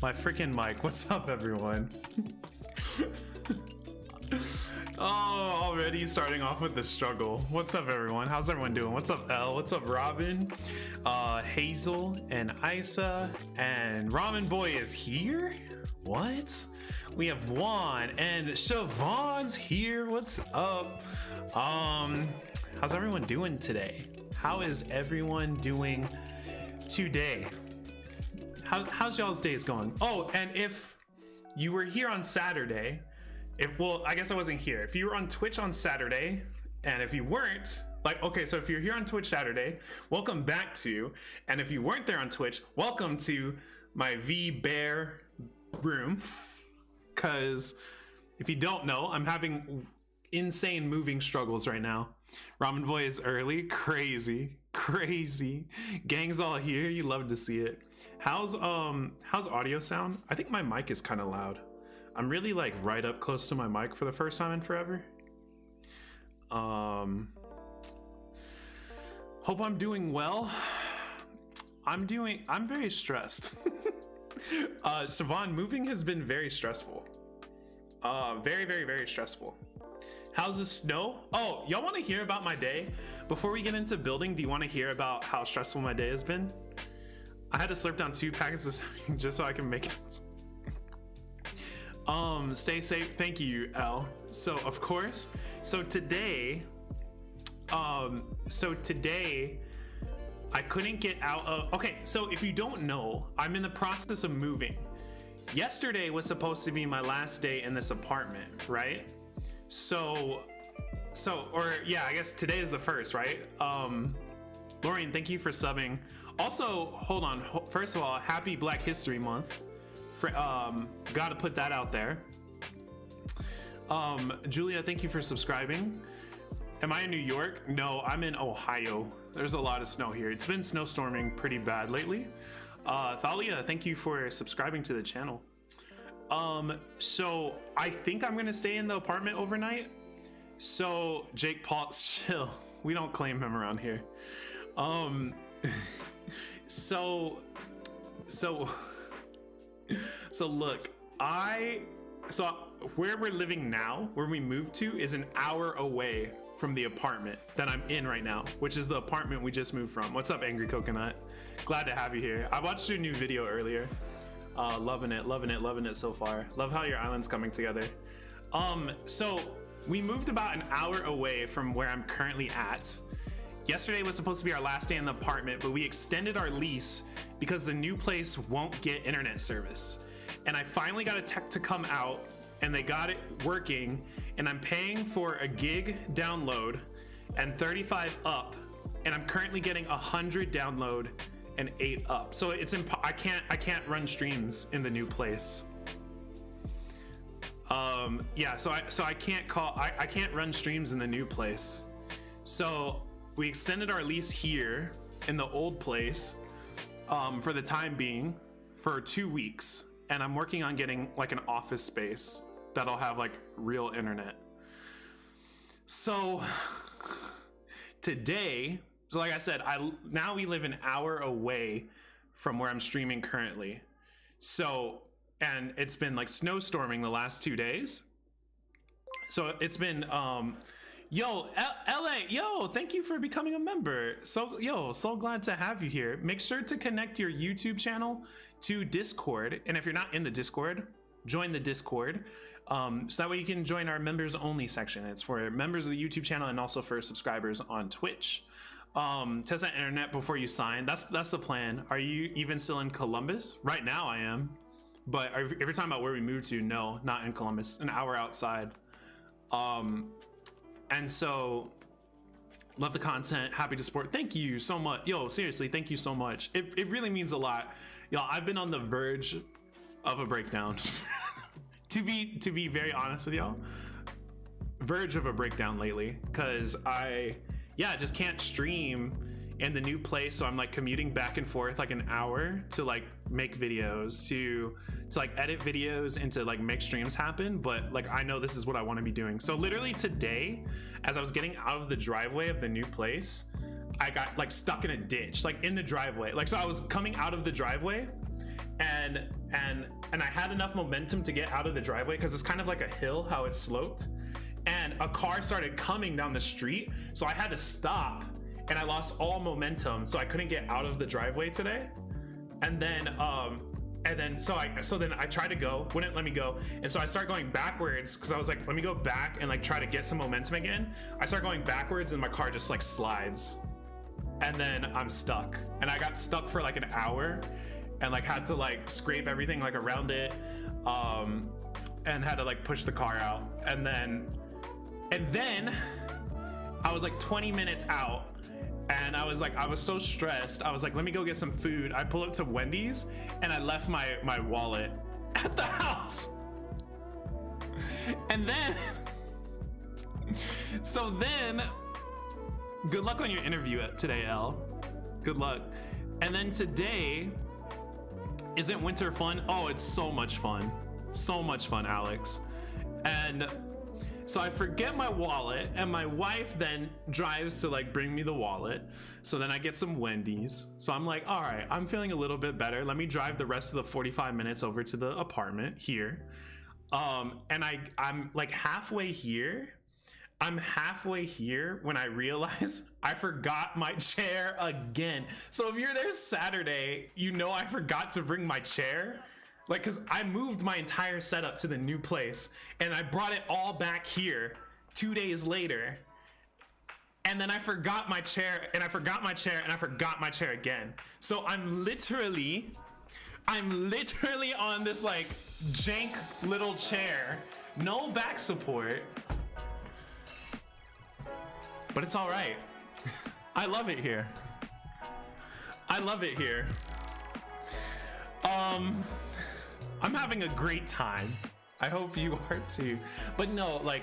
My freaking mic. What's up, everyone? Oh, already starting off with the struggle. What's up, everyone? How's everyone doing? What's up, Elle? What's up, Robin? Hazel and Isa and Ramen Boy is here? What? We have Juan and Siobhan's here. What's up? How's everyone doing today? How is everyone doing today? How's y'all's days going? Oh, and if you were here on Saturday, well, I guess I wasn't here. If you were on Twitch on Saturday, and if you weren't, like, okay, so if you're here on Twitch Saturday, welcome back to, and if you weren't there on Twitch, welcome to my V Bear room. Because if you don't know, I'm having insane moving struggles right now. Ramen Boy is early, crazy. Gang's all here, you love to see it. How's audio sound? I think my mic is kind of loud. I'm really like right up close to my mic for the first time in forever. Hope I'm doing well. I'm very stressed. Siobhan, moving has been very stressful. Very stressful. How's the snow? Oh, y'all want to hear about my day? Before we get into building, do you want to hear about how stressful my day has been? I had to slurp down 2 packets this morning just so I can make it. Stay safe. Thank you, Elle. So of course, today I couldn't get out of, okay, so if you don't know, I'm in the process of moving. Yesterday was supposed to be my last day in this apartment, right? I guess today is the first, right? Lorian, thank you for subbing. Also, hold on. First of all, happy Black History Month. Gotta put that out there. Julia, thank you for subscribing. Am I in New York? No, I'm in Ohio. There's a lot of snow here. It's been snowstorming pretty bad lately. Thalia, thank you for subscribing to the channel. So I think I'm gonna stay in the apartment overnight. So Jake Paul, chill. We don't claim him around here. So look, where we're living now, where we moved to, is an hour away from the apartment that I'm in right now, which is the apartment we just moved from. What's up, Angry Coconut? Glad to have you here. I watched your new video earlier. Loving it so far. Love how your island's coming together. So we moved about an hour away from where I'm currently at. Yesterday was supposed to be our last day in the apartment, but we extended our lease because the new place won't get internet service. And I finally got a tech to come out, and they got it working, and I'm paying for a gig download and 35 up, and I'm currently getting 100 download and 8 up. So it's I can't run streams in the new place. Yeah, so I can't run streams in the new place. So we extended our lease here in the old place for the time being for 2 weeks, and I'm working on getting like an office space that'll have like real internet. So today, so like I said, now we live an hour away from where I'm streaming currently. So, and it's been like snowstorming the last 2 days. So it's been, yo, LA, yo, thank you for becoming a member. So glad to have you here. Make sure to connect your YouTube channel to Discord. And if you're not in the Discord, join the Discord. So that way you can join our members only section. It's for members of the YouTube channel and also for subscribers on Twitch. Test that internet before you sign. That's the plan. Are you even still in Columbus? Right now I am. But if you're talking about where we moved to, no, not in Columbus, an hour outside. And so love the content, happy to support. Thank you so much. Yo, seriously, thank you so much. It really means a lot. Y'all, I've been on the verge of a breakdown. to be very honest with y'all, verge of a breakdown lately, because I just can't stream in the new place, so I'm like commuting back and forth like an hour to like make videos, to like edit videos and to like make streams happen. But like I know this is what I want to be doing. So literally today, as I was getting out of the driveway of the new place, I got like stuck in a ditch, like in the driveway. Like, so I was coming out of the driveway and I had enough momentum to get out of the driveway because it's kind of like a hill how it's sloped, and a car started coming down the street, so I had to stop and I lost all momentum, so I couldn't get out of the driveway today. And then so then I tried to go, wouldn't let me go, and so I started going backwards because I was like, let me go back and like try to get some momentum again. I start going backwards and my car just like slides, and then I'm stuck, and I got stuck for like an hour and like had to like scrape everything like around it, and had to like push the car out, and then I was like 20 minutes out, and I was so stressed. I was like, let me go get some food. I pull up to Wendy's and I left my wallet at the house. And then so then good luck on your interview today, Elle. Good luck. And then today, isn't winter fun? Oh, it's so much fun. So much fun, Alex. And so I forget my wallet, and my wife then drives to like bring me the wallet. So then I get some Wendy's. So I'm like, all right, I'm feeling a little bit better. Let me drive the rest of the 45 minutes over to the apartment here. And I'm like halfway here. I'm halfway here when I realize I forgot my chair again. So if you're there Saturday, you know I forgot to bring my chair. Like, cause I moved my entire setup to the new place and I brought it all back here 2 days later. And then I forgot my chair, and I forgot my chair, and I forgot my chair again. So I'm literally on this like jank little chair, no back support, but it's all right. I love it here. I love it here. I'm having a great time. I hope you are too. But no, like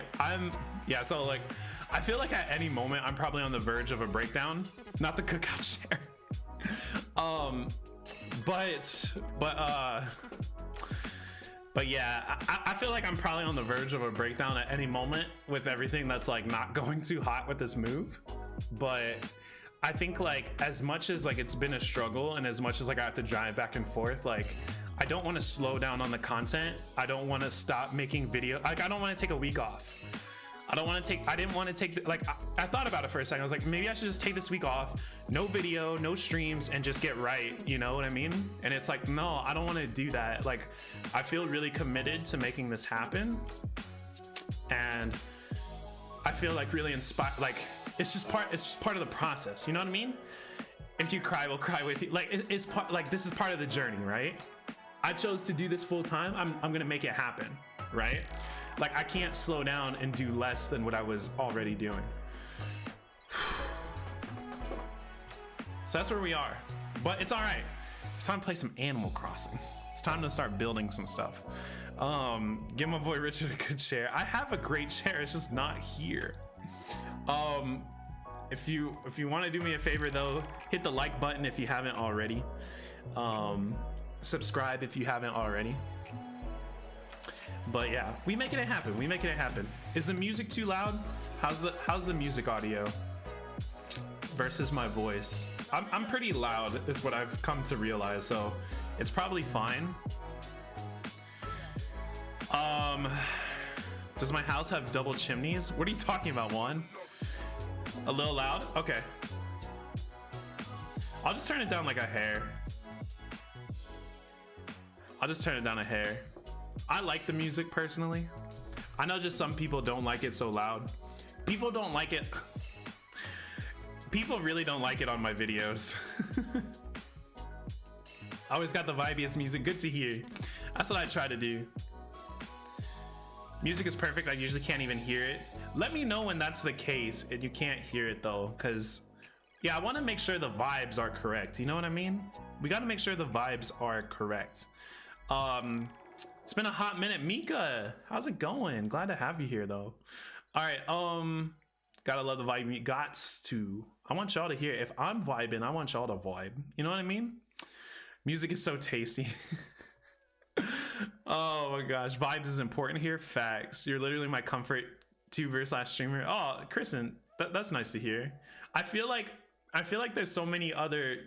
so like I feel like at any moment I'm probably on the verge of a breakdown. Not the cookout chair. But yeah, I feel like I'm probably on the verge of a breakdown at any moment with everything that's like not going too hot with this move. But I think like as much as like it's been a struggle, and as much as like I have to drive back and forth, like I don't want to slow down on the content. I don't want to stop making video. Like I don't want to take a week off. I didn't want to take I thought about it for a second. I was like, maybe I should just take this week off, no video, no streams, and just get right. You know what I mean? And it's like, no, I don't want to do that. Like, I feel really committed to making this happen. And I feel like really inspired. Like, it's just part of the process. You know what I mean? If you cry, we'll cry with you. Like, it's part, like, this is part of the journey, right? I chose to do this full time. I'm gonna make it happen, right? Like, I can't slow down and do less than what I was already doing. So that's where we are, but it's all right. It's time to play some Animal Crossing. It's time to start building some stuff. Give my boy Richard a good chair. I have a great chair, it's just not here. If you want to do me a favor though, hit the like button if you haven't already. Subscribe if you haven't already. But yeah, we making it happen. We making it happen. Is the music too loud? How's the music audio versus my voice? I'm pretty loud is what I've come to realize, so it's probably fine. Does my house have double chimneys? What are you talking about, Juan? A little loud? Okay. I'll just turn it down like a hair. I'll just turn it down a hair. I like the music personally. I know just some people don't like it so loud. People don't like it. People really don't like it on my videos. I always got the vibiest music. Good to hear. That's what I try to do. Music is perfect. I usually can't even hear it. Let me know when that's the case and you can't hear it though, because yeah, I want to make sure the vibes are correct. You know what I mean? We got to make sure the vibes are correct. It's been a hot minute. Mika, how's it going? Glad to have you here though. All right, gotta love the vibe. Gots to. I want y'all to hear. If I'm vibing, I want y'all to vibe. You know what I mean? Music is so tasty. Oh my gosh, vibes is important here. Facts. You're literally my comfort tuber/streamer. Oh, Kristen, that's nice to hear. I feel like there's so many other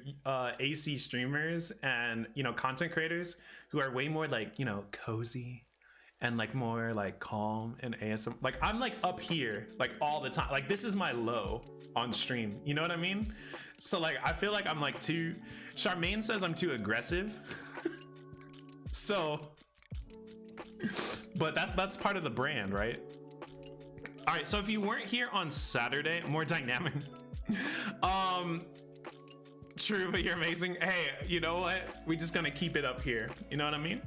AC streamers and, you know, content creators who are way more like, you know, cozy and like more like calm and ASM. Like I'm like up here like all the time. Like this is my low on stream. You know what I mean? So like I feel like I'm like too. Charmaine says I'm too aggressive. So, but that's part of the brand, right? All right. So if you weren't here on Saturday, more dynamic. True, but you're amazing. Hey, you know what? We just gonna keep it up here. You know what I mean?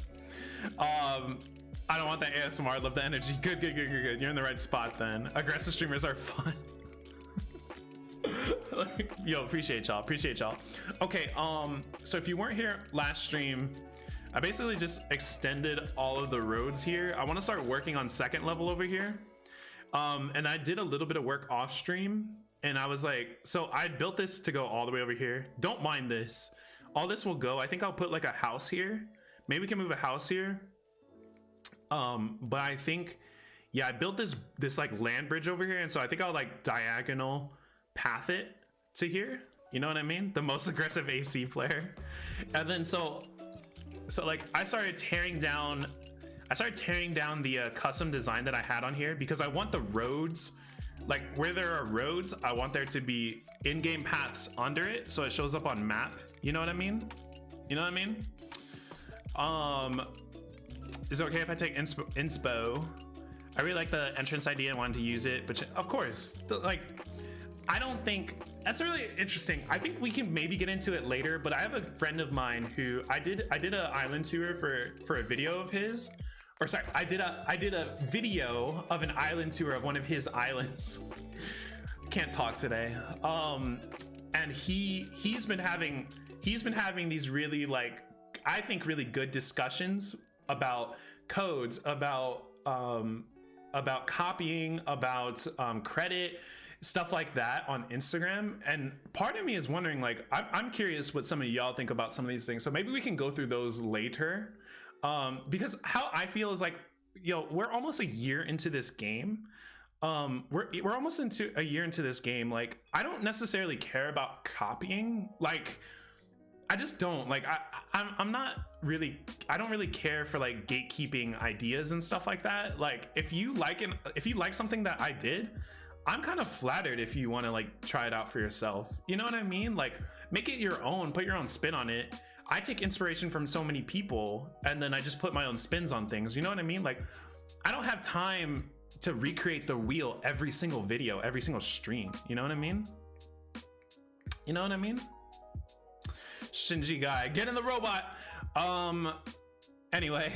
I don't want the ASMR. I love the energy. Good. You're in the right spot then. Aggressive streamers are fun. Yo, appreciate y'all. Okay, so if you weren't here last stream, I basically just extended all of the roads here. I want to start working on second level over here. And I did a little bit of work off stream, and I was like, so I built this to go all the way over here. Don't mind this. All this will go. I think I'll put like a house here. Maybe we can move a house here. But I think, yeah, I built this like land bridge over here, and so I think I'll like diagonal path it to here. You know what I mean? The most aggressive AC player. And then so like I started tearing down the custom design that I had on here, because I want the roads, like where there are roads, I want there to be in-game paths under it, so it shows up on map. You know what I mean? Is it okay if I take inspo? I really like the entrance idea and wanted to use it, but of course, I don't think that's really interesting. I think we can maybe get into it later, but I have a friend of mine who I did an island tour for a video of his, or sorry, I did a video of an island tour of one of his islands. Can't talk today. And he's been having these really, like, I think really good discussions about codes, about copying, about credit, stuff like that on Instagram. And part of me is wondering, like, I'm curious what some of y'all think about some of these things. So maybe we can go through those later. Because how I feel is like, yo, we're almost a year into this game. We're almost into a year into this game. Like, I don't necessarily care about copying. Like, I just don't. Like, I'm not really, I don't really care for like gatekeeping ideas and stuff like that. Like, if you like something that I did, I'm kind of flattered if you want to like try it out for yourself. You know what I mean? Like, make it your own, put your own spin on it. I take inspiration from so many people, and then I just put my own spins on things. You know what I mean? Like, I don't have time to recreate the wheel every single video, every single stream. You know what I mean? Shinji guy, get in the robot. Anyway,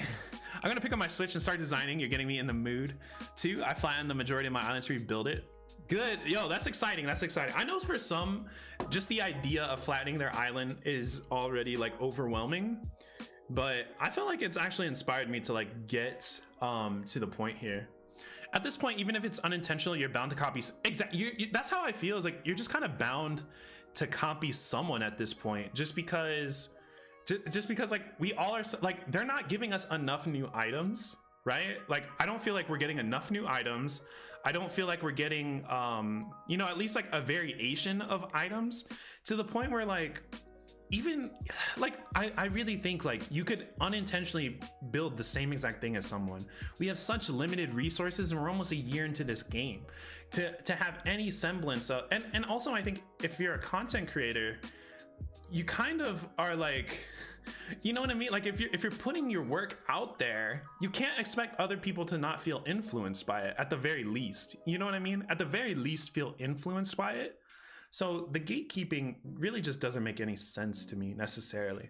I'm gonna pick up my Switch and start designing. You're getting me in the mood too. I flattened the majority of my island to rebuild it. Good. Yo, that's exciting. I know for some, just the idea of flattening their island is already like overwhelming, but I feel like it's actually inspired me to like get to the point here. At this point, even if it's unintentional, you're bound to copy. Exactly. That's how I feel. Is like you're just kind of bound to copy someone at this point, just because like we all are, like, they're not giving us enough new items, right? Like, I don't feel like we're getting enough new items. I don't feel like we're getting you know, at least like a variation of items, to the point where like, even like, I really think like you could unintentionally build the same exact thing as someone. We have such limited resources, and we're almost a year into this game to have any semblance of, and also I think if you're a content creator, you kind of are like, you know what I mean? Like, if you're putting your work out there, you can't expect other people to not feel influenced by it, at the very least. You know what I mean? At the very least, feel influenced by it. So the gatekeeping really just doesn't make any sense to me necessarily.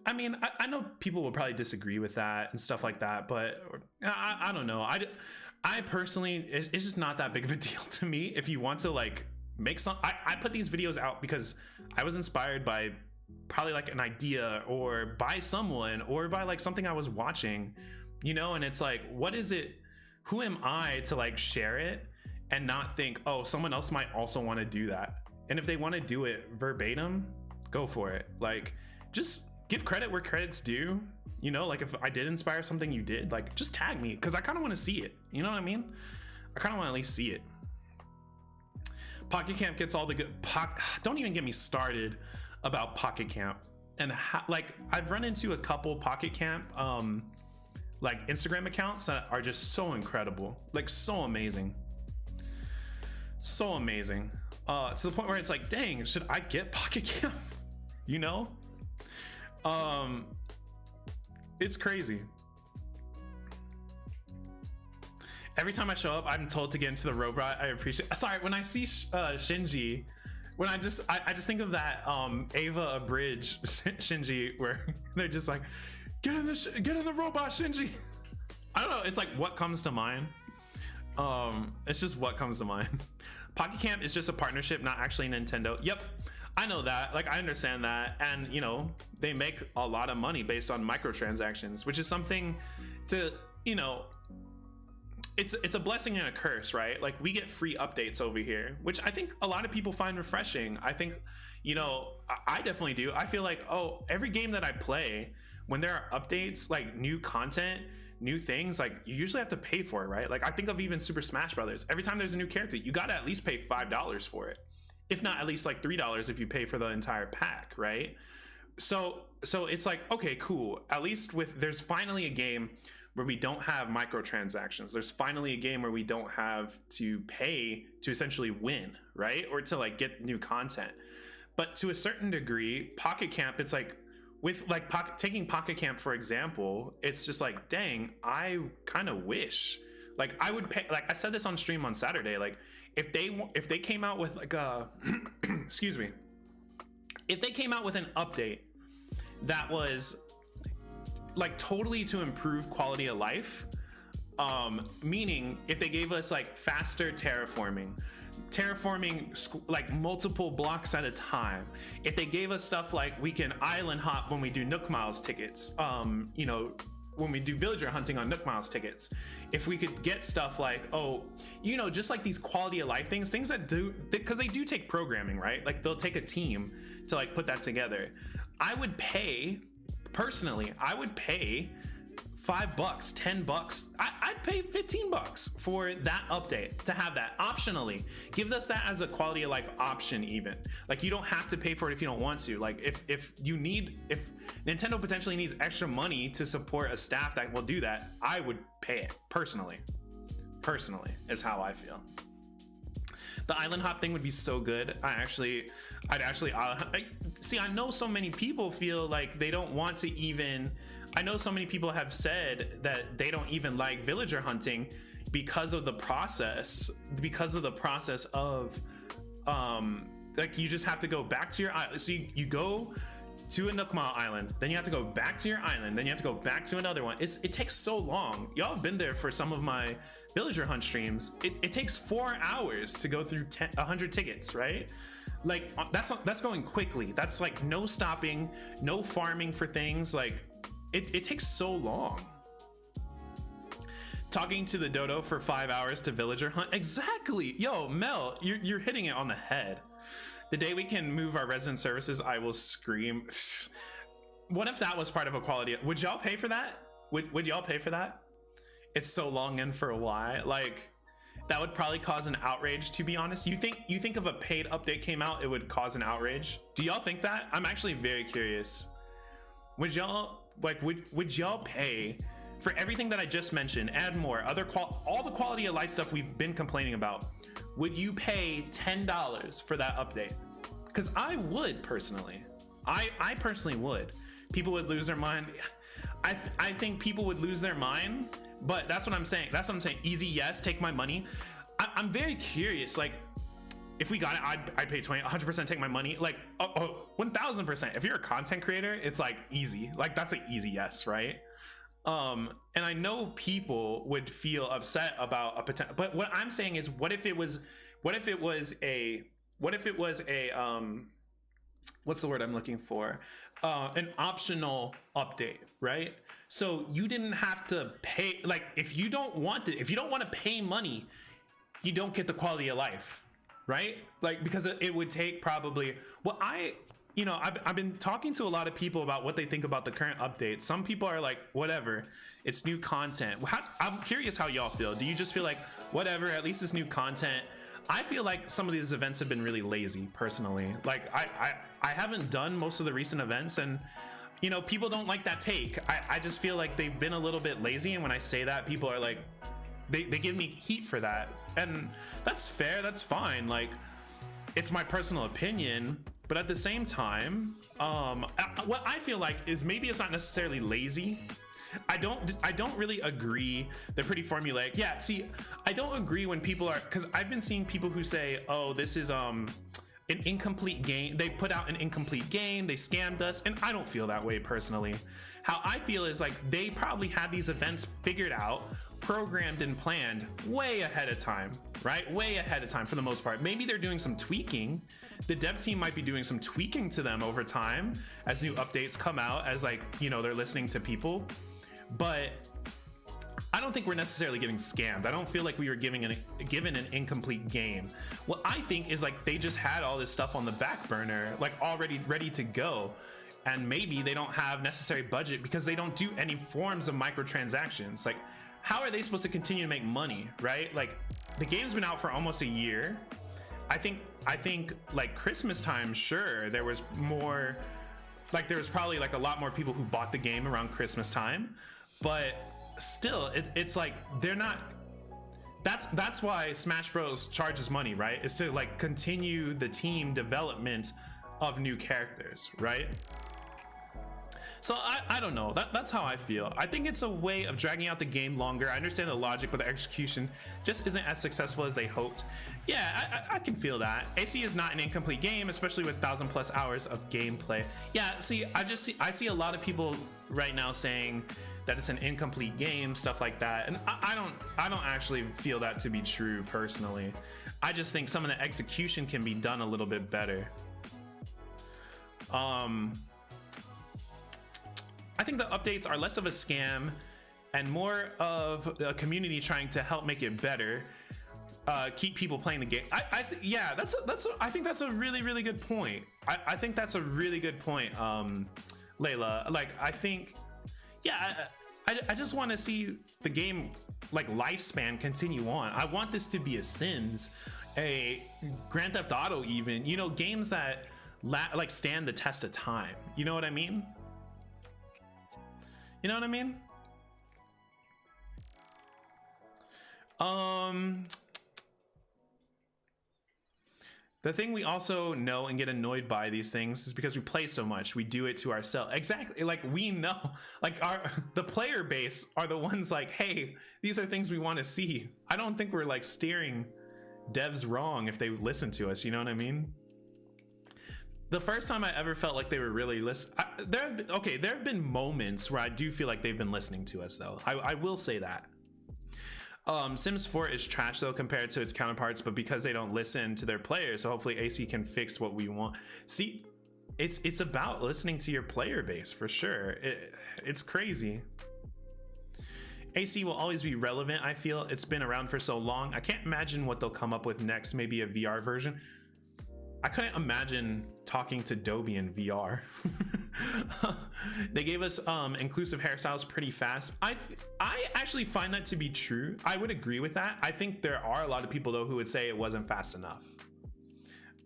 I mean, I know people will probably disagree with that and stuff like that, but I don't know. I personally, it's just not that big of a deal to me. If you want to like make some, I put these videos out because I was inspired by probably like an idea, or by someone, or by like something I was watching, you know. And it's like, what is it, who am I to like share it and not think, oh, someone else might also want to do that? And if they want to do it verbatim, go for it. Like, just give credit where credit's due. You know, like if I did inspire something you did, like just tag me, because I kind of want to see it. You know what I mean? I kind of want to at least see it. Pocket Camp gets all the good. Don't even get me started about Pocket Camp. And like I've run into a couple Pocket Camp like Instagram accounts that are just so incredible, like so amazing, so amazing. To the point where it's like, dang, should I get Pocket Camp? You know? It's crazy. Every time I show up, I'm told to get into the robot. I appreciate. Sorry, when I see Shinji, when I just think of that Ava Abridged Shinji, where they're just like, get in the robot, Shinji. I don't know. It's like what comes to mind. It's just what comes to mind. Pocket Camp is just a partnership, not actually Nintendo. Yep, I know that. Like I understand that, and you know they make a lot of money based on microtransactions, which is something to, you know, it's a blessing and a curse, right? Like we get free updates over here, which I think a lot of people find refreshing. I think, you know, I definitely do. I feel like, oh, every game that I play, when there are updates, like new content, new things, like you usually have to pay for it, right? Like I think of even Super Smash Brothers. Every time there's a new character, you gotta at least pay $5 for it, if not at least like $3 if you pay for the entire pack, right? So it's like, okay, cool. At least there's finally a game where we don't have microtransactions. There's finally a game where we don't have to pay to essentially win, right? Or to like get new content. But to a certain degree, Pocket Camp, it's like, with like taking Pocket Camp for example, it's just like, dang, I kind of wish, like I would pay, like I said this on stream on Saturday, like if they came out with like a excuse me, if they came out with an update that was like totally to improve quality of life, meaning if they gave us like faster terraforming like multiple blocks at a time, if they gave us stuff like we can island hop when we do Nook Miles tickets, you know, when we do villager hunting on Nook Miles tickets, if we could get stuff like, oh, you know, just like these quality of life things that do, because they do take programming, right? Like they'll take a team to like put that together. I would pay, personally, I would pay $5, $10. I'd pay $15 for that update, to have that optionally. Give us that as a quality of life option even. Like you don't have to pay for it if you don't want to. Like if Nintendo potentially needs extra money to support a staff that will do that, I would pay it personally. Personally is how I feel. The island hop thing would be so good. I'd actually see, I know so many people feel like they don't want to even, I know so many people have said that they don't even like villager hunting because of the process of like you just have to go back to your island. So you go to a Nook Mile island, then you have to go back to your island, then you have to go back to another one. It takes so long. Y'all have been there for some of my villager hunt streams. It takes 4 hours to go through 100 tickets, right? Like that's going quickly. That's like no stopping, no farming for things. Like it takes so long. Talking to the dodo for 5 hours to villager hunt. Exactly. Yo, Mel, you're hitting it on the head. The day we can move our resident services, I will scream. What if that was part of a quality? Would y'all pay for that? Would y'all pay for that? It's so long and for a while. Like that would probably cause an outrage, to be honest. You think if a paid update came out, it would cause an outrage? Do y'all think that? I'm actually very curious. Would y'all would y'all pay for everything that I just mentioned and more, all the quality of life stuff we've been complaining about? Would you pay $10 for that update? Because I would personally. I personally would. People would lose their mind. I think people would lose their mind, but that's what I'm saying. That's what I'm saying. Easy, yes, take my money. I'm very curious. Like, if we got it, I'd pay 100% take my money. Like, 1000%. If you're a content creator, it's like easy. Like, that's an easy yes, right? And I know people would feel upset about a potential, but what I'm saying is, what if it was a what's the word I'm looking for? An optional update, right? So you didn't have to pay, like if you don't want to pay money, you don't get the quality of life. right? Like, because it would take probably, well, I've been talking to a lot of people about what they think about the current update. Some people are like, whatever, it's new content. I'm curious how y'all feel. Do you just feel like, whatever, at least it's new content? I feel like some of these events have been really lazy, personally. Like, I haven't done most of the recent events, and you know, people don't like that take. I just feel like they've been a little bit lazy, and when I say that, people are like, they give me heat for that, and that's fair, that's fine. Like, it's my personal opinion, but at the same time, what I feel like is maybe it's not necessarily lazy. I don't really agree. They're pretty formulaic. Yeah, see, I don't agree when people are, because I've been seeing people who say, oh, this is an incomplete game. They put out an incomplete game, they scammed us, and I don't feel that way personally. How I feel is like they probably had these events figured out, programmed and planned way ahead of time, right? Way ahead of time for the most part. Maybe they're doing some tweaking. The dev team might be doing some tweaking to them over time as new updates come out, as like, you know, they're listening to people. But I don't think we're necessarily getting scammed. I don't feel like we were given an incomplete game. What I think is like they just had all this stuff on the back burner, like already ready to go. And maybe they don't have necessary budget because they don't do any forms of microtransactions. Like, how are they supposed to continue to make money, right? Like, the game's been out for almost a year. I think like Christmas time, sure, there was more, like there was probably like a lot more people who bought the game around Christmas time, but still, it's like they're not. That's why Smash Bros charges money, right? Is to like continue the team development of new characters, right? So I don't know. That's how I feel. I think it's a way of dragging out the game longer. I understand the logic, but the execution just isn't as successful as they hoped. Yeah, I can feel that. AC is not an incomplete game, especially with 1,000+ hours of gameplay. Yeah, see, I see a lot of people right now saying that it's an incomplete game, stuff like that, and I don't actually feel that to be true personally. I just think some of the execution can be done a little bit better. I think the updates are less of a scam and more of the community trying to help make it better, keep people playing the game. I think that's a really good point. I think that's a really good point, Layla. Like, I think, yeah, I just want to see the game like lifespan continue on. I want this to be a Sims, a Grand Theft Auto, even, you know, games that like stand the test of time. You know what I mean? You know what I mean? The thing we also know and get annoyed by these things is because we play so much, we do it to ourselves. Exactly, like we know, like the player base are the ones like, hey, these are things we want to see. I don't think we're like steering devs wrong if they listen to us, you know what I mean? The first time I ever felt like they were really listening, there have been moments where I do feel like they've been listening to us, though. I will say that. Sims 4 is trash, though, compared to its counterparts, but because they don't listen to their players, so hopefully AC can fix what we want. See, it's about listening to your player base, for sure. It's crazy. AC will always be relevant, I feel. It's been around for so long. I can't imagine what they'll come up with next, maybe a VR version. I couldn't imagine talking to Dobie in VR. They gave us inclusive hairstyles pretty fast. I actually find that to be true. I would agree with that. I think there are a lot of people, though, who would say it wasn't fast enough.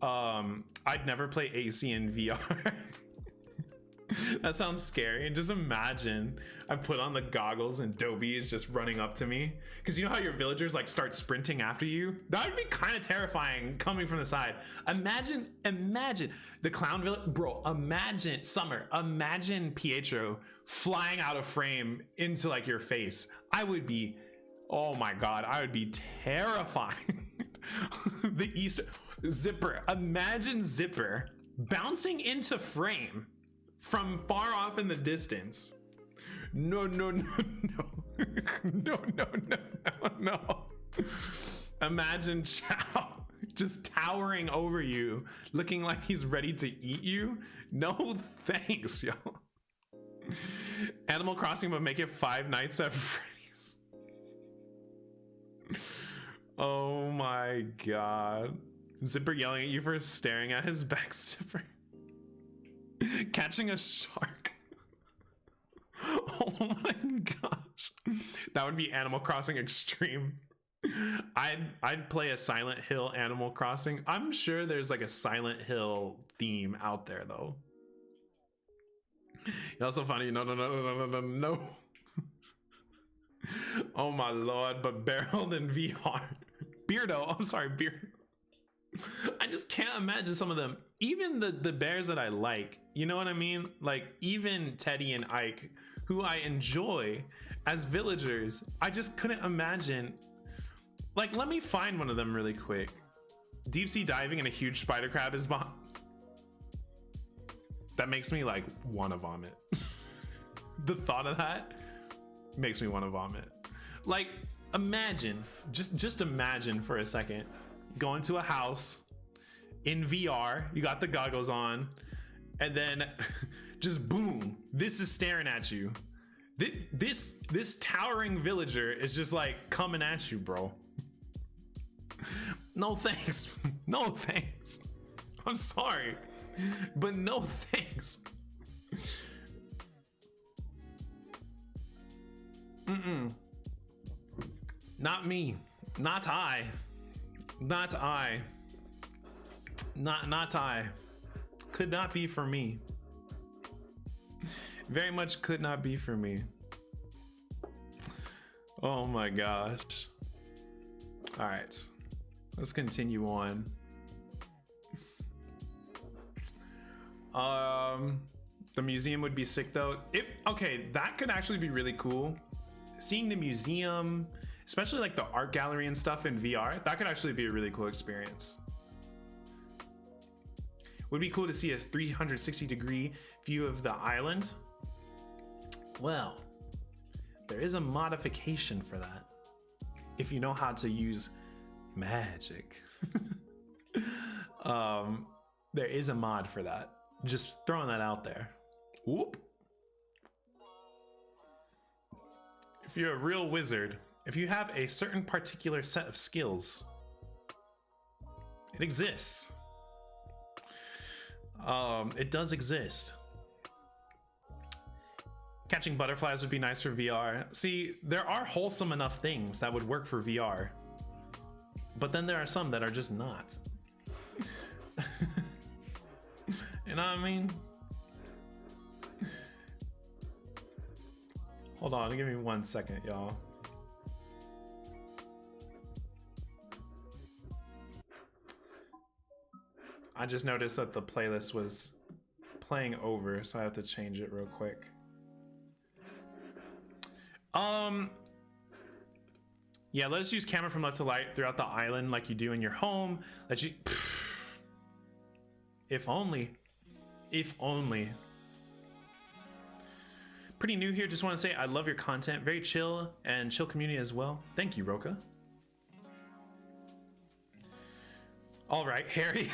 I'd never play AC in VR. That sounds scary. Just imagine I put on the goggles and Dobie is just running up to me. Because you know how your villagers like start sprinting after you? That would be kind of terrifying coming from the side. Imagine the clown village, bro. Imagine Summer. Imagine Pietro flying out of frame into like your face. I would be, oh my God, I would be terrifying. The Easter Zipper. Imagine Zipper bouncing into frame from far off in the distance. No. Imagine Chow just towering over you, looking like he's ready to eat you. No thanks, yo. Animal Crossing, but make it Five Nights at Freddy's. Oh my God. Zipper yelling at you for staring at his back zipper. Catching a shark. Oh my gosh. That would be Animal Crossing Extreme. I'd play a Silent Hill Animal Crossing. I'm sure there's like a Silent Hill theme out there though. It's also funny. No. Oh my lord, but barreled in VR. Beardo, I'm sorry, Beard. I just can't imagine some of them. Even the bears that I like, you know what I mean? Like even Teddy and Ike, who I enjoy as villagers, I just couldn't imagine. Like, let me find one of them really quick. Deep sea diving and a huge spider crab is behind. That makes me like want to vomit. The thought of that makes me want to vomit. Like, imagine, just imagine for a second, going to a house in VR, you got the goggles on, and then just boom, this is staring at you. This towering villager is just like coming at you, bro. No thanks. No thanks. I'm sorry, but no thanks. Not me. Not I. Not I. Not I. Could not be for me. Very much could not be for me. Oh my gosh. All right. Let's continue on. The museum would be sick though. Okay, that could actually be really cool. Seeing the museum, especially like the art gallery and stuff in VR, that could actually be a really cool experience. Would be cool to see a 360-degree view of the island. Well, there is a modification for that. If you know how to use magic. There is a mod for that. Just throwing that out there. Whoop. If you're a real wizard, if you have a certain particular set of skills, it exists. It does exist. Catching butterflies would be nice for VR. See, there are wholesome enough things that would work for VR, but then there are some that are just not. You know what I mean? Hold on, give me 1 second, y'all. I just noticed that the playlist was playing over, so I have to change it real quick. Yeah, let us use camera from left to right throughout the island like you do in your home. Let you. If only. If only. Pretty new here. Just want to say I love your content. Very chill and chill community as well. Thank you, Roka. All right, Harry.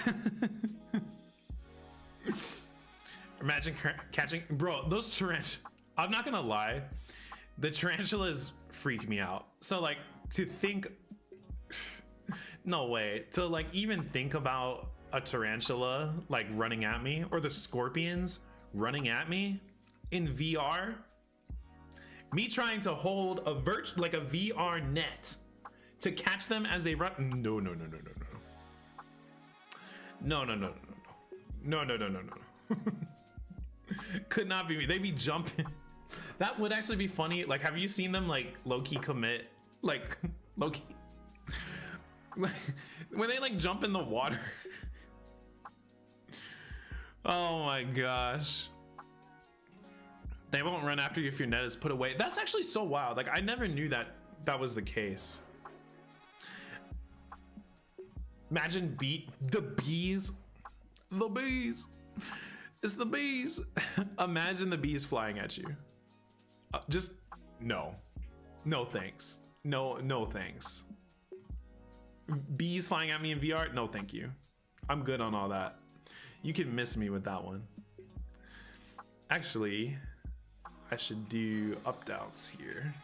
Imagine catching, bro, those tarantulas. I'm not gonna lie, the tarantulas freak me out. So like to think, no way, to like even think about a tarantula like running at me, or the scorpions running at me in VR, me trying to hold a like a VR net to catch them as they run. No. Could not be me. They'd be jumping. That would actually be funny. Like, have you seen them like low-key commit? Like low-key when they like jump in the water. Oh my gosh. They won't run after you if your net is put away. That's actually so wild. Like, I never knew that that was the case. Imagine the bees. The bees. It's the bees. Imagine the bees flying at you. Just no. No thanks. No thanks. Bees flying at me in VR? No thank you. I'm good on all that. You can miss me with that one. Actually, I should do up-downs here.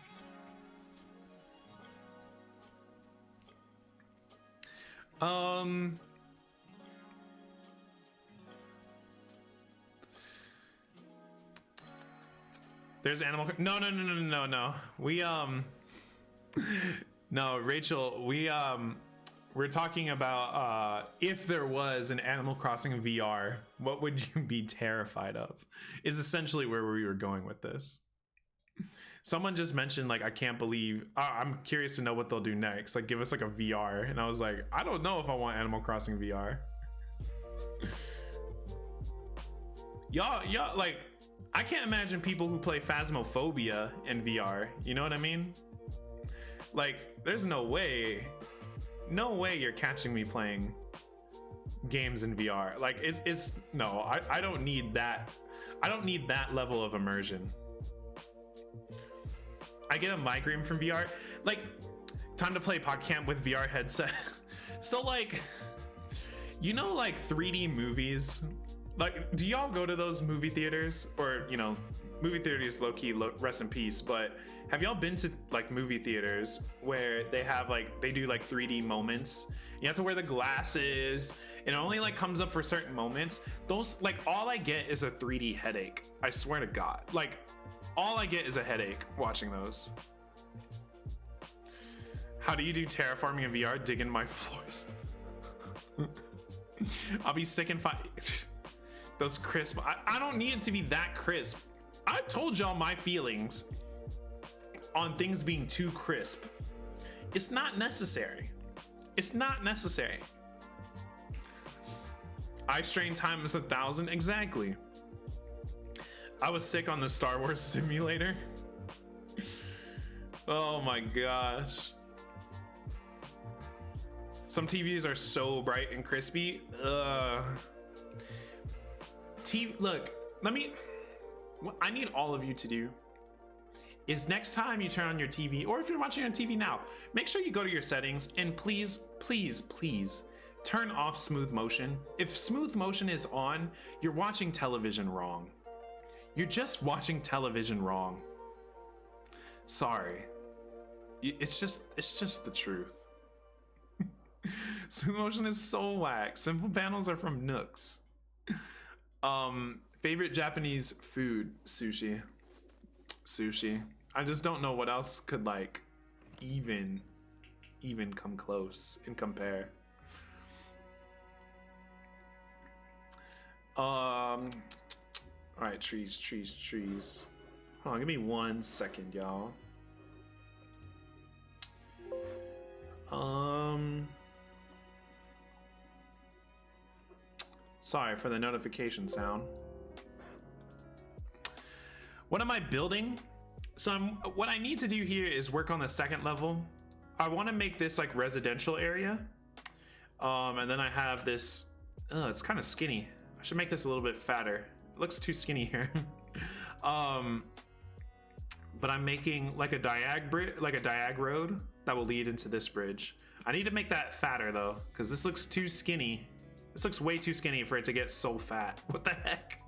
There's animal. No. We no, Rachel. We're talking about if there was an Animal Crossing VR, what would you be terrified of? Is essentially where we were going with this. Someone just mentioned like, I can't believe. I'm curious to know what they'll do next. Like, give us like a VR, and I was like, I don't know if I want Animal Crossing VR. Y'all like, I can't imagine people who play Phasmophobia in VR. You know what I mean? Like, there's no way you're catching me playing games in VR. Like, it's no, I don't need that. I don't need that level of immersion. I get a migraine from VR. Like, time to play PodCamp with VR headset. So like, you know, like 3D movies. Like, do y'all go to those movie theaters? Or, you know, movie theaters low-key, rest in peace, but have y'all been to like movie theaters where they have like, they do like 3D moments? You have to wear the glasses, and it only like comes up for certain moments. Those, like, all I get is a 3D headache. I swear to God. Like, all I get is a headache watching those. How do you do terraforming in VR? Digging my floors. I'll be sick and fine. Those crisp. I don't need it to be that crisp. I've told y'all my feelings on things being too crisp. It's not necessary. It's not necessary. Eye strain times 1,000. Exactly. I was sick on the Star Wars simulator. Oh my gosh. Some TVs are so bright and crispy. Look, what I need all of you to do is next time you turn on your TV, or if you're watching on TV now, make sure you go to your settings and please turn off smooth motion. If smooth motion is on, you're watching television wrong. You're just watching television wrong. Sorry. It's just the truth. Smooth motion is so whack. Simple panels are from Nooks. Favorite Japanese food? Sushi. I just don't know what else could like even come close and compare. All right, trees. Hold on, give me 1 second, y'all. Sorry for the notification sound. What am I building? So what I need to do here is work on the second level. I want to make this like residential area. And then I have this, it's kind of skinny. I should make this a little bit fatter. It looks too skinny here. But I'm making like a diag road that will lead into this bridge. I need to make that fatter though, because this looks too skinny. This looks way too skinny for it to get so fat. What the heck?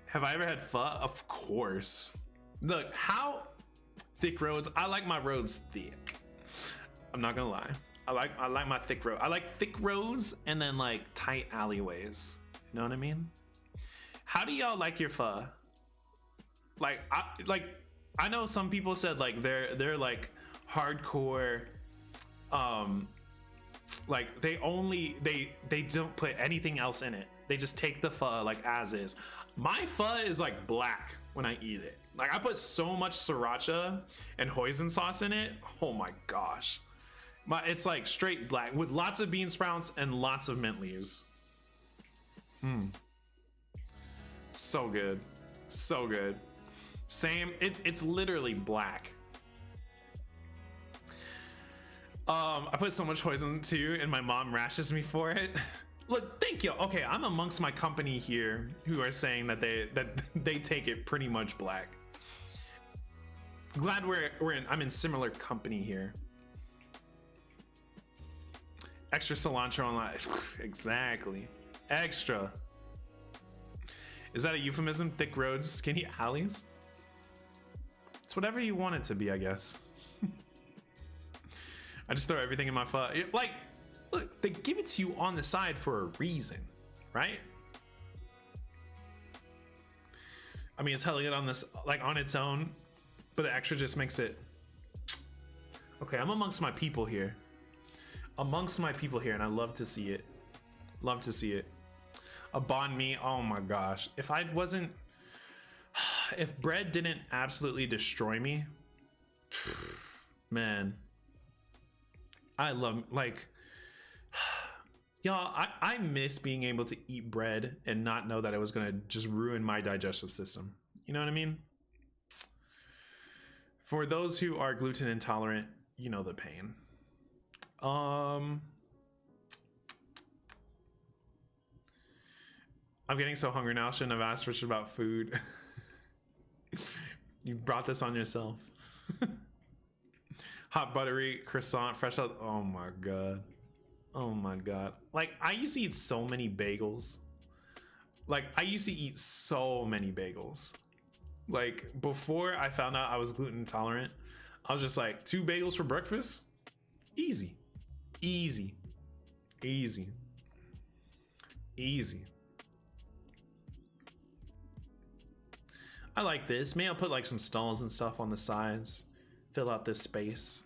Have I ever had pho? Of course. Look, how thick roads. I like my roads thick. I'm not gonna lie. I like my thick road. I like thick roads and then like tight alleyways. You know what I mean? How do y'all like your pho? I know some people said like they're like hardcore, like they don't put anything else in it. They just take the pho like as is. My pho is like black when I eat it. Like I put so much sriracha and hoisin sauce in it. Oh my gosh. It's like straight black with lots of bean sprouts and lots of mint leaves. So good. So good. Same, it's literally black. I put so much hoisin too, and my mom rashes me for it. Look, thank you. Okay, I'm amongst my company here who are saying that they take it pretty much black. Glad I'm in similar company here. Extra cilantro on life. Exactly. Extra. Is that a euphemism? Thick roads, skinny alleys? It's whatever you want it to be, I guess. I just throw everything in my pho. Like, look, they give it to you on the side for a reason, right? I mean, it's hella good on this, like on its own, but the extra just makes it. Okay, I'm amongst my people here. Amongst my people here, and I love to see it. Love to see it. A banh mi, oh my gosh. If I wasn't, if bread didn't absolutely destroy me, man, I love, like, y'all, I miss being able to eat bread and not know that it was gonna just ruin my digestive system. You know what I mean? For those who are gluten intolerant, you know the pain. I'm getting so hungry now. I shouldn't have asked Richard about food. You brought this on yourself. Hot buttery croissant, fresh out. Oh my god. Oh my god. Like, I used to eat so many bagels. Like, I used to eat so many bagels. Like, before I found out I was gluten intolerant, I was just like, 2 bagels for breakfast? Easy. Easy. Easy. Easy. I like this. Maybe I'll put like some stalls and stuff on the sides. Fill out this space.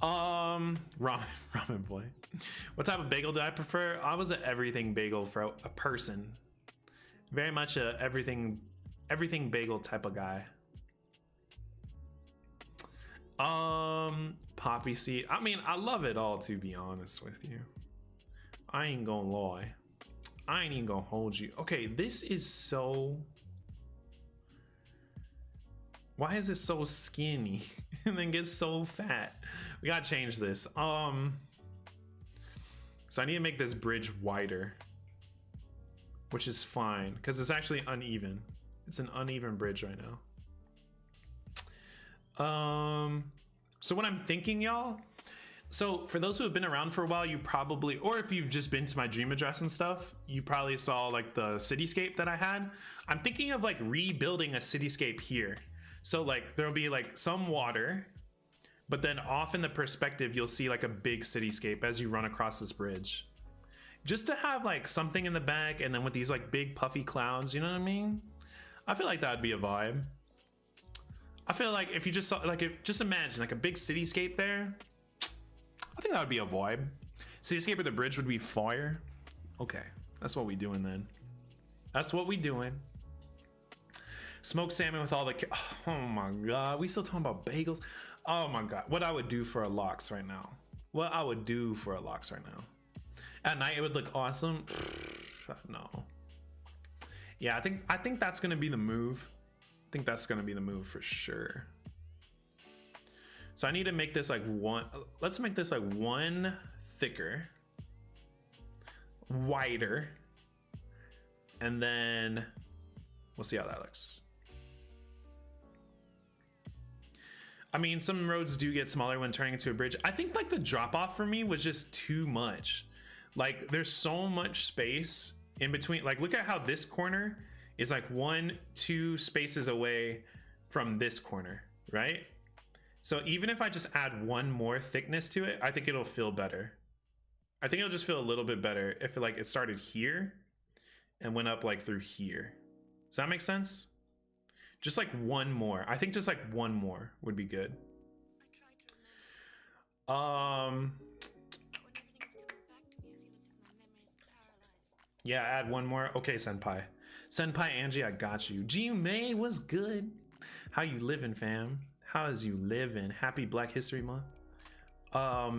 Ramen boy. What type of bagel do I prefer? I was an everything bagel for a person. Very much a everything bagel type of guy. Poppy seed. I mean, I love it all, to be honest with you. I ain't gonna lie. I ain't even gonna hold you. Okay, this is so... Why is it so skinny and then gets so fat? We gotta change this. So I need to make this bridge wider, which is fine because it's actually uneven. It's an uneven bridge right now. So what I'm thinking, y'all, so for those who have been around for a while, you probably, or if you've just been to my dream address and stuff, you probably saw like the cityscape that I had. I'm thinking of like rebuilding a cityscape here. So like there'll be like some water, but then off in the perspective, you'll see like a big cityscape as you run across this bridge. Just to have like something in the back and then with these like big puffy clouds, you know what I mean? I feel like that'd be a vibe. I feel like if you just saw, like, just imagine like a big cityscape there. I think that would be a vibe. Cityscape or the bridge would be fire. Okay, that's what we doing then. That's what we doing. Smoked salmon with all the, oh my god, we still talking about bagels? Oh my god, what I would do for a lox right now. What I would do for a lox right now. At night it would look awesome. No. Yeah, I think that's gonna be the move. I think that's gonna be the move for sure. So I need to make this like one, let's make this like one thicker, wider, and then we'll see how that looks. I mean, some roads do get smaller when turning into a bridge. I think like the drop off for me was just too much. Like there's so much space in between. Like look at how this corner is like 1-2 spaces away from this corner, right? So even if I just add one more thickness to it, I think it'll feel better. I think it'll just feel a little bit better if it started here and went up like through here. Does that make sense? Just like one more. I think just like one more would be good. Yeah, add one more. Okay, Senpai. Senpai Angie, I got you. G May was good. How you living, fam? How is you living? Happy Black History Month. All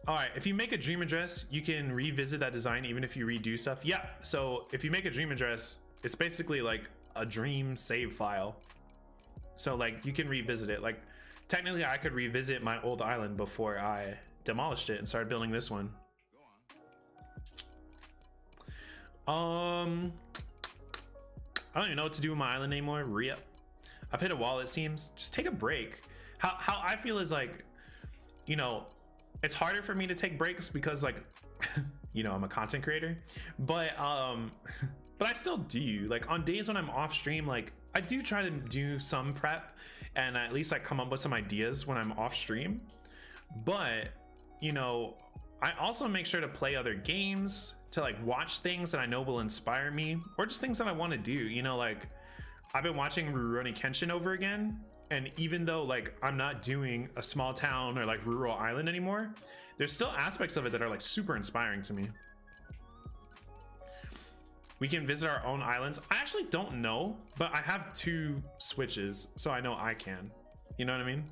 right, if you make a dream address, you can revisit that design even if you redo stuff. Yeah, so if you make a dream address, it's basically like a dream save file. So like you can revisit it. Like technically I could revisit my old island before I demolished it and started building this one. I don't even know what to do with my island anymore. Re-up. I've hit a wall, it seems. Just take a break. How I feel is like, you know, it's harder for me to take breaks because like, you know, I'm a content creator, but I still do. Like on days when I'm off stream, like I do try to do some prep and at least like come up with some ideas when I'm off stream. But, you know, I also make sure to play other games, to like watch things that I know will inspire me, or just things that I want to do. You know, like I've been watching Rurouni Kenshin over again, and even though like I'm not doing a small town or like rural island anymore, there's still aspects of it that are like super inspiring to me. We can visit our own islands. I actually don't know, but I have 2 Switches, so I know I can. You know what I mean?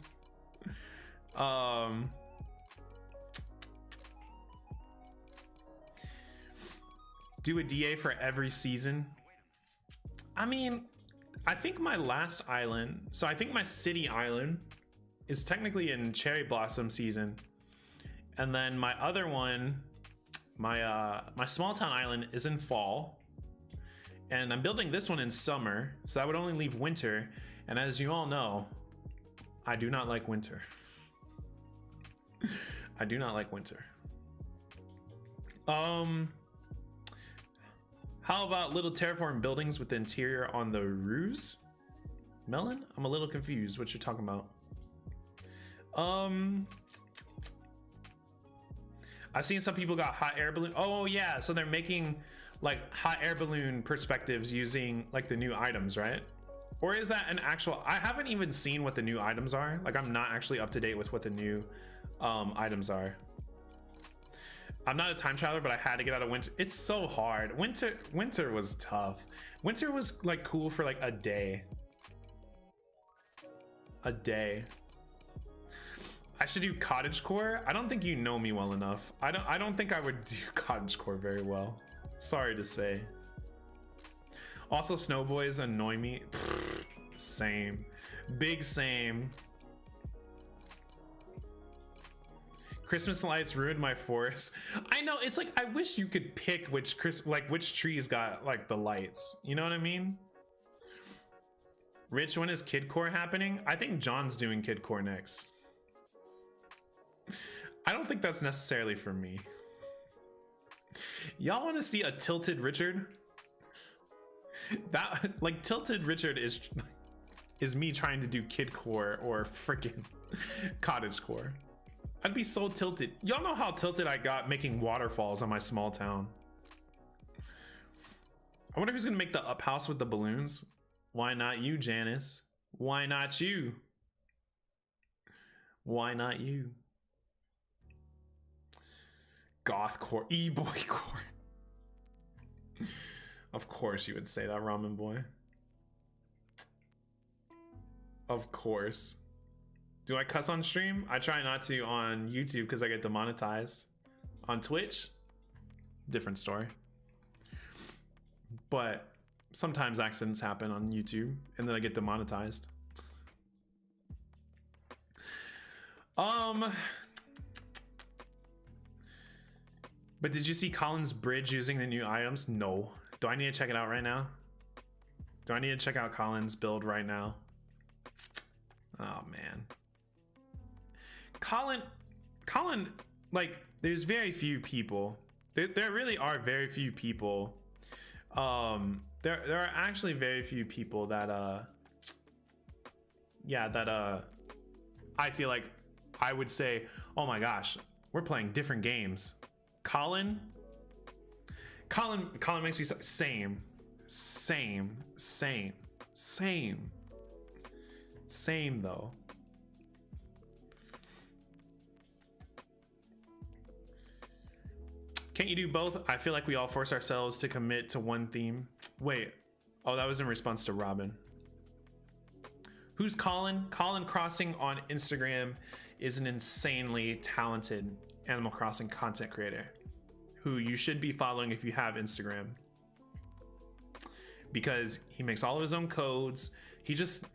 Do a DA for every season. I mean, I think my last island, so I think my city island is technically in cherry blossom season, and then my other one, my small town island, is in fall, and I'm building this one in summer, so that would only leave winter. And as you all know, I do not like winter. I do not like winter. How about little terraform buildings with the interior on the roofs? Melon? I'm a little confused what you're talking about. I've seen some people got hot air balloon. Oh yeah, so they're making like hot air balloon perspectives using like the new items, right? Or is that an actual, I haven't even seen what the new items are. Like I'm not actually up to date with what the new items are. I'm not a time traveler, but I had to get out of winter. It's so hard. Winter was tough. Winter was like cool for like a day. A day. I should do cottagecore. I don't think you know me well enough. I don't think I would do cottagecore very well. Sorry to say. Also, snowboys annoy me. Pfft, same. Big same. Christmas lights ruined my forest. I know, it's like I wish you could pick which trees got like the lights. You know what I mean? Rich, when is Kidcore happening? I think John's doing Kidcore next. I don't think that's necessarily for me. Y'all want to see a tilted Richard? That like tilted Richard is me trying to do Kidcore or freaking cottagecore. I'd be so tilted. Y'all know how tilted I got making waterfalls on my small town. I wonder who's gonna make the up house with the balloons. Why not you, Janice? Why not you? Why not you? Goth core, e-boy core. Of course you would say that, Ramen Boy. Of course. Do I cuss on stream? I try not to on YouTube because I get demonetized. On Twitch, different story. But sometimes accidents happen on YouTube and then I get demonetized. But did you see Colin's bridge using the new items? No. Do I need to check it out right now? Do I need to check out Colin's build right now? Oh man. Colin, like there's very few people. There really are very few people. There are actually very few people that I feel like I would say, oh my gosh, we're playing different games. Colin makes me same though. Can't you do both? I feel like we all force ourselves to commit to one theme. Wait, oh, that was in response to Robin. Who's Colin? Colin Crossing on Instagram is an insanely talented Animal Crossing content creator who you should be following if you have Instagram, because he makes all of his own codes. He just, do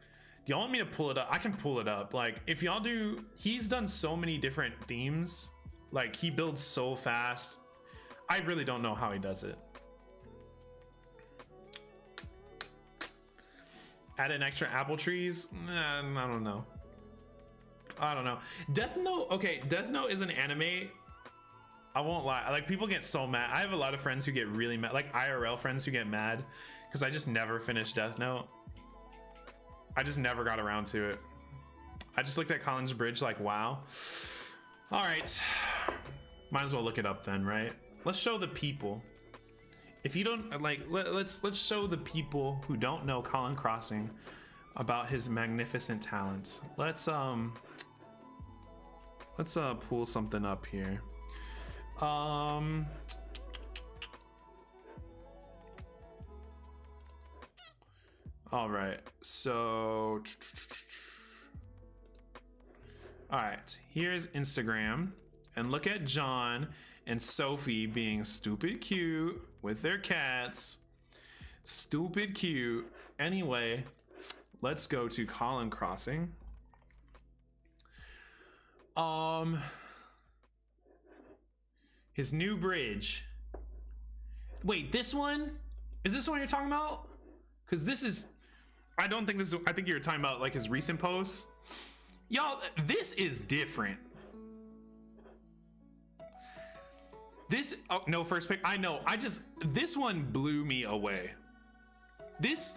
y'all want me to pull it up? I can pull it up. Like if y'all do, he's done so many different themes. Like he builds so fast. I really don't know how he does it. Add an extra apple trees? Nah, I don't know. I don't know. Death Note, okay, Death Note is an anime. I won't lie, like people get so mad. I have a lot of friends who get really mad, like IRL friends who get mad because I just never finished Death Note. I just never got around to it. I just looked at Colin's bridge like, wow. All right. Might as well look it up then, right? Let's show the people. If you don't like, let's show the people who don't know Colin Crossing about his magnificent talents. Let's pull something up here. All right, so all right, here's Instagram, and look at John and Sophie being stupid cute with their cats. Stupid cute. Anyway, let's go to Colin Crossing. His new bridge. Wait, this one? Is this the one you're talking about? Because this is, I don't think this is, I think you're talking about like his recent posts. Y'all, this is different. This, oh, no first pick. I know, this one blew me away. This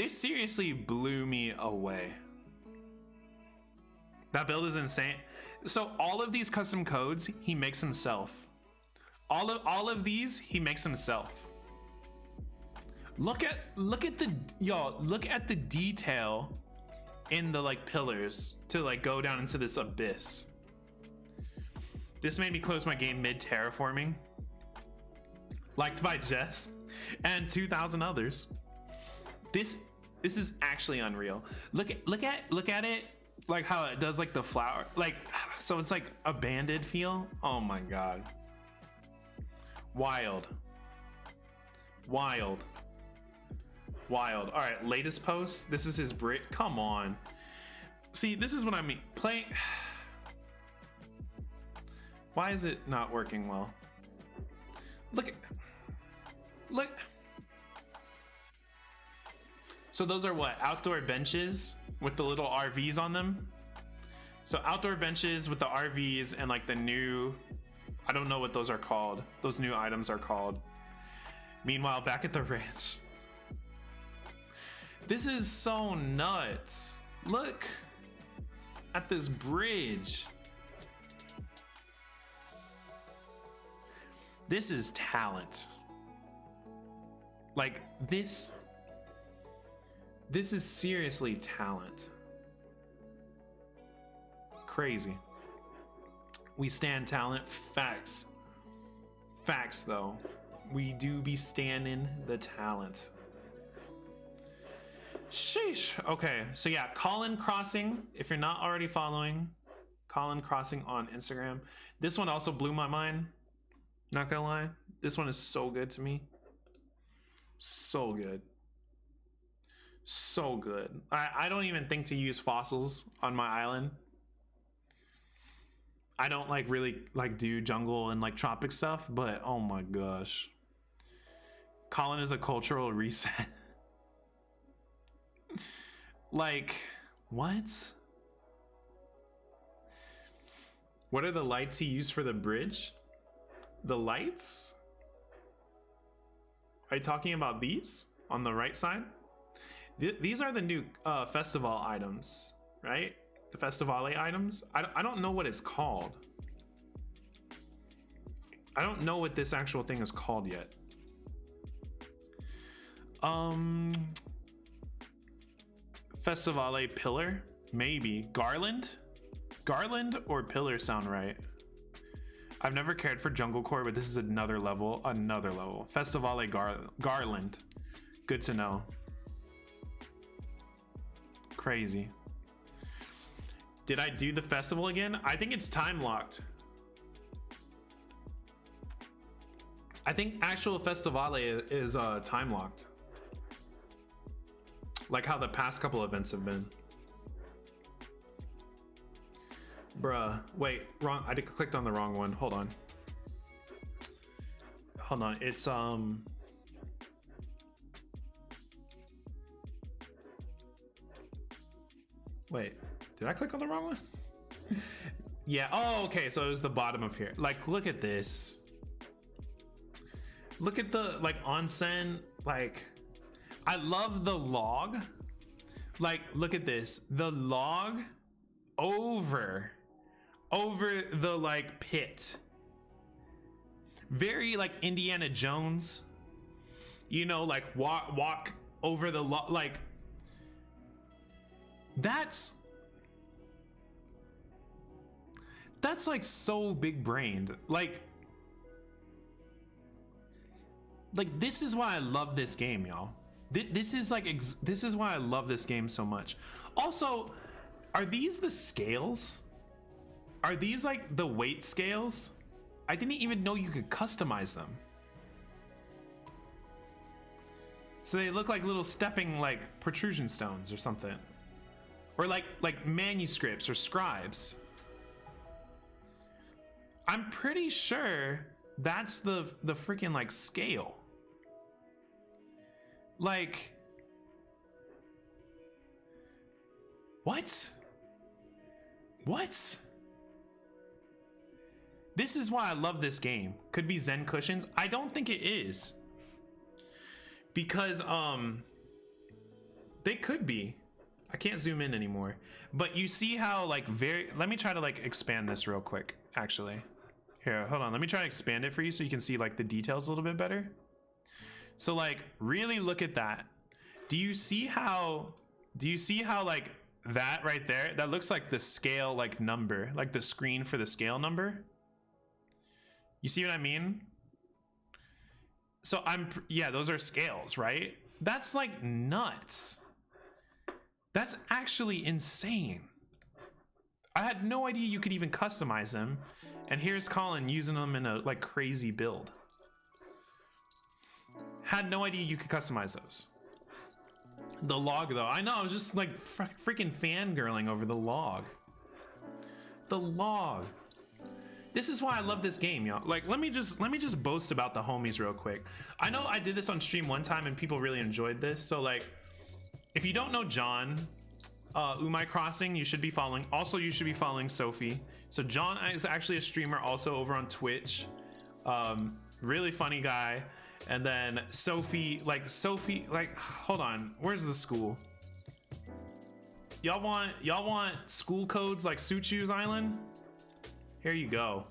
seriously blew me away. That build is insane. So all of these custom codes, he makes himself. All of these, he makes himself. Look at the, y'all, look at the detail in the like pillars to like go down into this abyss. This made me close my game mid terraforming. Liked by Jess and 2,000 others. This is actually unreal. Look at it, like how it does like the flower, like, so it's like a banded feel. Oh my god. Wild. All right, latest post. This is his brick. Come on. See, this is what I mean. Play. Why is it not working well? Look. So those are what? Outdoor benches with the little RVs on them. So outdoor benches with the RVs and like the new, I don't know what those are called. Those new items are called. Meanwhile, back at the ranch. This is so nuts. Look at this bridge. This is talent. Like this is seriously talent. Crazy. We stand talent. Facts though. We do be standing the talent. Sheesh. Okay, so yeah, Colin Crossing, if you're not already following Colin Crossing on Instagram, this one also blew my mind. Not gonna lie, this one is so good to me. So good. So good. I don't even think to use fossils on my island. I don't like really like do jungle and like tropic stuff, but oh my gosh. Colin is a cultural reset. Like, what? What are the lights he used for the bridge? The lights? Are you talking about these on the right side? These are the new festival items, right? The festivale items. I don't know what it's called. I don't know what this actual thing is called yet. Festivale pillar, maybe. Garland or pillar sound right. I've never cared for jungle core, but this is another level. Festivale garland. Good to know. Crazy. Did I do the festival again? I think it's time locked. I think actual festivale is time locked. Like how the past couple events have been. Bruh, wait, wrong. I clicked on the wrong one. Hold on. It's wait, did I click on the wrong one? Yeah. Oh, okay. So it was the bottom of here. Like, look at this. Look at the like onsen. Like, I love the log. Like, look at this. The log over the like pit. very like Indiana Jones, you know, like walk over the like that's like so big brained. Like this is why I love this game, y'all. This is like this is why I love this game so much. Also, are these the scales? Are these like the weight scales? I didn't even know you could customize them. So they look like little stepping like protrusion stones or something. Or like manuscripts or scribes. I'm pretty sure that's the freaking like scale. Like, what? This is why I love this game. Could be Zen cushions. I don't think it is, because they could be. I can't zoom in anymore, but you see how like let me try to like expand this real quick. Actually, here, hold on, let me try to expand it for you so you can see like the details a little bit better. So like really look at that. Do you see how like that right there, that looks like the scale like number, like the screen for the scale number? You see what I mean? So yeah, those are scales, right? That's like nuts. That's actually insane. I had no idea you could even customize them. And here's Colin using them in a like crazy build. Had no idea you could customize those. The log though, I know, I was just like freaking fangirling over the log. The log. This is why I love this game, y'all. Like, let me just boast about the homies real quick. I know I did this on stream one time and people really enjoyed this. So like, if you don't know John, Umai Crossing, you should be following. Also, you should be following Sophie. So John is actually a streamer also over on Twitch. Really funny guy. And then Sophie, hold on, where's the school? Y'all want school codes like Suit Shoes Island? Here you go.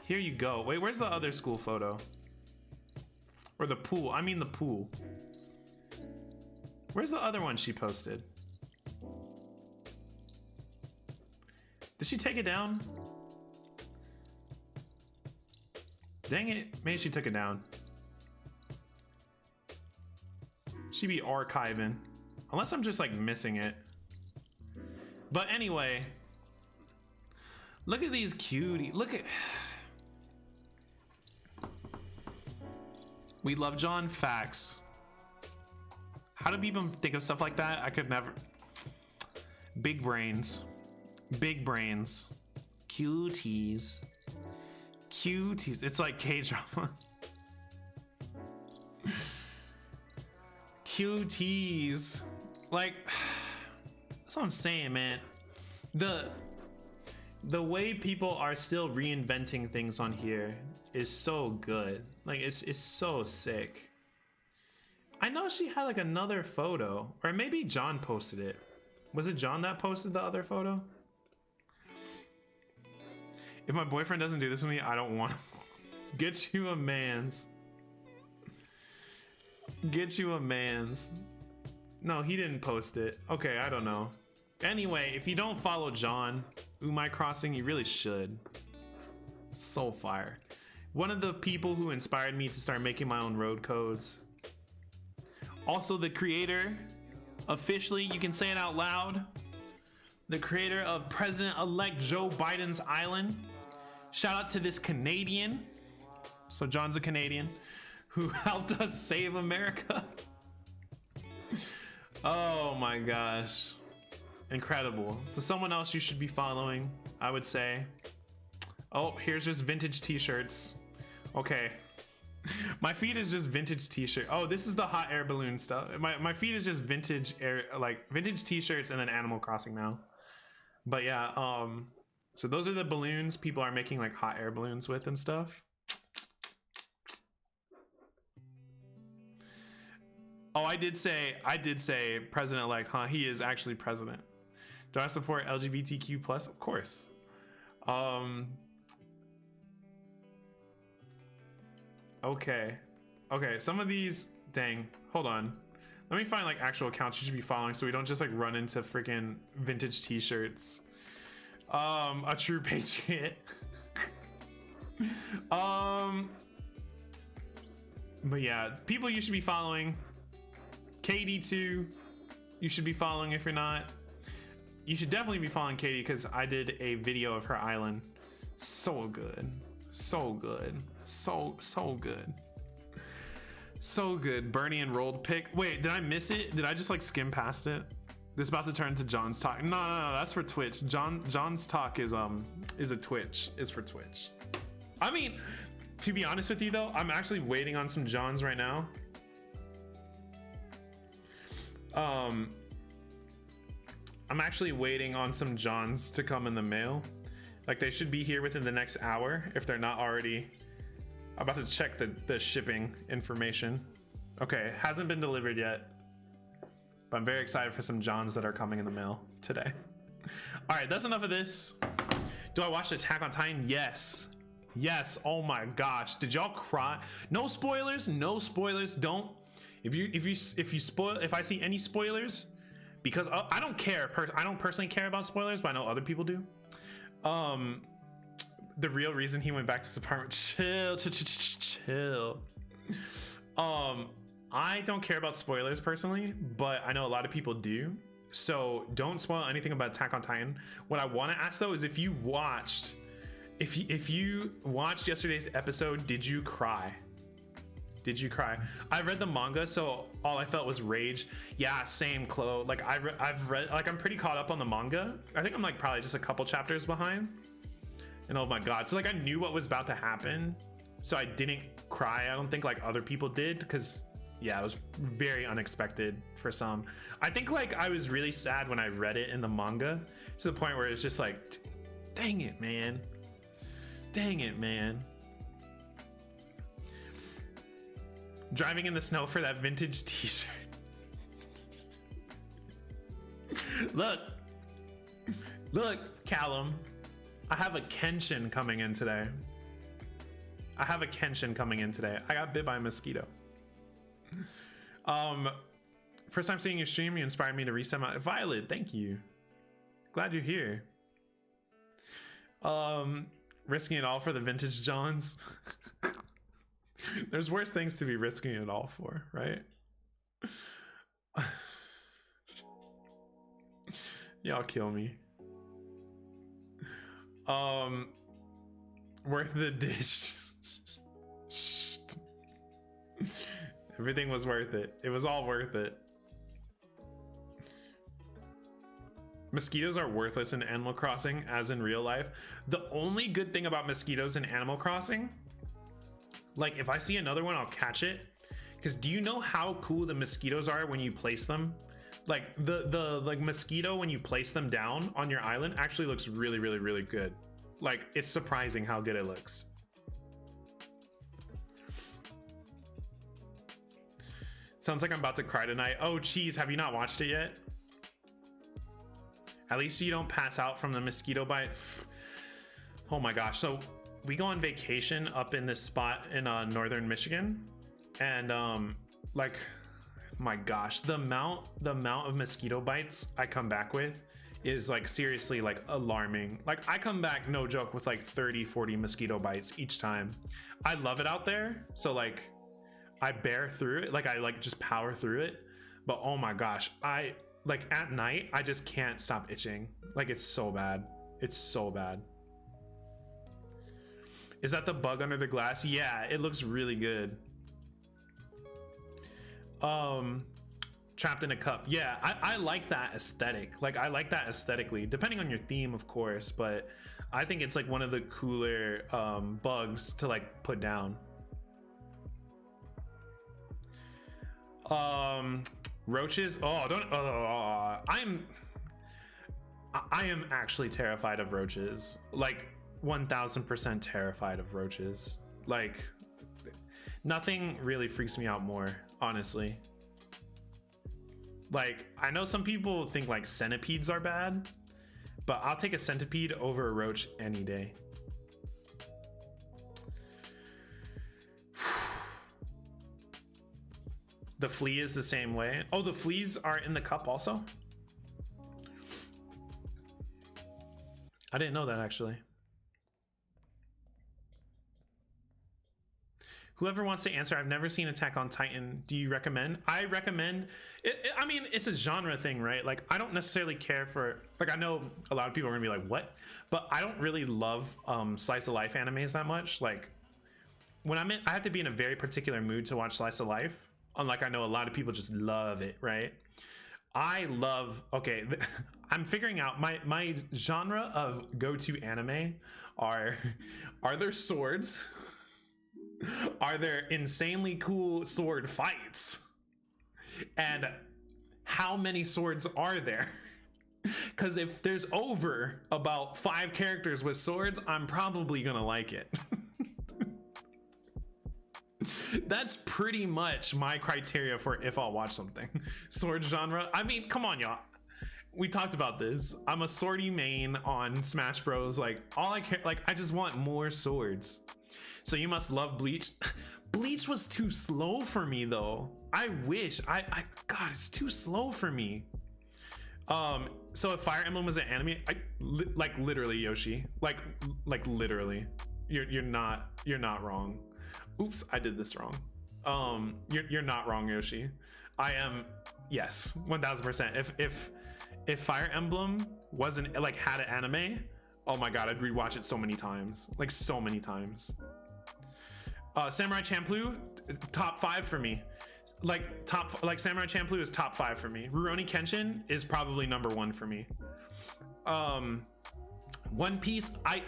Here you go. Wait, where's the other school photo? Or the pool, I mean the pool. Where's the other one she posted? Did she take it down? Dang it, maybe she took it down. She be archiving. Unless I'm just like missing it. But anyway. Look at these cutie. Look at. We love John. Facts. How do people think of stuff like that? I could never. Big brains. Big brains. Cuties. Cuties. It's like K-drama. Cuties. Like, that's what I'm saying, man. The way people are still reinventing things on here is so good. Like, it's so sick. I know she had like another photo, or maybe John posted it. Was it John that posted the other photo? If my boyfriend doesn't do this with me, I don't want to. Get you a man's. Get you a man's. No, he didn't post it. Okay, I don't know. Anyway, if you don't follow John, Umai Crossing, you really should. So fire. One of the people who inspired me to start making my own road codes. Also the creator, officially, you can say it out loud. The creator of President-elect Joe Biden's Island. Shout out to this Canadian. So John's a Canadian who helped us save America. Oh my gosh. Incredible. So someone else you should be following, I would say. Oh, here's just vintage t-shirts. Okay. My feed is just vintage t-shirt. Oh, this is the hot air balloon stuff. My feed is just vintage air, like vintage t-shirts and then Animal Crossing now. But yeah, so those are the balloons people are making like hot air balloons with and stuff. Oh, I did say president-elect, huh? He is actually president. Do I support LGBTQ plus? Of course. Okay. Okay, some of these, dang, hold on. Let me find like actual accounts you should be following so we don't just like run into freaking vintage t-shirts. A true patriot. But yeah, people you should be following. KD2, you should be following if you're not. You should definitely be following Katie because I did a video of her island. So good. So good. So good. So good. Bernie and rolled pick. Wait, did I miss it? Did I just like skim past it? This is about to turn into John's talk. No, that's for Twitch. John's talk is a Twitch. Is for Twitch. I mean, to be honest with you though, I'm actually waiting on some Johns right now. I'm actually waiting on some Johns to come in the mail. Like they should be here within the next hour if they're not already. I'm about to check the shipping information. Okay, hasn't been delivered yet. But I'm very excited for some Johns that are coming in the mail today. All right, that's enough of this. Do I watch Attack on Titan? Yes. Yes. Oh my gosh. Did y'all cry? No spoilers. No spoilers. Don't. If I see any spoilers, because I don't care. I don't personally care about spoilers, but I know other people do. The real reason he went back to his apartment. Chill. I don't care about spoilers personally, but I know a lot of people do. So don't spoil anything about Attack on Titan. What I want to ask though is if you watched yesterday's episode, did you cry? Did you cry? I read the manga, so all I felt was rage. Yeah, same, Chloe. Like I've read, like I'm pretty caught up on the manga. I think I'm like probably just a couple chapters behind. And oh my god, so like I knew what was about to happen, so I didn't cry. I don't think like other people did, because yeah, it was very unexpected for some. I think like I was really sad when I read it in the manga, to the point where it's just like, dang it, man. Dang it, man. Driving in the snow for that vintage t-shirt. Look, Callum. I have a Kenshin coming in today. I got bit by a mosquito. First time seeing your stream, you inspired me to reset my Violet. Thank you. Glad you're here. Risking it all for the vintage Johns. There's worse things to be risking it all for, right? Y'all kill me. Worth the dish. Everything was worth it. It was all worth it. Mosquitoes are worthless in Animal Crossing as in real life. The only good thing about mosquitoes in Animal Crossing, like if I see another one, I'll catch it. Because do you know how cool the mosquitoes are when you place them? Like the like mosquito when you place them down on your island actually looks really, really, really good. Like it's surprising how good it looks. Sounds like I'm about to cry tonight. Oh geez, have you not watched it yet? At least you don't pass out from the mosquito bite. Oh my gosh. So we go on vacation up in this spot in northern Michigan, and like my gosh, the amount of mosquito bites I come back with is like seriously like alarming. Like I come back, no joke, with like 30-40 mosquito bites each time. I love it out there, so like I bear through it, like I like just power through it. But oh my gosh, I like at night I just can't stop itching. Like it's so bad. It's so bad. Is that the bug under the glass? Yeah, it looks really good. Trapped in a cup. Yeah, I like that aesthetic. Like I like that aesthetically, depending on your theme, of course, but I think it's like one of the cooler bugs to like put down. Roaches. Oh, don't. I am actually terrified of roaches. Like 1000% terrified of roaches. Like nothing really freaks me out more, honestly. Like I know some people think like centipedes are bad, but I'll take a centipede over a roach any day. The flea is the same way. Oh, the fleas are in the cup also? I didn't know that actually. Whoever wants to answer, I've never seen Attack on Titan. Do you recommend? I recommend it. I mean, it's a genre thing, right? Like, I don't necessarily care for, like, I know a lot of people are gonna be like, what? But I don't really love slice of life animes that much. Like, when I'm in, I have to be in a very particular mood to watch slice of life. Unlike, I know a lot of people just love it, right? I love, okay, I'm figuring out my genre of go-to anime are there swords? Are there insanely cool sword fights? And how many swords are there? Because if there's over about 5 characters with swords, I'm probably gonna like it. That's pretty much my criteria for if I'll watch something. Sword genre. I mean, come on, y'all. We talked about this. I'm a swordy main on Smash Bros. Like, all I care, like, I just want more swords. So you must love Bleach. Bleach was too slow for me though. I wish, God, it's too slow for me. So if Fire Emblem was an anime, like literally Yoshi, like literally, you're not wrong. Oops, I did this wrong. You're not wrong, Yoshi. I am, yes, 1000%. If Fire Emblem wasn't like had an anime, oh my god, I'd rewatch it so many times, like so many times. Samurai Champloo, top 5 for me. Like Samurai Champloo is top 5 for me. Rurouni Kenshin is probably number 1 for me. One Piece, I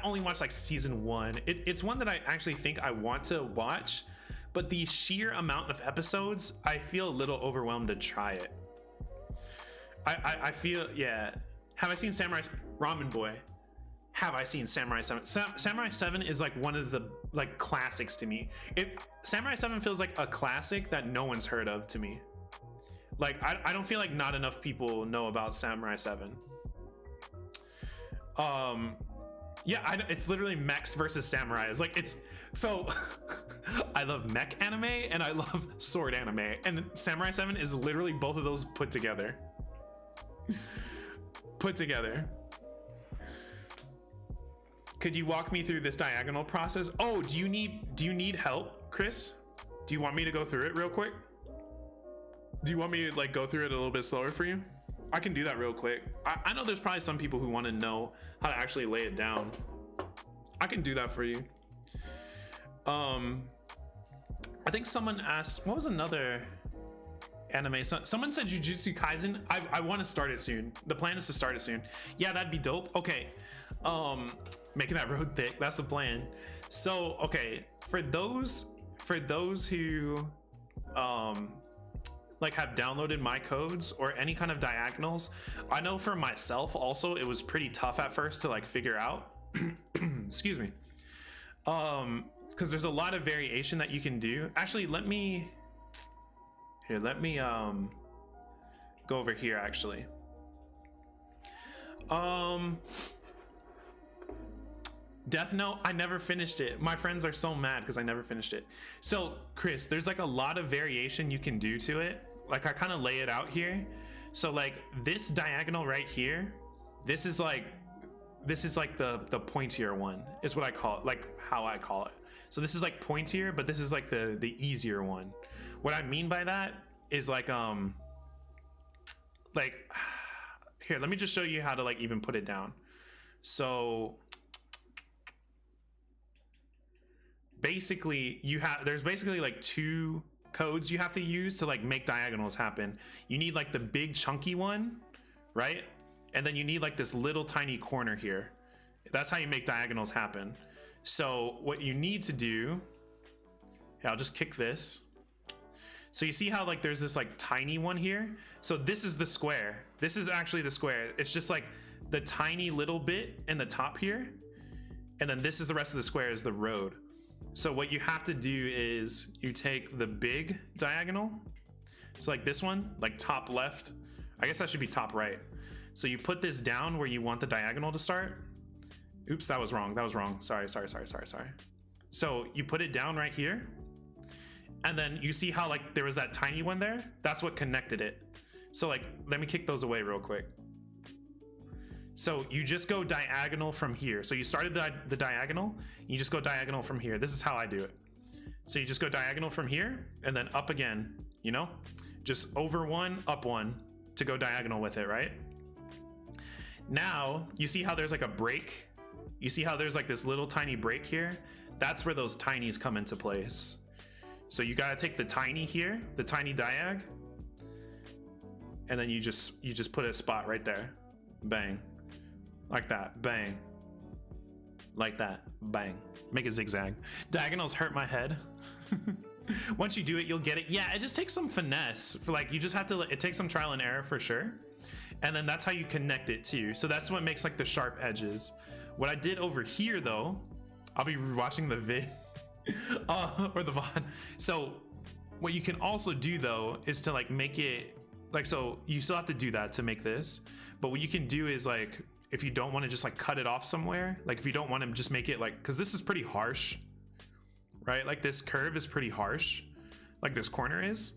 only watched like season 1. It's one that I actually think I want to watch, but the sheer amount of episodes, I feel a little overwhelmed to try it. I feel, yeah. Have I seen Samurai Ramen Boy? Have I seen Samurai 7? Samurai 7 is like one of the like classics to me. Samurai 7 feels like a classic that no one's heard of to me. Like, I don't feel like not enough people know about Samurai 7. Yeah, it's literally mechs versus samurais. Like, it's so I love mech anime and I love sword anime, and Samurai 7 is literally both of those put together. Could you walk me through this diagonal process? Oh, do you need help, Chris? Do you want me to go through it real quick? Do you want me to like go through it a little bit slower for you? I can do that real quick. I know there's probably some people who want to know how to actually lay it down. I can do that for you. I think someone asked, what was another anime? Someone said Jujutsu Kaisen. I want to start it soon. The plan is to start it soon. Yeah, that'd be dope. Okay. Making that road thick, that's the plan. So okay, for those who like have downloaded my codes or any kind of diagonals, I know for myself also it was pretty tough at first to like figure out. Excuse me. Because there's a lot of variation that you can do. Actually, let me go over here actually. Death Note, I never finished it. My friends are so mad because I never finished it. So Chris, there's like a lot of variation you can do to it. Like, I kind of lay it out here. So like this diagonal right here, this is like the pointier one is what I call it, like how I call it. So this is like pointier, but this is like the easier one. What I mean by that is like here, let me just show you how to like even put it down. So basically there's basically like 2 codes you have to use to like make diagonals happen. You need like the big chunky one, right? And then you need like this little tiny corner here. That's how you make diagonals happen. So what you need to do, I'll just kick this. So you see how like there's this like tiny one here? So this is the square. This is actually the square. It's just like the tiny little bit in the top here. And then this is the rest of the square is the road. So what you have to do is you take the big diagonal. So like this one, like top left. I guess that should be top right. So you put this down where you want the diagonal to start. Oops, that was wrong. Sorry. So you put it down right here. And then you see how like there was that tiny one there? That's what connected it. So like, let me kick those away real quick. So you just go diagonal from here. So you started the diagonal, you just go diagonal from here. This is how I do it. So you just go diagonal from here and then up again, you know? Just over one, up one to go diagonal with it, right? Now, you see how there's like a break? You see how there's like this little tiny break here? That's where those tinies come into place. So you gotta take the tiny here, the tiny diag, and then you just put a spot right there. Bang. Like that. Bang. Like that. Bang. Make a zigzag. Diagonals hurt my head. Once you do it, you'll get it. Yeah, it just takes some finesse. For like, you just have to, it takes some trial and error for sure. And then that's how you connect it too. So that's what makes like the sharp edges. What I did over here though, I'll be watching the vid or the VOD. So what you can also do though is to like make it like, so you still have to do that to make this, but what you can do is like, if you don't want to just like cut it off somewhere, like if you don't want to just make it like, because this is pretty harsh, right? Like this curve is pretty harsh, like this corner is.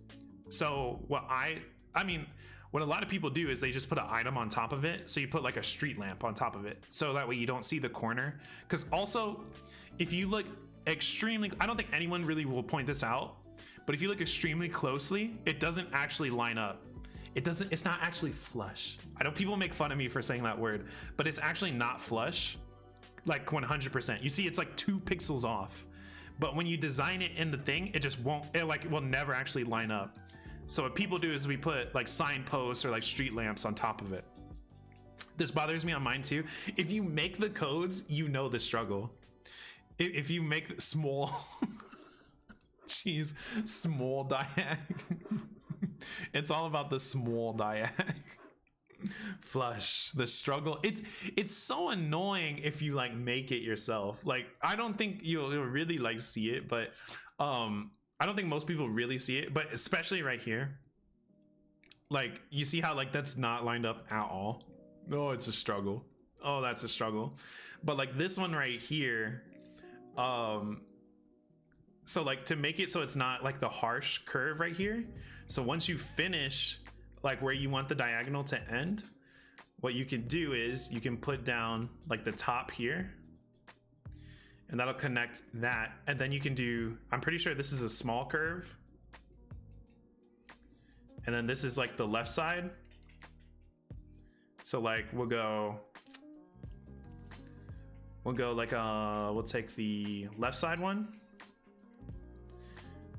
So what I mean, what a lot of people do is they just put an item on top of it. So you put like a street lamp on top of it. So that way you don't see the corner. Because also, if you look extremely, I don't think anyone really will point this out, but if you look extremely closely, it doesn't actually line up. It's not actually flush. I know people make fun of me for saying that word, but it's actually not flush, like 100%. You see, it's like 2 pixels off. But when you design it in the thing, it just won't, it like will never actually line up. So what people do is we put like signposts or like street lamps on top of it. This bothers me on mine too. If you make the codes, you know the struggle. If you make small, jeez, small diag. It's all about the small diag. Flush, the struggle. It's so annoying if you like make it yourself. Like I don't think you'll really like see it, but I don't think most people really see it, but especially right here. Like you see how like that's not lined up at all. Oh, it's a struggle. Oh, that's a struggle. But like this one right here, so like to make it so it's not like the harsh curve right here. So once you finish like where you want the diagonal to end, what you can do is you can put down like the top here and that'll connect that. And then you can do, I'm pretty sure this is a small curve. And then this is like the left side. So like we'll go like, we'll take the left side one.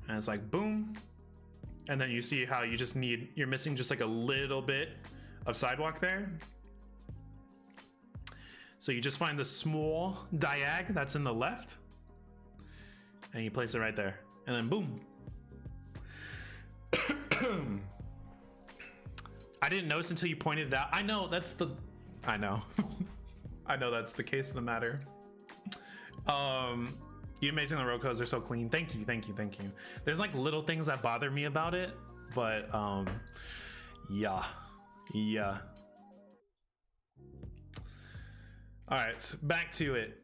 And it's like, boom. And then you see how you just need, you're missing just like a little bit of sidewalk there. So you just find the small diag that's in the left and you place it right there and then boom. I didn't notice until you pointed it out. I know that's the, I know. I know that's the case of the matter. You amazing, the road codes are so clean. Thank you, thank you, thank you. There's like little things that bother me about it, but yeah. All right, back to it.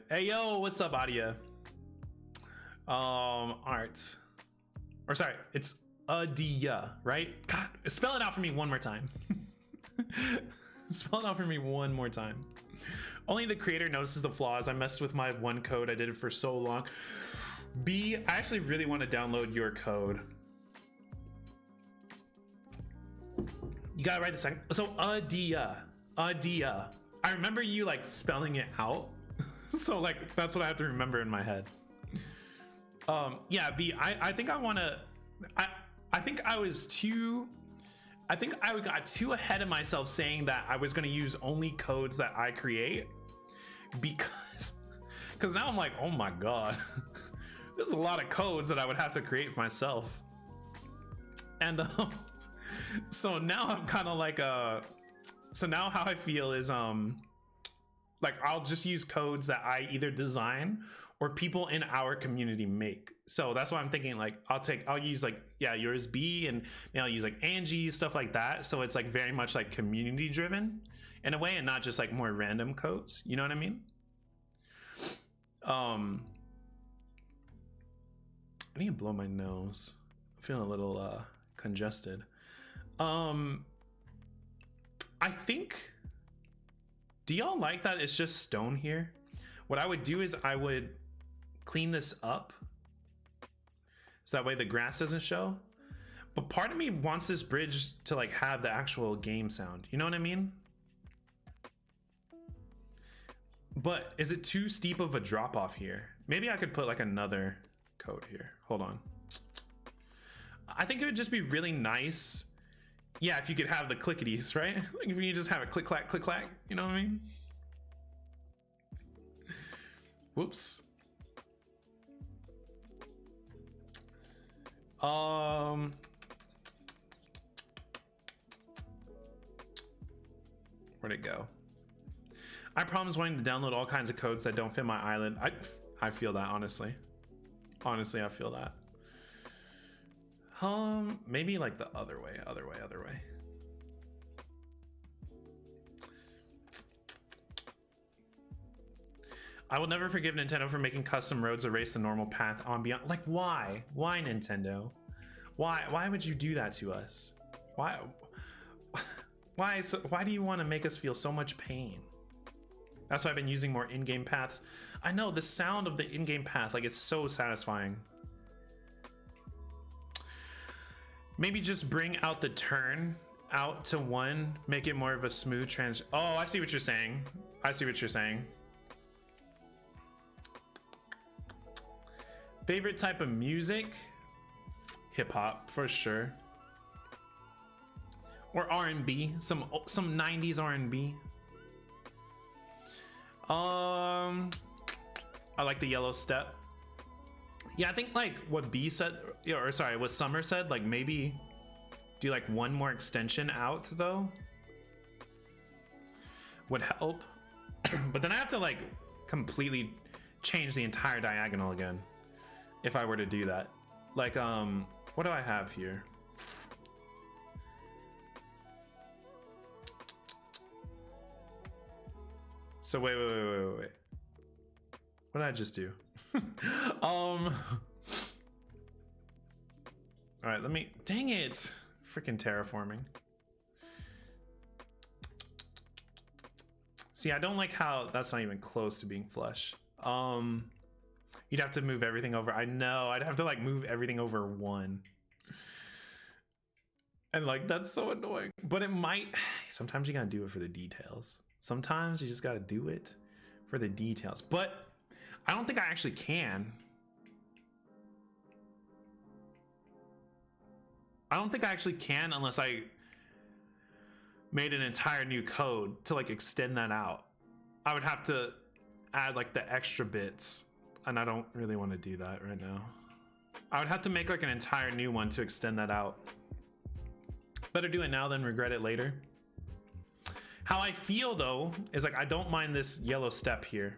Hey yo, what's up, Adia? All right. Or sorry, it's Adia, right? God, spell it out for me one more time. Spell it out for me one more time. Only the creator notices the flaws. I messed with my one code. I did it for so long. B, I actually really want to download your code. You gotta write the second. So Adia. I remember you like spelling it out. So like, that's what I have to remember in my head. Yeah, B, I think I want to, I think I got too ahead of myself saying that I was going to use only codes that I create because now I'm like, oh my God, there's a lot of codes that I would have to create for myself. And so now I'm kind of like, so now how I feel is, like I'll just use codes that I either design or people in our community make. So that's why I'm thinking like, I'll use like, yeah, yours B, and I'll use like Angie, stuff like that. So it's like very much like community driven in a way and not just like more random codes. You know what I mean? I need to blow my nose. I'm feeling a little congested. I think, do y'all like that it's just stone here? What I would do is I would clean this up so that way the grass doesn't show. But part of me wants this bridge to like have the actual game sound. You know what I mean? But is it too steep of a drop off here? Maybe I could put like another coat here. Hold on. I think it would just be really nice. Yeah, if you could have the clickities, right? Like if you just have a click clack, you know what I mean? Whoops. Where'd it go? I have problems wanting to download all kinds of codes that don't fit my island. I feel that, honestly. Honestly, I feel that. Maybe like the other way. I will never forgive Nintendo for making custom roads erase the normal path on beyond. Like, why? Why, Nintendo? Why would you do that to us? Why do you want to make us feel so much pain? That's why I've been using more in-game paths. I know the sound of the in-game path, like it's so satisfying. Maybe just bring out the turn out to 1, make it more of a smooth trans. Oh, I see what you're saying. I see what you're saying. Favorite type of music? Hip hop for sure. Or R&B, some 90s R&B. I like the yellow step. Yeah, I think like what B said, or sorry, what Summer said, like maybe do like one more extension out though would help. But then I have to like completely change the entire diagonal again if I were to do that. Like, what do I have here? So wait. What did I just do? All right, let me, dang it. Freaking terraforming. See, I don't like how that's not even close to being flush. You'd have to move everything over. I know, I'd have to like move everything over 1. And like, that's so annoying, but it might, sometimes you gotta do it for the details. Sometimes you just gotta do it for the details, but I don't think I actually can. I don't think I actually can unless I made an entire new code to like extend that out. I would have to add like the extra bits, and I don't really want to do that right now. I would have to make like an entire new one to extend that out. Better do it now than regret it later. How I feel though is like I don't mind this yellow step here.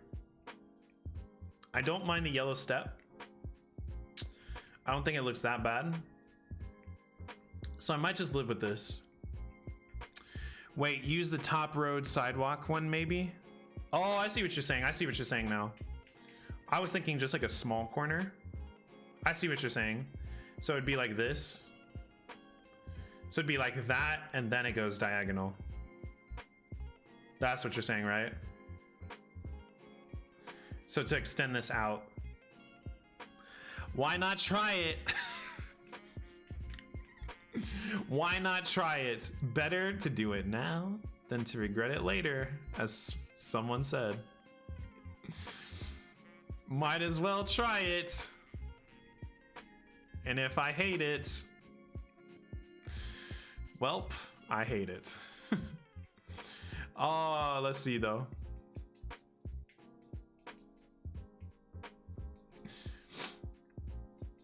I don't mind the yellow step. I don't think it looks that bad. So I might just live with this. Wait, use the top road sidewalk one maybe? Oh, I see what you're saying. I see what you're saying now. I was thinking just like a small corner. I see what you're saying. So it'd be like this. So it'd be like that, and then it goes diagonal. That's what you're saying, right? So to extend this out. Why not try it? Why not try it? Better to do it now than to regret it later, as someone said. Might as well try it. And if I hate it, welp, I hate it. Oh, let's see though.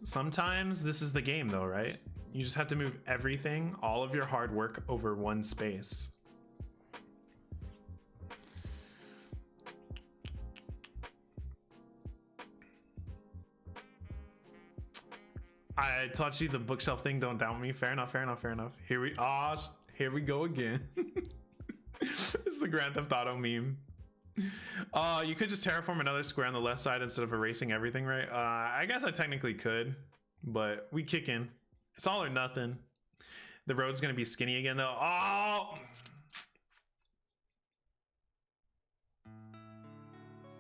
Sometimes this is the game though, right? You just have to move everything, all of your hard work over one space. I taught you the bookshelf thing, don't doubt me. Fair enough, fair enough, fair enough. Here we go again. It's the Grand Theft Auto meme. You could just terraform another square on the left side instead of erasing everything, right? I guess I technically could. but we kicking. It's all or nothing. The road's gonna be skinny again though. Oh!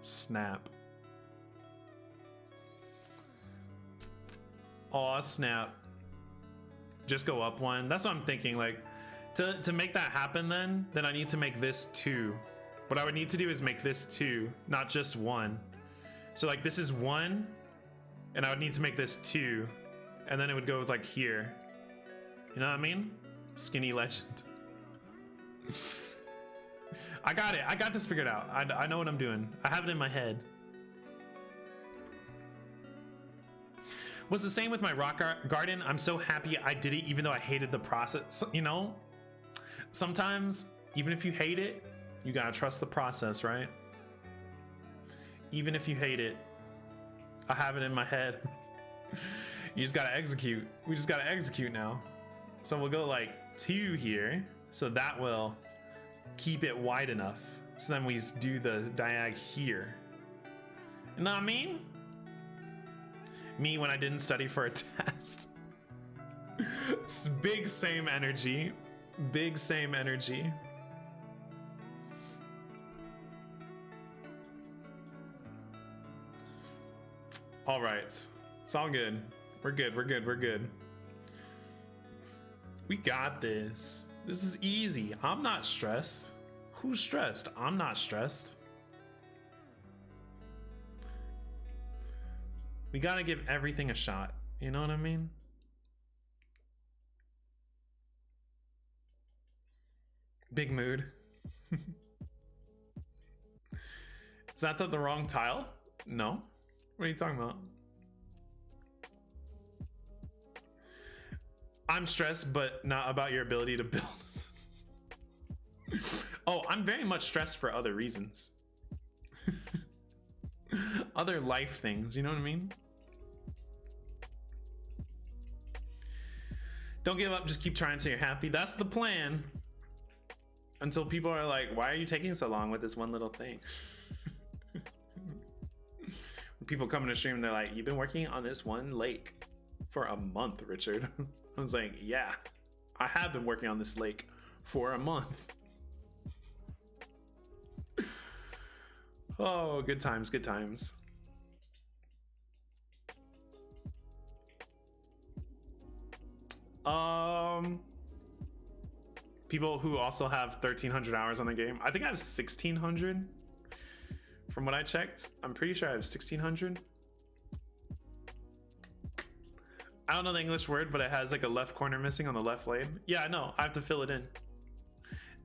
Snap. Oh, snap. Just go up one. That's what I'm thinking. Like, to make that happen then I need to make this 2. What I would need to do is make this 2, not just 1. So like this is 1, and I would need to make this 2, and then it would go like here. You know what I mean? Skinny legend. I got it. I got this figured out. I know what I'm doing. I have it in my head. Was the same with my rock garden. I'm so happy I did it, even though I hated the process. You know, sometimes even if you hate it, you gotta trust the process, right? Even if you hate it, I have it in my head. You just gotta execute. We just gotta execute now. So we'll go like 2 here, so that will keep it wide enough. So then we do the diag here. You know what I mean? Me when I didn't study for a test. Big same energy. Big same energy. All right, it's all good. We're good, we're good, we're good. We got this. This is easy. I'm not stressed. Who's stressed? I'm not stressed. We gotta give everything a shot. You know what I mean? Big mood. Is that the wrong tile? No. What are you talking about? I'm stressed, but not about your ability to build. Oh, I'm very much stressed for other reasons. Other life things, you know what I mean? Don't give up, just keep trying until you're happy. That's the plan. Until people are like, why are you taking so long with this one little thing? People come in the stream and they're like, you've been working on this one lake for a month, Richard. I was like, yeah, I have been working on this lake for a month. Oh, good times, good times. People who also have 1,300 hours on the game. I think I have 1,600 from what I checked. I'm pretty sure I have 1,600. I don't know the English word, but it has like a left corner missing on the left lane. Yeah, I know. I have to fill it in.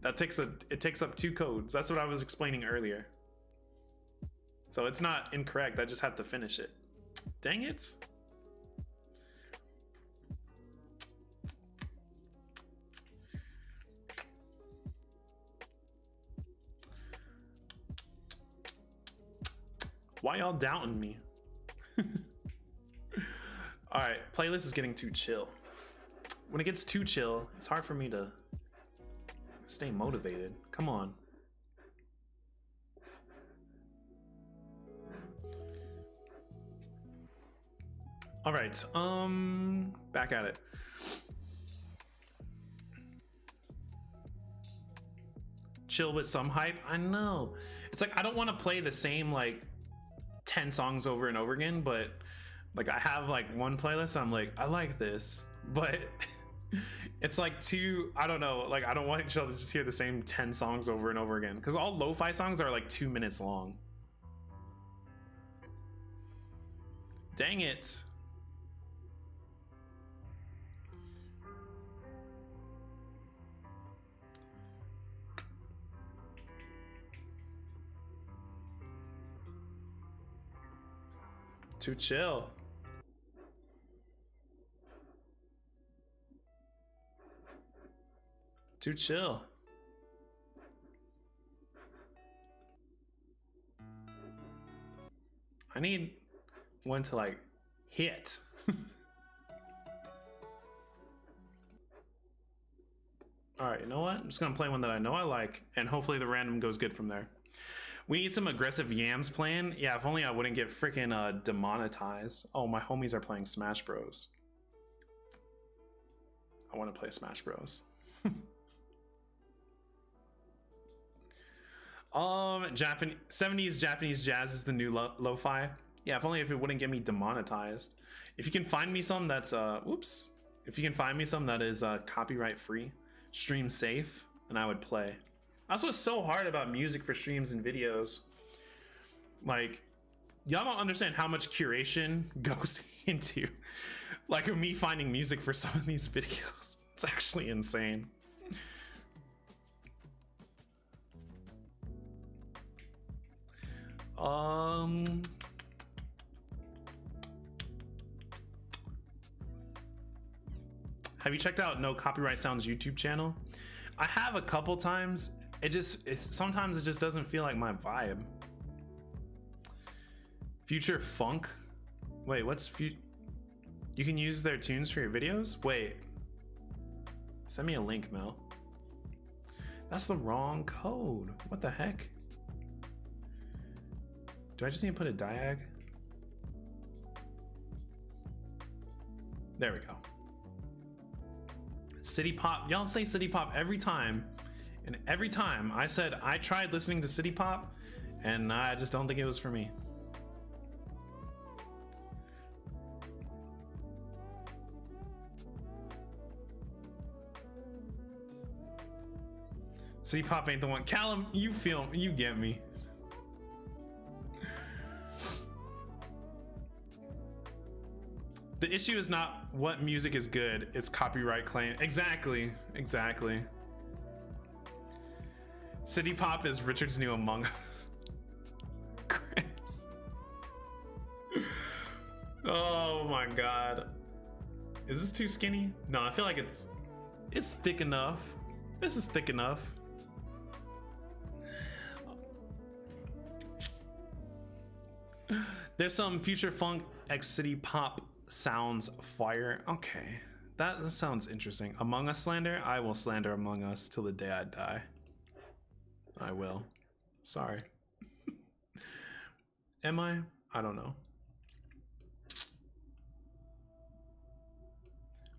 That takes it takes up 2 codes. That's what I was explaining earlier. So it's not incorrect. I just have to finish it. Dang it. Why y'all doubting me? All right, playlist is getting too chill. When it gets too chill, it's hard for me to stay motivated. Come on. All right, back at it. Chill with some hype. I know. It's like I don't want to play the same like 10 songs over and over again, but like I have like one playlist I'm like, I like this, but it's like too, I don't know, like I don't want y'all to just hear the same 10 songs over and over again, because all lo-fi songs are like 2 minutes long. Dang it. Too chill. Too chill. I need one to like hit. All right, you know what? I'm just gonna play one that I know I like, and hopefully the random goes good from there. We need some aggressive yams playing. Yeah, if only I wouldn't get freaking demonetized. Oh, my homies are playing Smash Bros. I want to play Smash Bros. Japanese 70s Japanese jazz is the new lo-fi. Yeah, if only if it wouldn't get me demonetized. If you can find me some that's if you can find me some that is copyright free, stream safe, and I would play. That's what's so hard about music for streams and videos. Like, y'all don't understand how much curation goes into like me finding music for some of these videos. It's actually insane. Have you checked out No Copyright Sounds YouTube channel? I have a couple times. Sometimes it just doesn't feel like my vibe. Future Funk? Wait, what's you can use their tunes for your videos? Wait. Send me a link, Mel. That's the wrong code. What the heck? Do I just need to put a diag? There we go. City Pop. Y'all say City Pop every time. And every time I said I tried listening to City Pop and I just don't think it was for me. City Pop ain't the one. Callum, you get me. The issue is not what music is good, it's copyright claim. Exactly. City Pop is Richard's new Among Us. Chris. Oh my god. Is this too skinny? No, I feel like it's thick enough. This is thick enough. There's some Future Funk X City Pop sounds fire. Okay, that sounds interesting. Among Us slander? I will slander Among Us till the day I die. I will. Sorry. Am I? I don't know.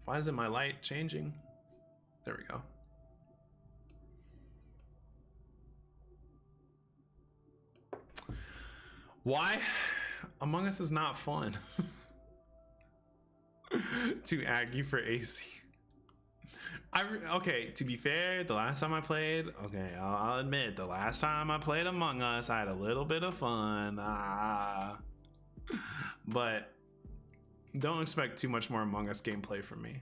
Why isn't my light changing? There we go. Why? Among Us is not fun. To argue for AC. Okay, to be fair, the last time I played, I'll admit, the last time I played Among Us, I had a little bit of fun. But don't expect too much more Among Us gameplay from me.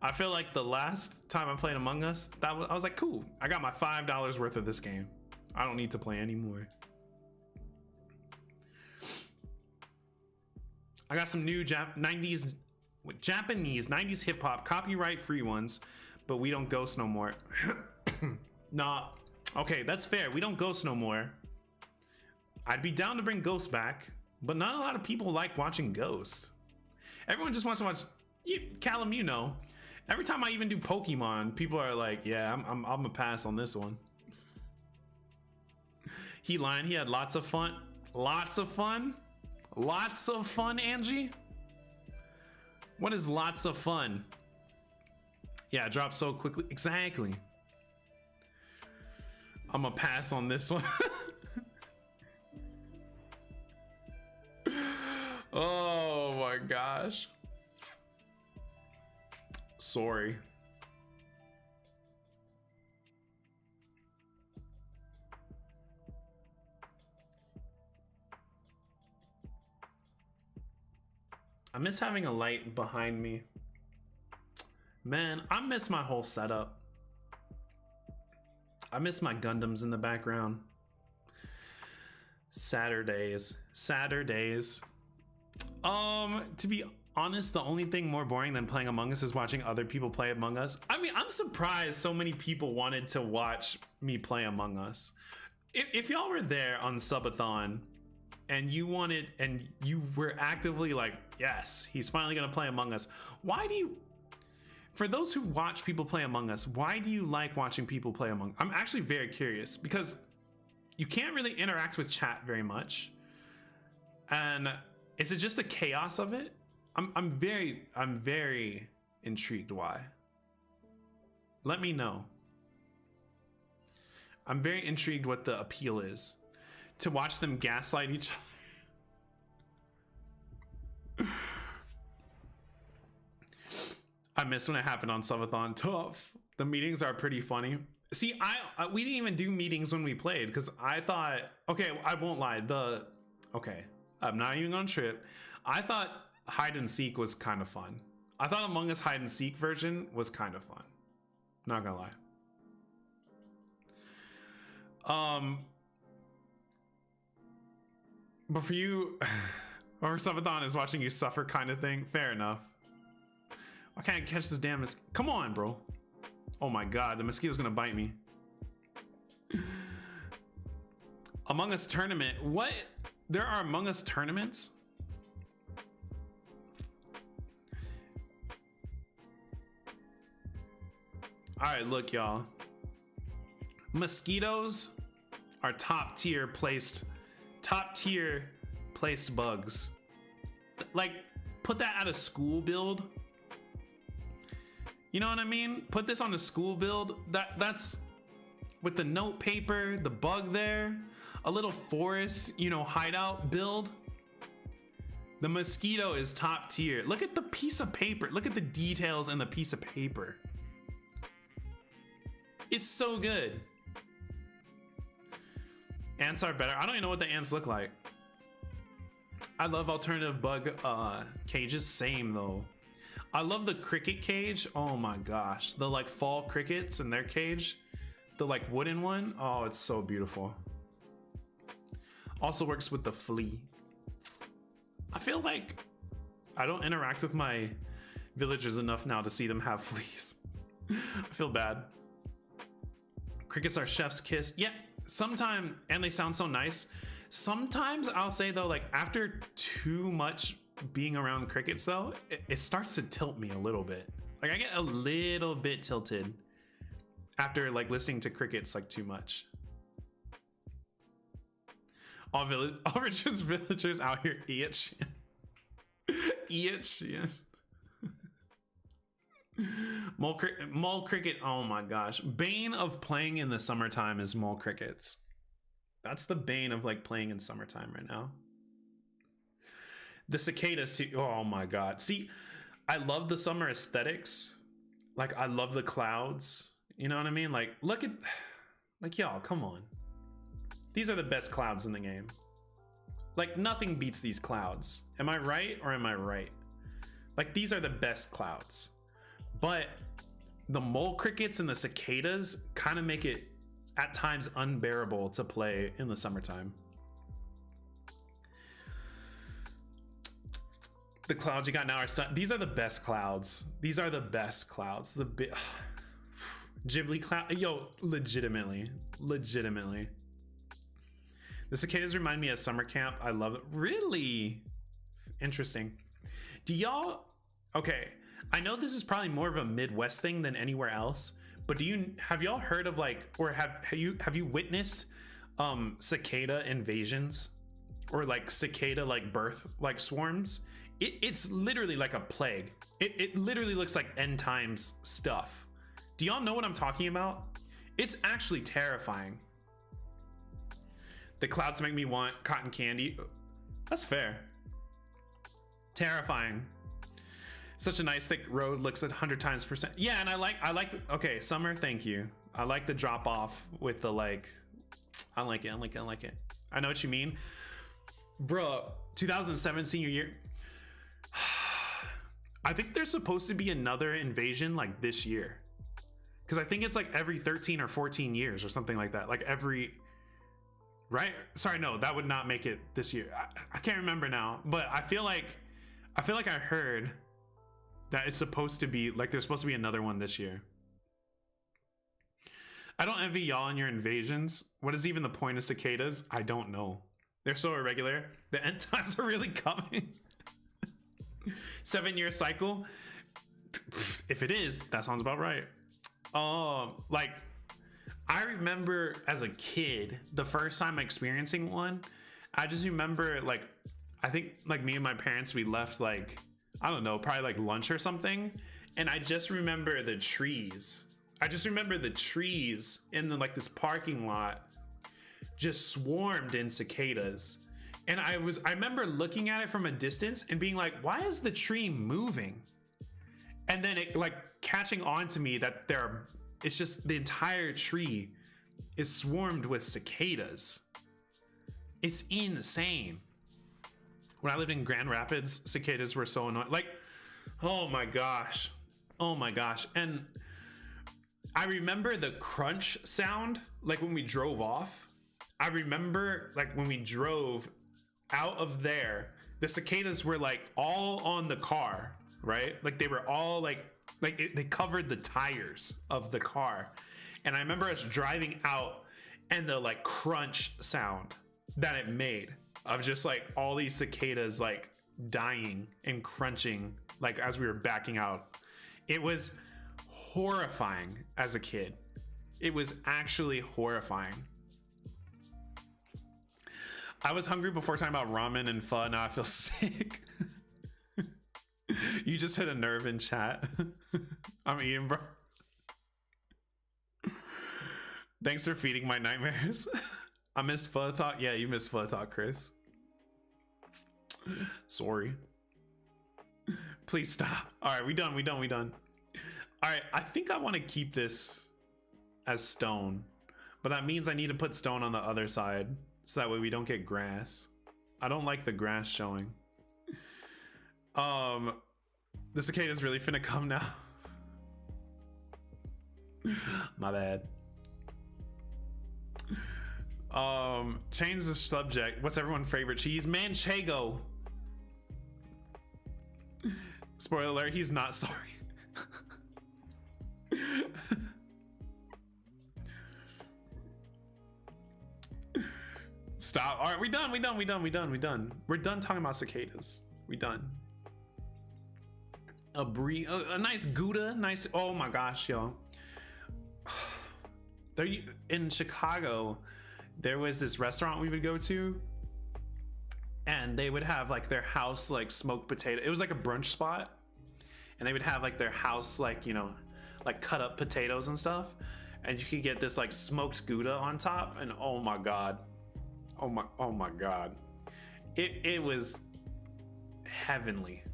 I feel like the last time I played Among Us, I was like, cool, I got my $5 worth of this game. I don't need to play anymore. I got some new Japanese 90s hip hop, copyright free ones, but we don't ghost no more. Nah, okay, that's fair. We don't ghost no more. I'd be down to bring Ghost back, but not a lot of people like watching Ghost. Everyone just wants to watch. Callum, you know, every time I even do Pokemon, people are like, "Yeah, I'm gonna pass on this one." He lying. He had lots of fun. Lots of fun. Lots of fun, Angie? What is lots of fun? Yeah, it dropped so quickly. Exactly. I'm gonna pass on this one. Oh my gosh. Sorry. I miss having a light behind me. Man, I miss my whole setup. I miss my Gundams in the background. Saturdays. To be honest, the only thing more boring than playing Among Us is watching other people play Among Us. I mean, I'm surprised so many people wanted to watch me play Among Us. If y'all were there on Subathon and you were actively like, yes, he's finally gonna play Among Us. For those who watch people play Among Us, why do you like watching people play Among Us? I'm actually very curious because you can't really interact with chat very much. And is it just the chaos of it? I'm very intrigued why. Let me know. I'm very intrigued what the appeal is. To watch them gaslight each other. I miss when it happened on Subathon. Tough. The meetings are pretty funny. See, we didn't even do meetings when we played because I thought, okay, I won't lie. I'm not even gonna trip. I thought hide and seek was kind of fun. I thought Among Us hide and seek version was kind of fun. Not gonna lie. But for you, or Subathon is watching you suffer kind of thing. Fair enough. I can't catch this damn mosquito. Come on, bro. Oh my god, the mosquito's gonna bite me. Among Us tournament. What? There are Among Us tournaments? Alright, look, y'all. Mosquitoes are top tier placed bugs. Like, put that at a school build. You know what I mean? Put this on a school build. That's with the note paper, the bug there, a little forest, you know, hideout build. The mosquito is top tier. Look at the piece of paper. Look at the details in the piece of paper. It's so good. Ants are better. I don't even know what the ants look like. I love alternative bug cages. Same though. I love the cricket cage. Oh my gosh. The like fall crickets in their cage. The like wooden one. Oh, it's so beautiful. Also works with the flea. I feel like I don't interact with my villagers enough now to see them have fleas. I feel bad. Crickets are chef's kiss. Yeah, sometimes, and they sound so nice. Sometimes I'll say though, like after too much being around crickets though, it starts to tilt me a little bit. Like I get a little bit tilted after like listening to crickets like too much. All Richard's villagers out here itch. Itch. Mole cricket. Oh my gosh. Bane of playing in the summertime is mole crickets. That's the bane of like playing in summertime right now. The Cicada Suit. Oh my god. See, I love the summer aesthetics. Like I love the clouds. You know what I mean? Like look at, like y'all, come on. These are the best clouds in the game. Like nothing beats these clouds. Am I right or am I right? Like these are the best clouds. But the mole crickets and the cicadas kind of make it at times unbearable to play in the summertime. The clouds you got now are these are the best clouds. These are the best clouds. The Ghibli cloud. Yo, legitimately. The cicadas remind me of summer camp. I love it. Really interesting. Do y'all? Okay, I know this is probably more of a Midwest thing than anywhere else, but have y'all heard of like, or have you witnessed cicada invasions or like cicada like birth like swarms? It's literally like a plague. It literally looks like end times stuff. Do y'all know what I'm talking about? It's actually terrifying. The clouds make me want cotton candy. That's fair. Terrifying. Such a nice thick road, looks at 100 times %. Yeah, and I like okay, summer, thank you. I like the drop off with the like, I like it. I know what you mean. Bro, 2007 senior year. I think there's supposed to be another invasion like this year. Because I think it's like every 13 or 14 years or something like that. Like every, right? Sorry, no, that would not make it this year. I can't remember now, but I feel like I heard that it's supposed to be like there's supposed to be another one this year. I don't envy y'all and your invasions. What is even the point of cicadas? I don't know. They're so irregular. The end times are really coming. 7-year cycle. If it is, that sounds about right. Like I remember as a kid, the first time experiencing one, I just remember like, I think like me and my parents, we left like, I don't know, probably like lunch or something. And I just remember the trees. I just remember the trees in the, like this parking lot just swarmed in cicadas. And I remember looking at it from a distance and being like, why is the tree moving? And then it like catching on to me that it's just the entire tree is swarmed with cicadas. It's insane. When I lived in Grand Rapids, cicadas were so annoying. Like, oh my gosh. Oh my gosh. And I remember the crunch sound, like when we drove off. I remember like when we drove out of there, the cicadas were like all on the car, right? Like they were all like they covered the tires of the car. And I remember us driving out and the like crunch sound that it made of just like all these cicadas like dying and crunching like as we were backing out. It was horrifying as a kid. It was actually horrifying. I was hungry before talking about ramen and pho. Now I feel sick. You just hit a nerve in chat. I'm eating, bro. Thanks for feeding my nightmares. I miss pho talk. Yeah, you miss pho talk, Chris. Sorry. Please stop. All right, we done. All right, I think I want to keep this as stone, but that means I need to put stone on the other side so that way we don't get grass. I don't like the grass showing. The cicada's really finna come now. My bad. Change the subject. What's everyone's favorite cheese? Manchego. Spoiler alert, he's not sorry. Stop. All right, we done. We're done talking about cicadas. We done. A nice Gouda, nice. Oh my gosh, yo. There, in Chicago, there was this restaurant we would go to, and they would have like their house like smoked potato. It was like a brunch spot, and they would have like their house like, you know, like cut up potatoes and stuff, and you could get this like smoked Gouda on top, and oh my god, oh my god, it was heavenly.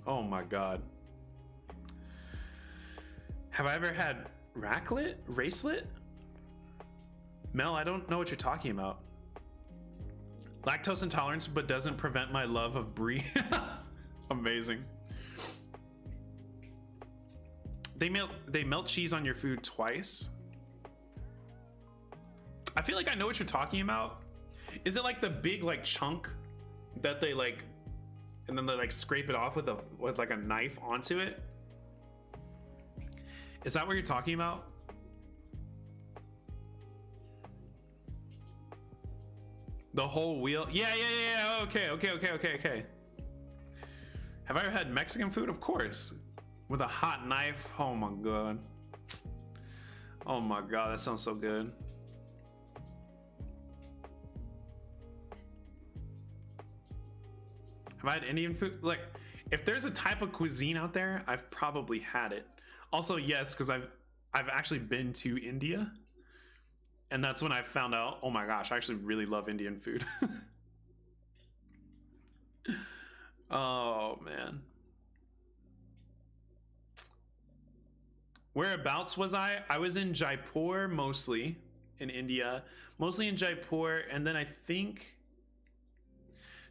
Oh my god. Have I ever had racelet? Mel, I don't know what you're talking about. Lactose intolerance, but doesn't prevent my love of brie. Amazing. They melt cheese on your food twice. I feel like I know what you're talking about. Is it like the big like chunk that they like, and then they like scrape it off with like a knife onto it? Is that what you're talking about? The whole wheel? Yeah. Okay. Have I ever had Mexican food? Of course. With a hot knife. Oh my god. Oh my god, that sounds so good. Have I had Indian food? Like, if there's a type of cuisine out there, I've probably had it. Also, yes, because I've actually been to India, and that's when I found out, oh my gosh, I actually really love Indian food. Oh man. Whereabouts was I? I was in Jaipur mostly, in India, mostly in Jaipur, and then I think,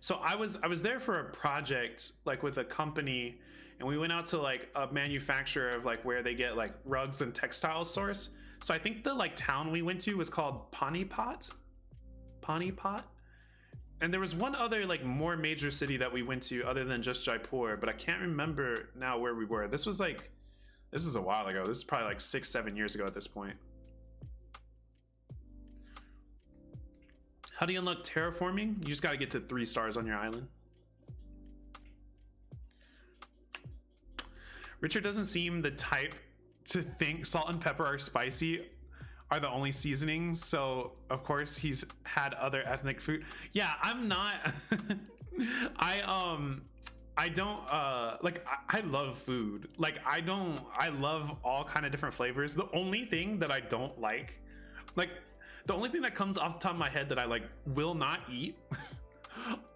so I was there for a project like with a company, and we went out to like a manufacturer of like where they get like rugs and textiles source. So I think the like town we went to was called Panipat. And there was one other like more major city that we went to other than just Jaipur, but I can't remember now where we were. This was a while ago. This is probably like 6-7 years ago at this point. How do you unlock terraforming? You just got to get to 3 stars on your island. Richard doesn't seem the type to think salt and pepper are spicy are the only seasonings. So of course he's had other ethnic food. Yeah, I'm not. I don't like I love food. Like I love all kind of different flavors. The only thing that I don't like the only thing that comes off the top of my head that I like will not eat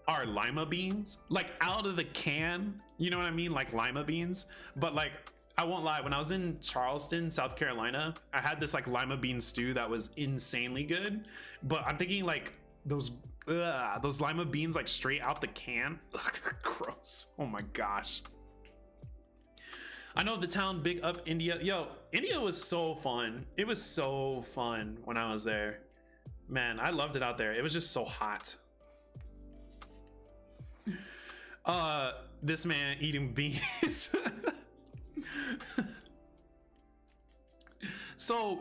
are lima beans. Like out of the can, you know what I mean? Like lima beans. But like I won't lie, when I was in Charleston, South Carolina, I had this like lima bean stew that was insanely good. But I'm thinking like those lima beans like straight out the can. Gross. Oh my gosh. I know the town, big up India. Yo, India was so fun. It was so fun when I was there. Man, I loved it out there. It was just so hot. This man eating beans. So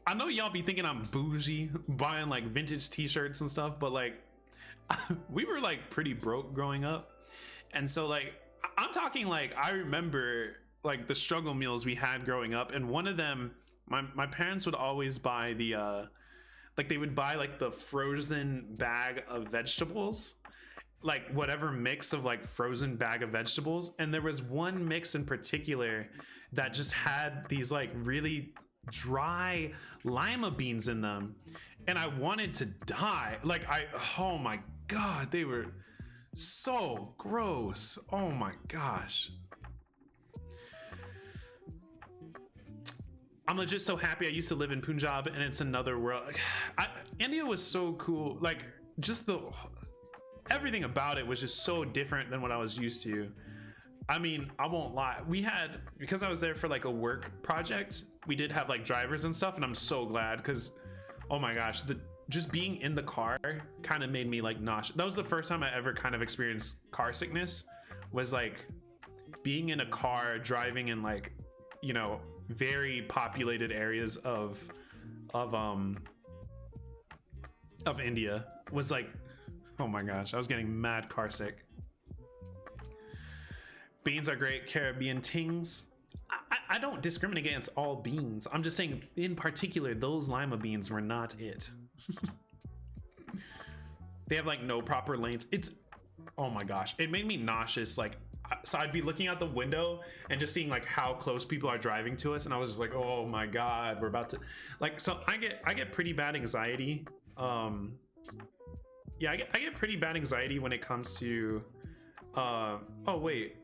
I know y'all be thinking I'm bougie buying like vintage t-shirts and stuff, but like we were like pretty broke growing up. And so like I'm talking like I remember like the struggle meals we had growing up, and one of them my parents would always buy the like they would buy like the frozen bag of vegetables, like whatever mix of like frozen bag of vegetables, and there was one mix in particular that just had these like really dry lima beans in them, and I wanted to die. Like oh my god, they were so gross. Oh my gosh. I'm legit so happy I used to live in Punjab and it's another world. India was so cool. Like just everything about it was just so different than what I was used to. I mean, I won't lie. We had, because I was there for like a work project, we did have like drivers and stuff, and I'm so glad because, oh my gosh, just being in the car kind of made me like nauseous. That was the first time I ever kind of experienced car sickness, was like being in a car driving in like, you know, very populated areas of India. Was like, oh my gosh, I was getting mad car sick. Beans are great, Caribbean tings. I don't discriminate against all beans. I'm just saying in particular, those lima beans were not it. They have like no proper lanes. It's, oh my gosh, it made me nauseous. Like, so I'd be looking out the window and just seeing like how close people are driving to us, and I was just like, oh my god, we're about to, like, so I get pretty bad anxiety. Yeah, I get pretty bad anxiety when it comes to oh wait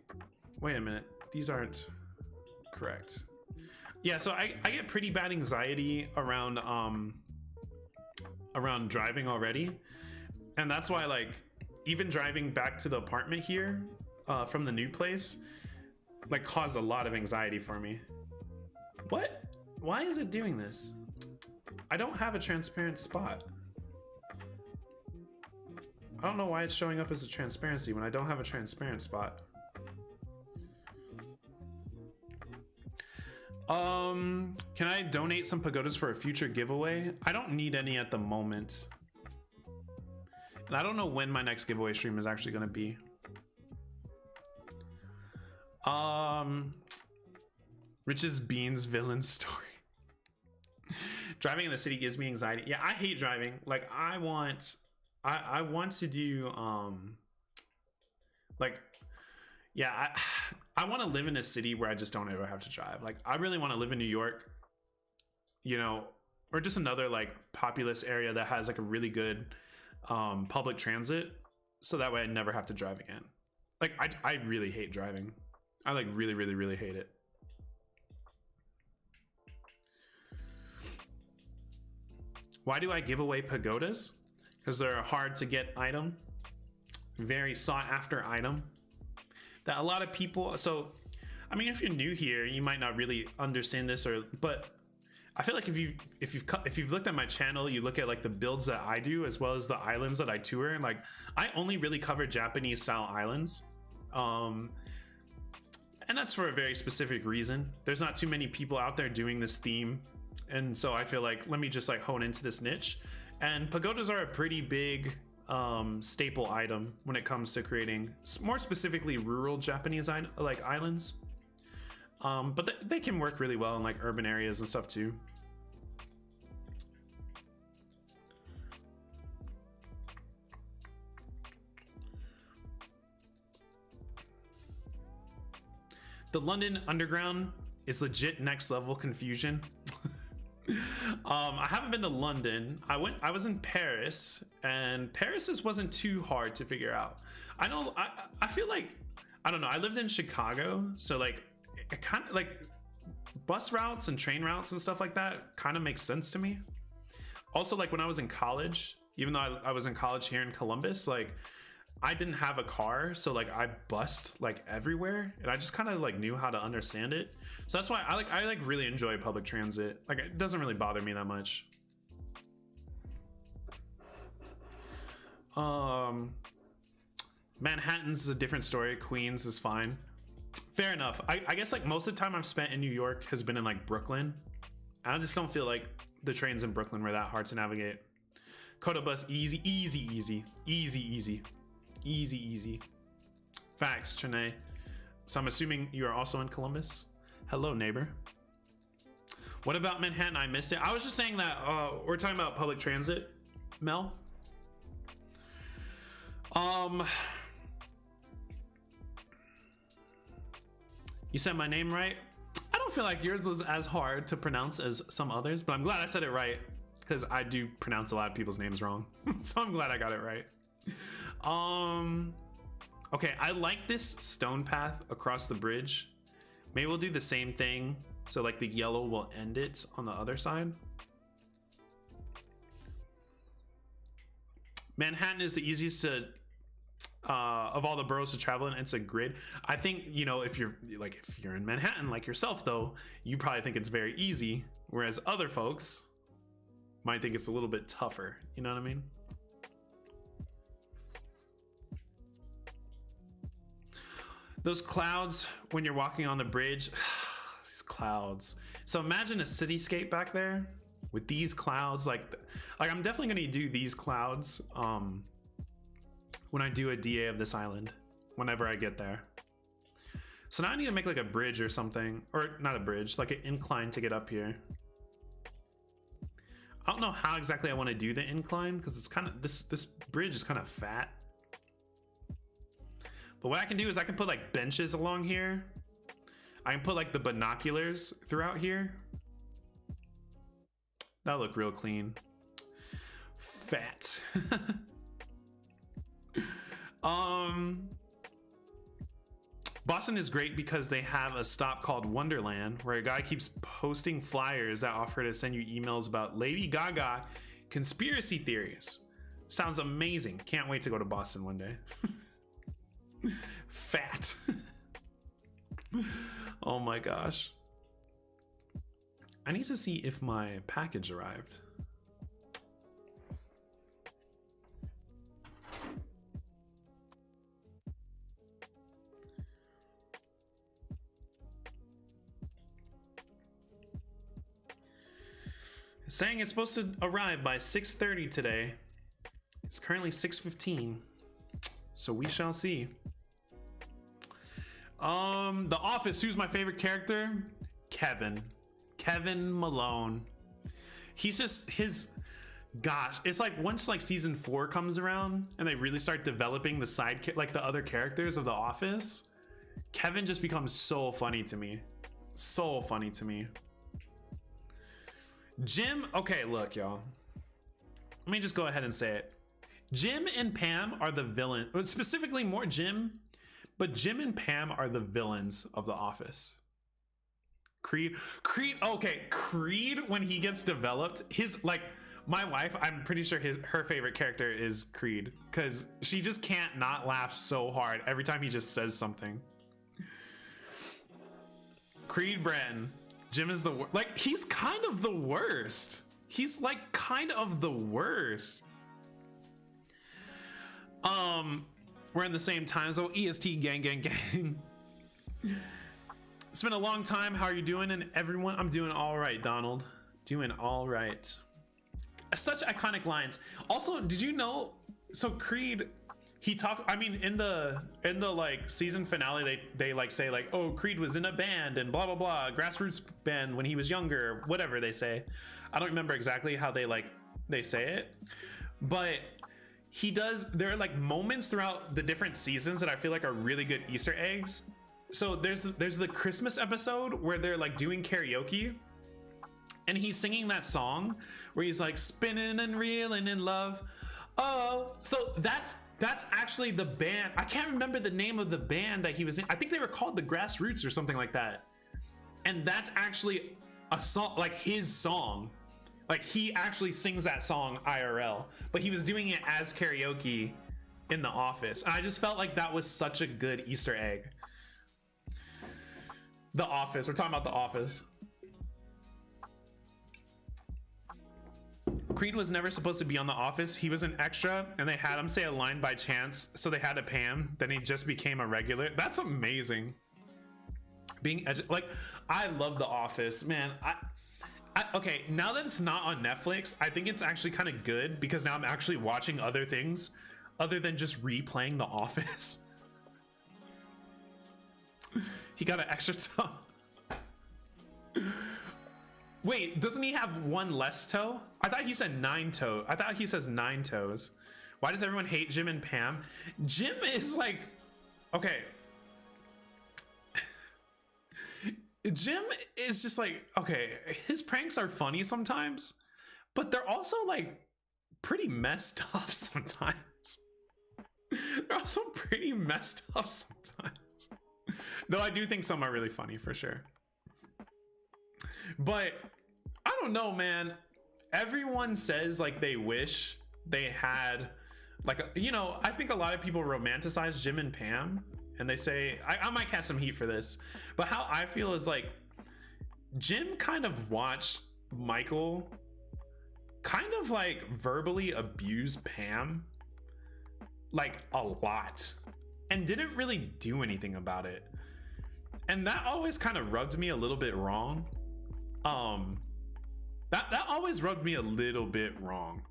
a minute, these aren't correct. Yeah, so I get pretty bad anxiety around driving already, and that's why like even driving back to the apartment here from the new place like caused a lot of anxiety for me. What? Why is it doing this? I don't have a transparent spot. I don't know why it's showing up as a transparency when I don't have a transparent spot. Can I donate some pagodas for a future giveaway? I don't need any at the moment. And I don't know when my next giveaway stream is actually going to be. Rich's Beans villain story. Driving in the city gives me anxiety. Yeah, I hate driving. Like I want to do like, yeah, I want to live in a city where I just don't ever have to drive. Like I really want to live in New York, you know, or just another like populous area that has like a really good public transit, so that way I never have to drive again. Like I really hate driving. I like really hate it. Why do I give away pagodas? Because they're a hard to get item, very sought after item that a lot of people. So I mean, if you're new here, you might not really understand this, but I feel like if you've looked at my channel, you look at like the builds that I do as well as the islands that I tour, and like I only really cover Japanese style islands, and that's for a very specific reason. There's not too many people out there doing this theme, and so I feel like let me just like hone into this niche. And pagodas are a pretty big staple item when it comes to creating more specifically rural Japanese like islands. But they can work really well in like urban areas and stuff too. The London Underground is legit next level confusion. I haven't been to London. I was in Paris, and Paris wasn't too hard to figure out. I feel like, I don't know, I lived in Chicago, so like it kind of like bus routes and train routes and stuff like that kind of makes sense to me. Also, like when I was in college, even though I was in college here in Columbus, like I didn't have a car, so like I bussed like everywhere, and I just kind of like knew how to understand it. So that's why I really enjoy public transit. Like it doesn't really bother me that much. Manhattan's a different story. Queens is fine. Fair enough. I guess like most of the time I've spent in New York has been in like Brooklyn. I just don't feel like the trains in Brooklyn were that hard to navigate. Coda bus, easy, easy, easy, easy, easy. Easy. Facts, Chene. So I'm assuming you are also in Columbus. Hello, neighbor. What about Manhattan? I missed it. I was just saying that we're talking about public transit, Mel. You said my name right. I don't feel like yours was as hard to pronounce as some others, but I'm glad I said it right, because I do pronounce a lot of people's names wrong. So I'm glad I got it right. Okay, I like this stone path across the bridge. Maybe we'll do the same thing, so like the yellow will end it on the other side. Manhattan is the easiest to of all the boroughs to travel in. It's a grid. I think, you know, if you're in Manhattan like yourself though, you probably think it's very easy, whereas other folks might think it's a little bit tougher. You know what I mean? Those clouds when you're walking on the bridge, these clouds. So imagine a cityscape back there with these clouds. Like I'm definitely going to do these clouds when I do a DA of this island, whenever I get there. So now I need to make like a bridge or something, or not a bridge, like an incline to get up here. I don't know how exactly I want to do the incline, because it's kind of, this bridge is kind of fat. But what I can do is I can put like benches along here. I can put like the binoculars throughout here. That'll look real clean. Fat. Boston is great because they have a stop called Wonderland, where a guy keeps posting flyers that offer to send you emails about Lady Gaga conspiracy theories. Sounds amazing. Can't wait to go to Boston one day. Fat. Oh my gosh. I need to see if my package arrived. It's saying it's supposed to arrive by 6:30 today. It's currently 6:15. So we shall see. The Office, who's my favorite character? Kevin Malone. He's just gosh, it's like once like season 4 comes around and they really start developing the like the other characters of The Office, Kevin just becomes so funny to me. So funny to me. Jim, okay, look, y'all. Let me just go ahead and say it. Jim and Pam are the villain, specifically more Jim, but Jim and Pam are the villains of The Office. Creed, okay, Creed, when he gets developed, my wife, I'm pretty sure her favorite character is Creed, because she just can't not laugh so hard every time he just says something. Creed Bratton. Jim is the worst. Like, he's kind of the worst. He's like kind of the worst. We're in the same time zone. EST gang. It's been a long time. How are you doing? And everyone, I'm doing all right, Donald. Doing all right. Such iconic lines. Also, did you know? So Creed he talked, I mean, in the like season finale, they like say like, oh, Creed was in a band and blah blah blah, grassroots band when he was younger, whatever they say. I don't remember exactly how they say it, but he does, there are like moments throughout the different seasons that I feel like are really good Easter eggs. So there's the Christmas episode where they're like doing karaoke and he's singing that song where he's like spinning and reeling in love. Oh, so that's actually the band. I can't remember the name of the band that he was in. I think they were called the Grassroots or something like that. And that's actually a song, like his song. Like he actually sings that song IRL, but he was doing it as karaoke in the office. And I just felt like that was such a good Easter egg. The Office, we're talking about The Office. Creed was never supposed to be on The Office. He was an extra and they had him say a line by chance, so they had to pay him. Then he just became a regular. That's amazing. Being like, I love The Office, man. Okay, now that it's not on Netflix, I think it's actually kind of good because now I'm actually watching other things other than just replaying The Office. He got an extra toe. Wait, doesn't he have one less toe? I thought he said 9 toe. I thought he says 9 toes. Why does everyone hate Jim and Pam? Jim is like, okay. Jim is just like, okay, his pranks are funny sometimes, but they're also like pretty messed up sometimes. They're also pretty messed up sometimes. Though I do think some are really funny for sure. But I don't know, man. Everyone says like they wish they had like, you know, I think a lot of people romanticize Jim and Pam and they say, I might catch some heat for this, but how I feel is like Jim kind of watched Michael kind of like verbally abuse Pam like a lot and didn't really do anything about it. And that always kind of rubbed me a little bit wrong. That always rubbed me a little bit wrong.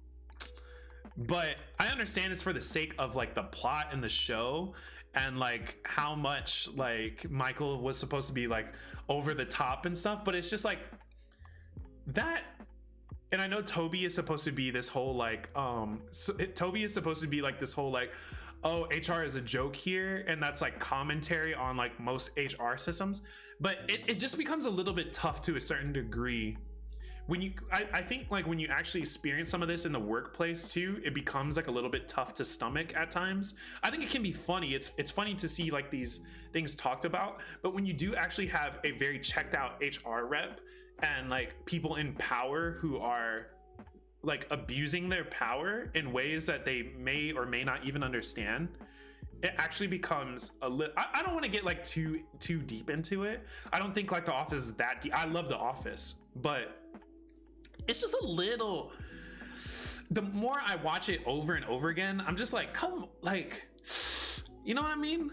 But I understand it's for the sake of like the plot and the show and like how much like Michael was supposed to be like over the top and stuff, but it's just like that. And I know Toby is supposed to be this whole like Toby is supposed to be like this whole like, oh, HR is a joke here, and that's like commentary on like most HR systems, but it just becomes a little bit tough to a certain degree when you I think like when you actually experience some of this in the workplace too, it becomes like a little bit tough to stomach at times. I think it can be funny. It's funny to see like these things talked about, but when you do actually have a very checked out HR rep and like people in power who are like abusing their power in ways that they may or may not even understand, it actually becomes a little, I don't want to get like too deep into it. I don't think like The Office is that deep. I love The Office, but it's just a little, the more I watch it over and over again, I'm just like, come, like, you know what I mean?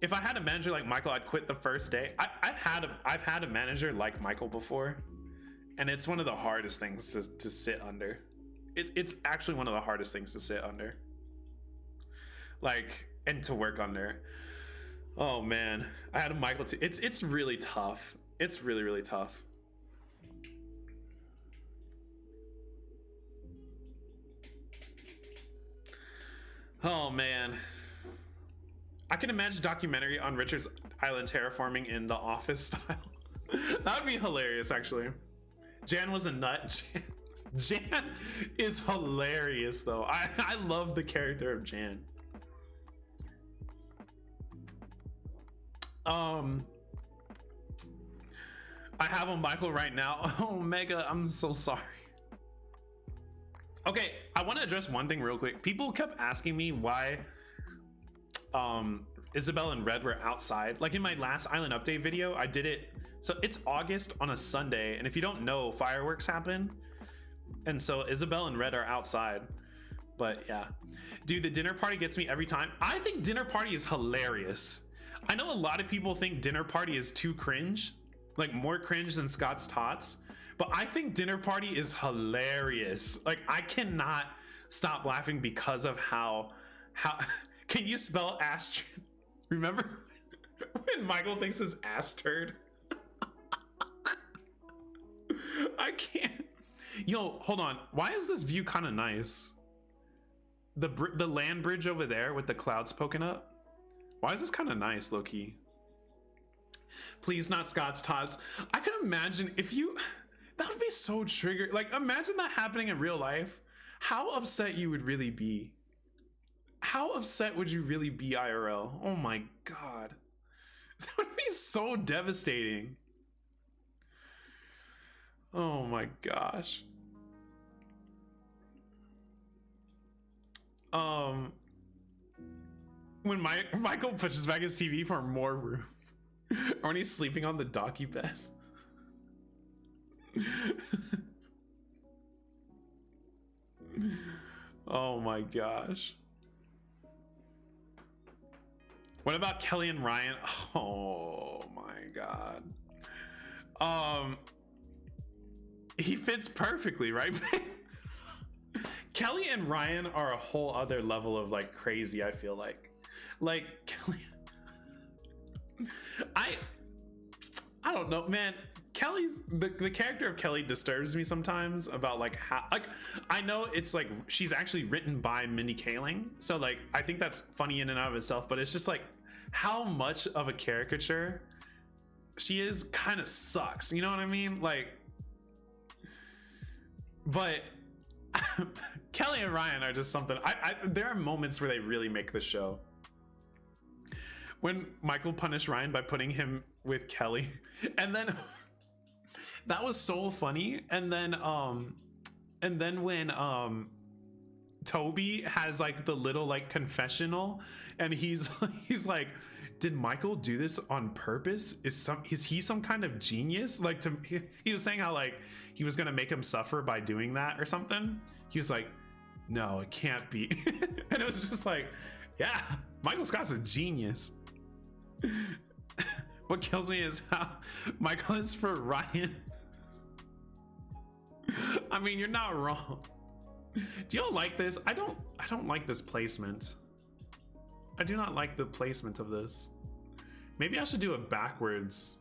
If I had a manager like Michael, I'd quit the first day. I've had a manager like Michael before, and it's one of the hardest things to sit under. It's actually one of the hardest things to sit under, like, and to work under. Oh man, I had a Michael too. It's really tough. It's really, really tough. Oh man, I can imagine a documentary on Richard's Island terraforming in The Office style. That would be hilarious, actually. Jan was a nut. Jan is hilarious, though. I love the character of Jan. I have on Michael right now. Oh, Mega, I'm so sorry. Okay, I want to address one thing real quick. People kept asking me why Isabel and Red were outside. Like in my last Island Update video, I did it. So it's August on a Sunday, and if you don't know, fireworks happen. And so Isabel and Red are outside. But yeah. Dude, the dinner party gets me every time. I think dinner party is hilarious. I know a lot of people think dinner party is too cringe. Like more cringe than Scott's Tots. But I think dinner party is hilarious. Like I cannot, stop laughing because of how can you spell Astrid? Remember when Michael thinks his ass turd? I can't. Yo, hold on. Why is this view kind of nice? The land bridge over there with the clouds poking up. Why is this kind of nice, low key? Please, not Scott's Tots. I can imagine if you. That would be so triggered. Like, imagine that happening in real life. How upset you would really be. How upset would you really be, IRL? Oh my god. That would be so devastating. Oh my gosh. When Michael pushes back his TV for more room. Or when he's sleeping on the docky bed. Oh my gosh. What about Kelly and Ryan? Oh my god. He fits perfectly, right? Kelly and Ryan are a whole other level of like crazy, I feel like. Like Kelly, I don't know, man. Kelly's the character of Kelly disturbs me sometimes about like how, like, I know it's like she's actually written by Mindy Kaling, so like I think that's funny in and of itself, but it's just like how much of a caricature she is kind of sucks, you know what I mean? Like, but Kelly and Ryan are just something. There are moments where they really make the show. When Michael punished Ryan by putting him with Kelly, and then that was so funny. And then when Toby has like the little like confessional, and he's like, did Michael do this on purpose? Is he some kind of genius? Like, he was saying how like he was gonna make him suffer by doing that or something. He was like, no, it can't be. And it was just like, yeah, Michael Scott's a genius. What kills me is how Michael is for Ryan. I mean, you're not wrong. Do y'all like this? I don't like this placement. I do not like the placement of this. Maybe I should do it backwards.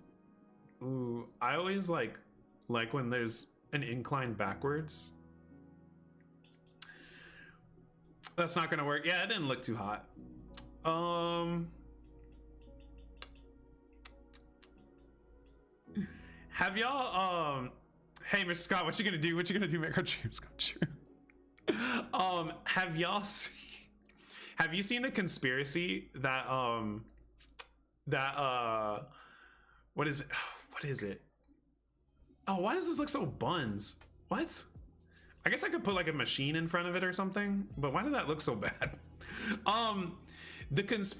Ooh, I always like when there's an incline backwards. That's not gonna work. Yeah, it didn't look too hot. Have y'all hey Mr. Scott, what you gonna do? What you gonna do? Make our dreams come true. Have y'all have you seen the conspiracy that what is it? Oh, why does this look so buns? What? I guess I could put like a machine in front of it or something, but why did that look so bad?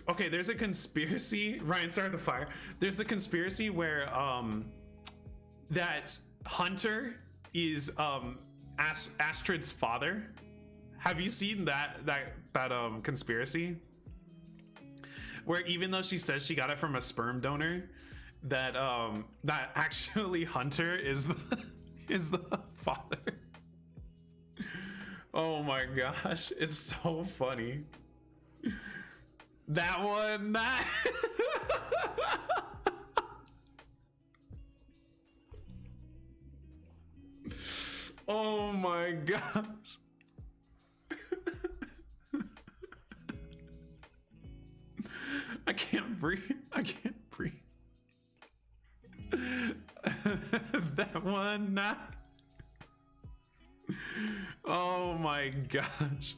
Okay, there's a conspiracy. Ryan started the fire. There's a conspiracy where that Hunter is Astrid's father. Have you seen that conspiracy? Where even though she says she got it from a sperm donor, that actually Hunter is the father. Oh my gosh, it's so funny. That one, oh my gosh. I can't breathe. I can't breathe. That one, oh my gosh.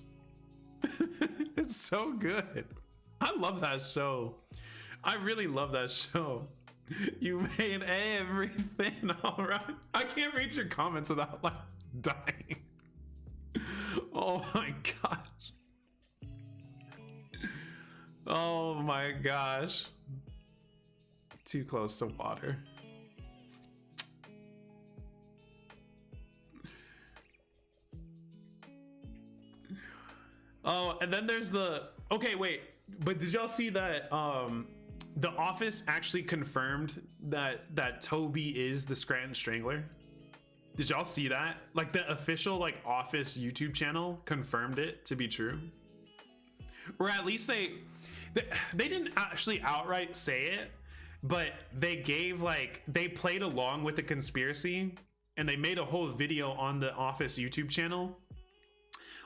It's so good. I love that show. I really love that show. You made everything all right. I can't read your comments without like dying. Oh my gosh. Oh my gosh. Too close to water. Oh, and then there's the, okay, wait, but did y'all see that The Office actually confirmed that Toby is the Scranton Strangler? Did y'all see that? Like the official like office YouTube channel confirmed it to be true. Or at least they didn't actually outright say it, but they gave like, they played along with the conspiracy and they made a whole video on the office YouTube channel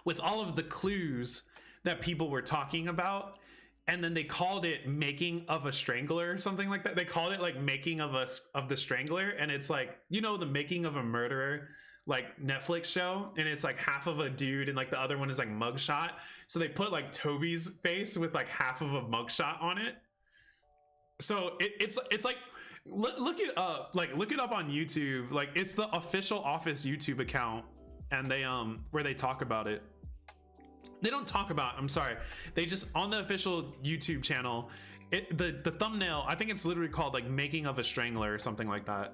with all of the clues that people were talking about. And then they called it Making of a Strangler or something like that. They called it like Making of the Strangler. And it's like, you know, the Making of a Murderer, like Netflix show. And it's like half of a dude and like the other one is like mugshot. So they put like Toby's face with like half of a mugshot on it. So it's like, look it up, like look it up on YouTube. Like it's the official office YouTube account. And they, where they talk about it. They don't talk about, I'm sorry, they just, on the official YouTube channel, the thumbnail, I think it's literally called like Making of a Strangler or something like that.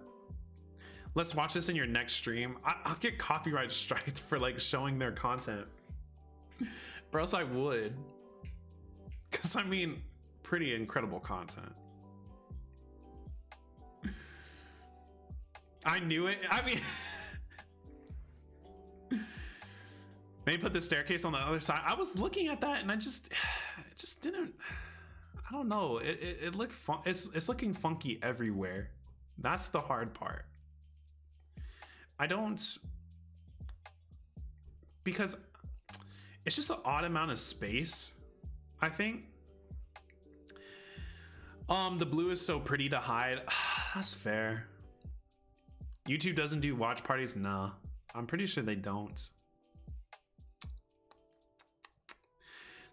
Let's watch this in your next stream. I'll get copyright striked for like showing their content, or else I would, because I mean, pretty incredible content. I knew it. I mean, maybe put the staircase on the other side. I was looking at that and it just didn't, I don't know. It looked fun. It's looking funky everywhere. That's the hard part. Because it's just an odd amount of space, I think. The blue is so pretty to hide. That's fair. YouTube doesn't do watch parties? Nah, I'm pretty sure they don't.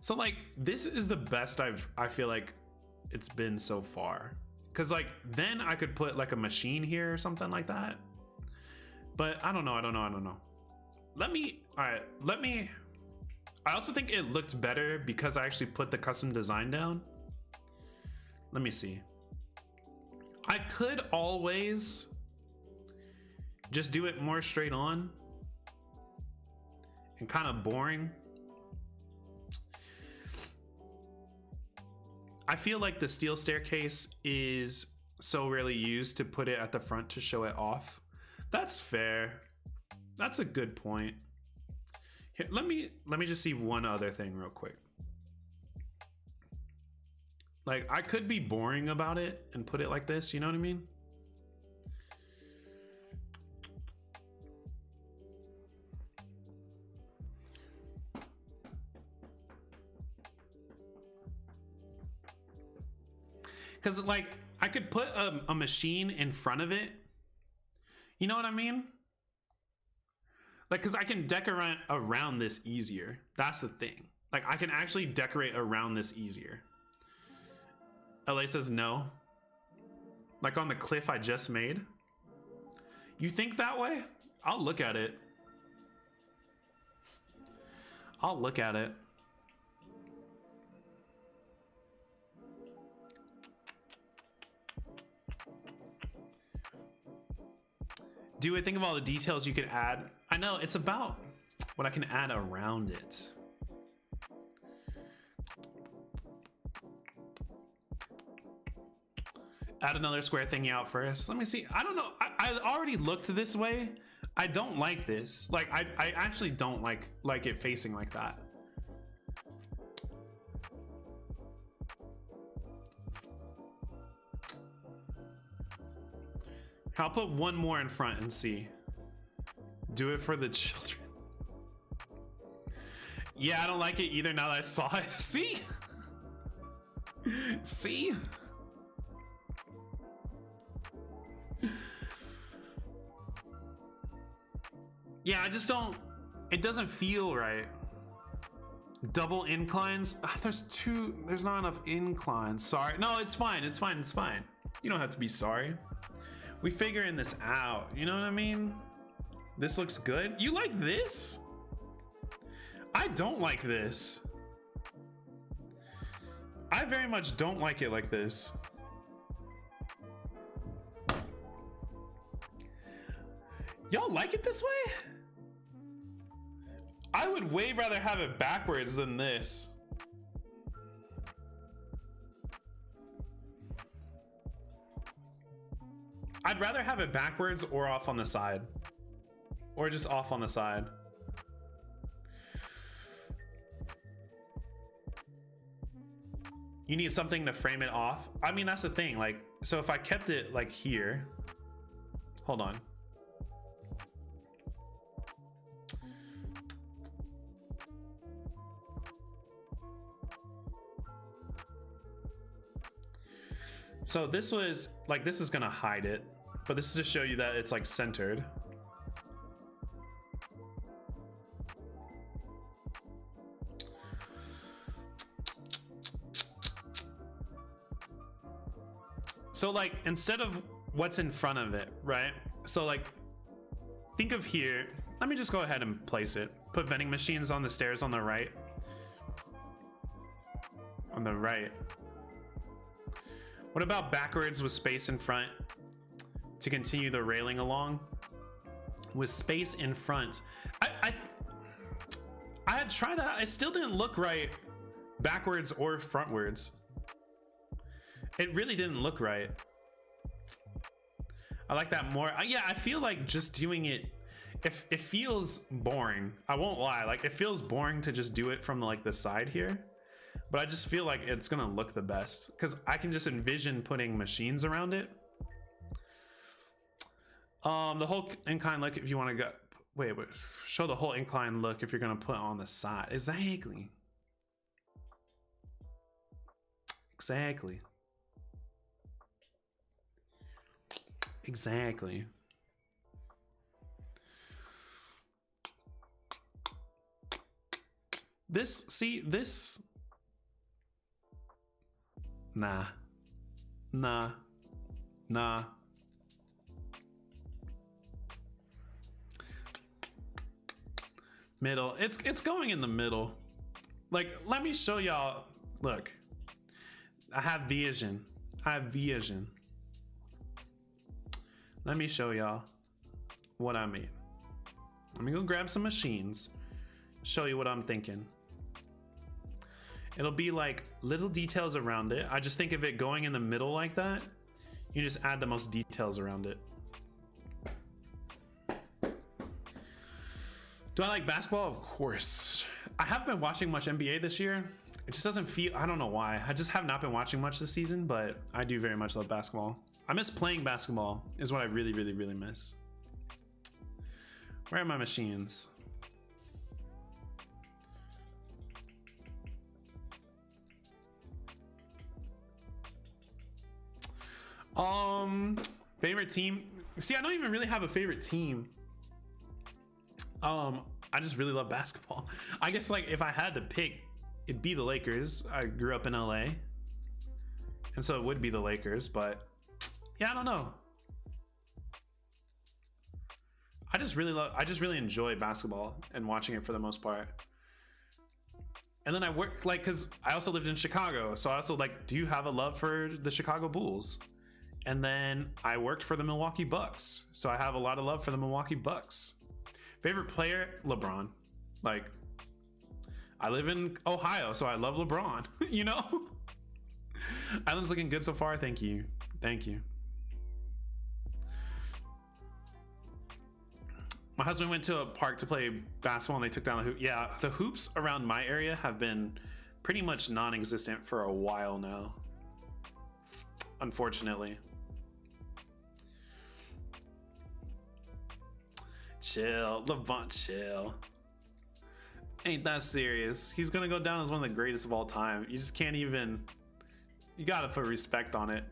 So like, this is the best I feel like it's been so far. Cause like, then I could put like a machine here or something like that. But I don't know. I also think it looked better because I actually put the custom design down. Let me see. I could always just do it more straight on and kind of boring. I feel like the steel staircase is so rarely used to put it at the front to show it off. That's fair. That's a good point. Here, let me just see one other thing real quick. Like, I could be boring about it and put it like this, you know what I mean? Because like, I could put a machine in front of it. You know what I mean? Like, because I can decorate around this easier. That's the thing. Like, I can actually decorate around this easier. LA says no. Like on the cliff I just made. You think that way? I'll look at it. I'll look at it. Do I think of all the details you could add? I know, it's about what I can add around it. Add another square thingy out first. Let me see. I don't know. I already looked this way. I don't like this. Like, I actually don't like it facing like that. I'll put one more in front and see. Do it for the children. Yeah, I don't like it either now that I saw it. See? See? Yeah, I just don't, it doesn't feel right. Double inclines? There's not enough inclines. Sorry. No, it's fine. It's fine. It's fine. You don't have to be sorry. We figuring this out. You know what I mean? This looks good. You like this? I don't like this. I very much don't like it like this. Y'all like it this way? I would way rather have it backwards than this. I'd rather have it backwards or off on the side. or just off on the side. You need something to frame it off. I mean, that's the thing. Like, so if I kept it like here, hold on. So this was like, this is gonna hide it, but this is to show you that it's like centered. So like, instead of what's in front of it, right? So like, think of here, let me just go ahead and place it. Put vending machines on the stairs on the right. On the right. What about backwards with space in front to continue the railing along? With space in front. I had tried that. It still didn't look right backwards or frontwards. It really didn't look right. I like that more. Yeah, I feel like just doing it, if it feels boring, I won't lie. Like, it feels boring to just do it from like the side here. But I just feel like it's gonna look the best because I can just envision putting machines around it. The whole incline look, if you want to go, wait, show the whole incline look if you're gonna put on the side. Exactly. Exactly. Exactly. This, see, this. Nah. Nah. Nah. Middle. It's going in the middle. Like, let me show y'all. Look. I have vision. I have vision. Let me show y'all what I mean. Let me go grab some machines. Show you what I'm thinking. It'll be like little details around it. I just think of it going in the middle like that. You just add the most details around it. Do I like basketball? Of course. I haven't been watching much NBA this year. It just doesn't feel, I don't know why. I just have not been watching much this season, but I do very much love basketball. I miss playing basketball is what I really, really, really miss. Where are my machines? Favorite team? See, I don't even really have a favorite team. I just really love basketball. I guess like if I had to pick, it'd be the Lakers. I grew up in LA, and so it would be the Lakers, but yeah, I don't know. I just really enjoy basketball and watching it for the most part. And then I work like, cause I also lived in Chicago. So I also like, do you have a love for the Chicago Bulls? And then I worked for the Milwaukee Bucks. So I have a lot of love for the Milwaukee Bucks. Favorite player, LeBron. Like, I live in Ohio, so I love LeBron, you know? Island's looking good so far. Thank you. Thank you. My husband went to a park to play basketball and they took down the hoop. Yeah, the hoops around my area have been pretty much non-existent for a while now. Unfortunately. Chill, Levant, chill. Ain't that serious. He's gonna go down as one of the greatest of all time. You just can't even, you gotta put respect on it.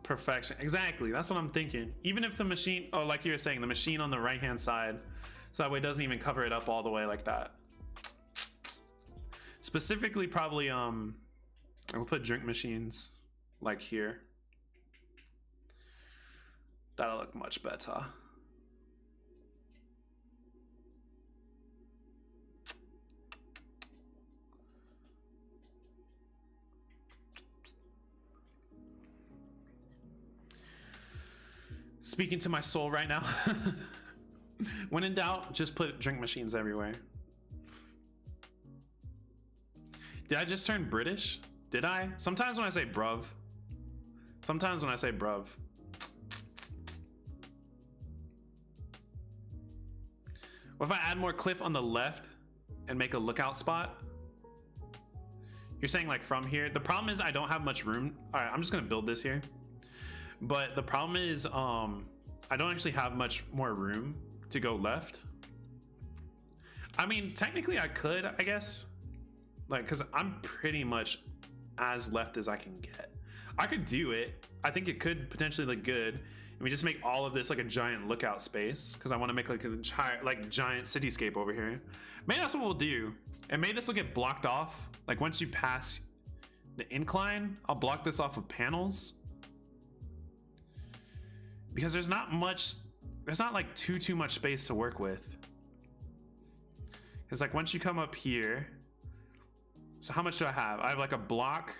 Perfection, exactly, that's what I'm thinking. Even if the machine, oh, like you were saying, the machine on the right hand side, so that way it doesn't even cover it up all the way like that. Specifically, probably, I will put drink machines like here. That'll look much better. Speaking to my soul right now. When in doubt, just put drink machines everywhere. Did I just turn British? Did I? Sometimes when I say bruv, Sometimes when I say bruv. What if I add more cliff on the left and make a lookout spot? You're saying like from here? The problem is I don't have much room. All right, I'm just gonna build this here. But the problem is I don't actually have much more room to go left. I mean, technically I could, I guess. Like, cause I'm pretty much as left as I can get. I could do it. I think it could potentially look good. And we just make all of this like a giant lookout space, because I want to make like a giant cityscape over here. Maybe that's what we'll do. And maybe this will get blocked off. Like once you pass the incline, I'll block this off with panels. Because there's not like too much space to work with. It's like once you come up here, so how much do I have? I have like a block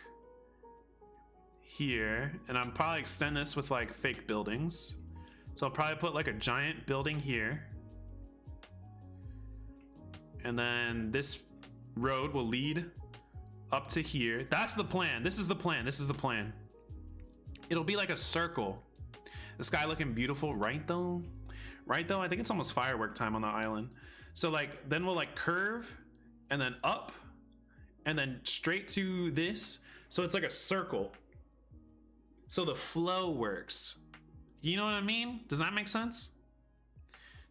here, and I'm probably extend this with like fake buildings. So I'll probably put like a giant building here. And then this road will lead up to here. That's the plan. This is the plan. This is the plan. It'll be like a circle. The sky looking beautiful, right though? Right though? I think it's almost firework time on the island. So like, then we'll like curve and then up and then straight to this. So it's like a circle. So the flow works. You know what I mean? Does that make sense?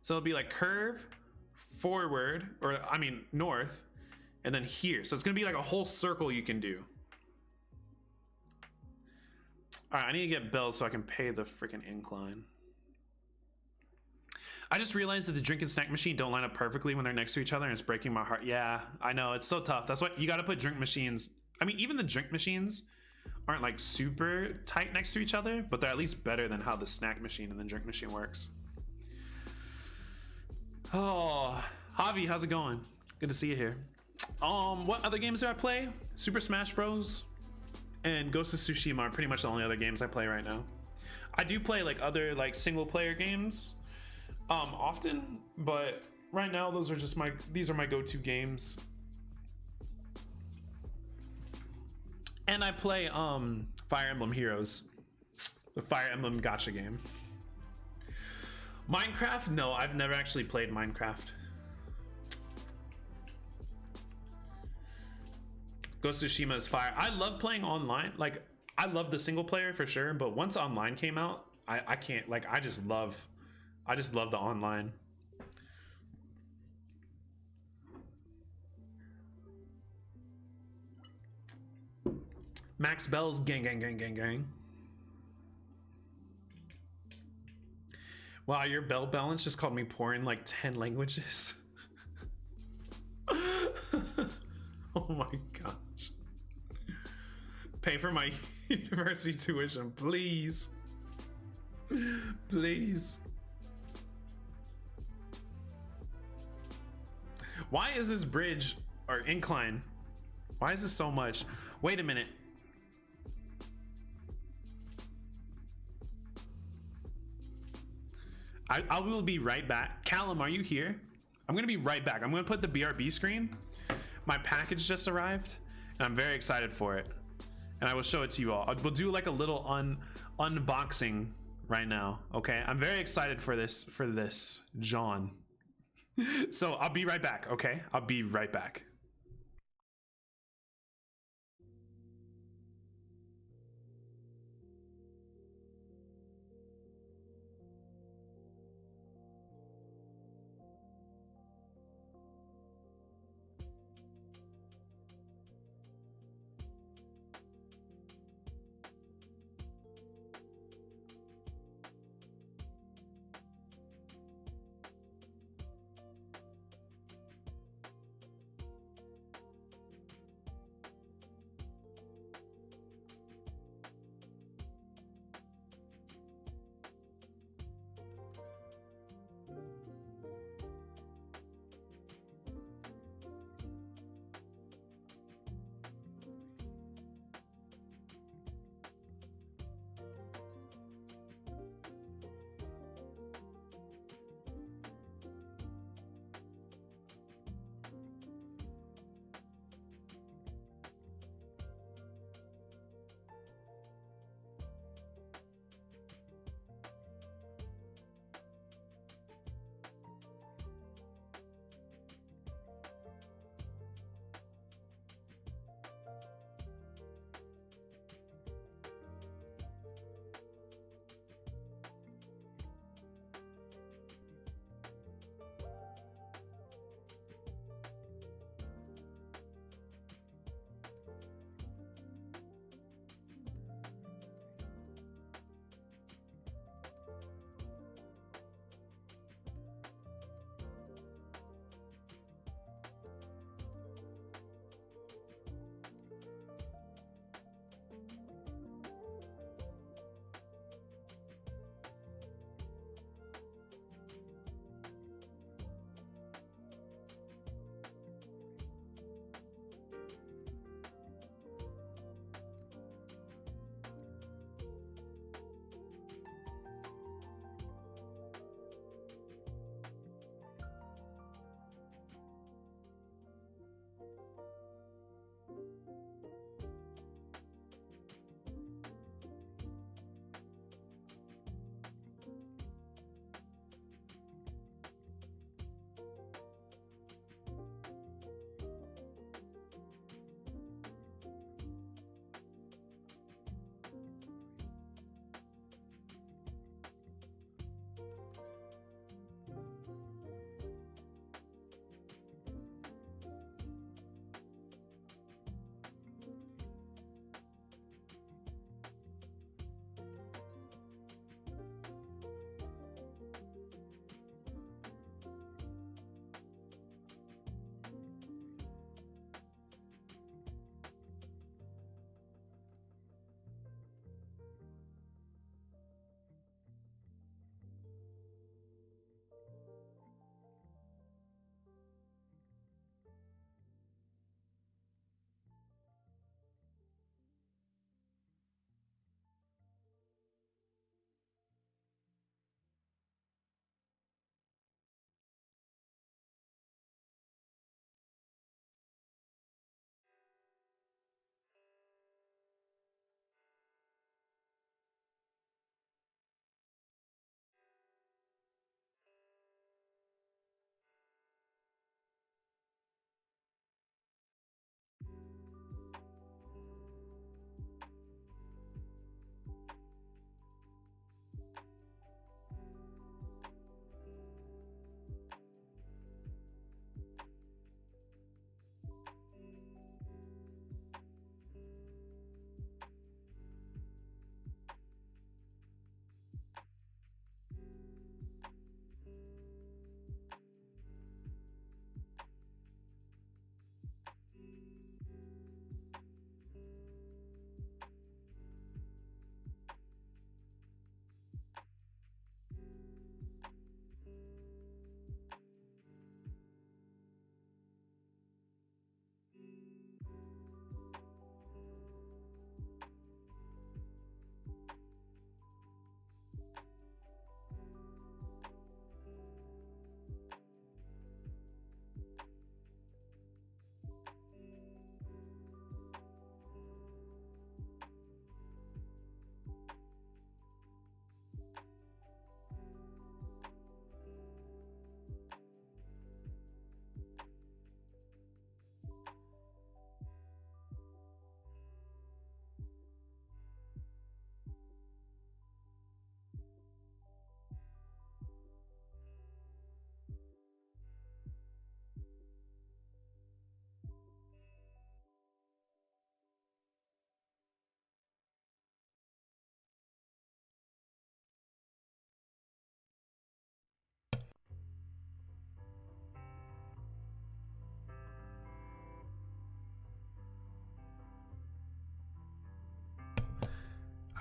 So it'll be like curve forward, or I mean north, and then here. So it's gonna be like a whole circle you can do. All right, I need to get bells so I can pay the freaking incline. I just realized that the drink and snack machine don't line up perfectly when they're next to each other, and it's breaking my heart. Yeah, I know, it's so tough. That's why you gotta put drink machines. I mean, even the drink machines aren't like super tight next to each other, but they're at least better than how the snack machine and the drink machine works. Oh, Javi, how's it going? Good to see you here. What other games do I play? Super Smash Bros. And Ghost of Tsushima are pretty much the only other games I play right now. I do play like other like single player games often, but right now these are my go-to games. And I play Fire Emblem Heroes, the Fire Emblem gacha game. Minecraft? No, I've never actually played Minecraft. Ghost of Tsushima is fire. I love playing online. Like, I love the single player for sure, but once online came out, I can't, like, I just love the online. Max Bell's gang. Wow, your bell balance just called me poor in like 10 languages. Oh my gosh. Pay for my university tuition, please. Please. Why is this bridge or incline? Why is this so much? Wait a minute. I will be right back. Callum, are you here? I'm gonna be right back. I'm gonna put the BRB screen. My package just arrived and I'm very excited for it. And I will show it to you all. We'll do like a little unboxing right now. Okay, I'm very excited for this, John. So I'll be right back, okay? I'll be right back.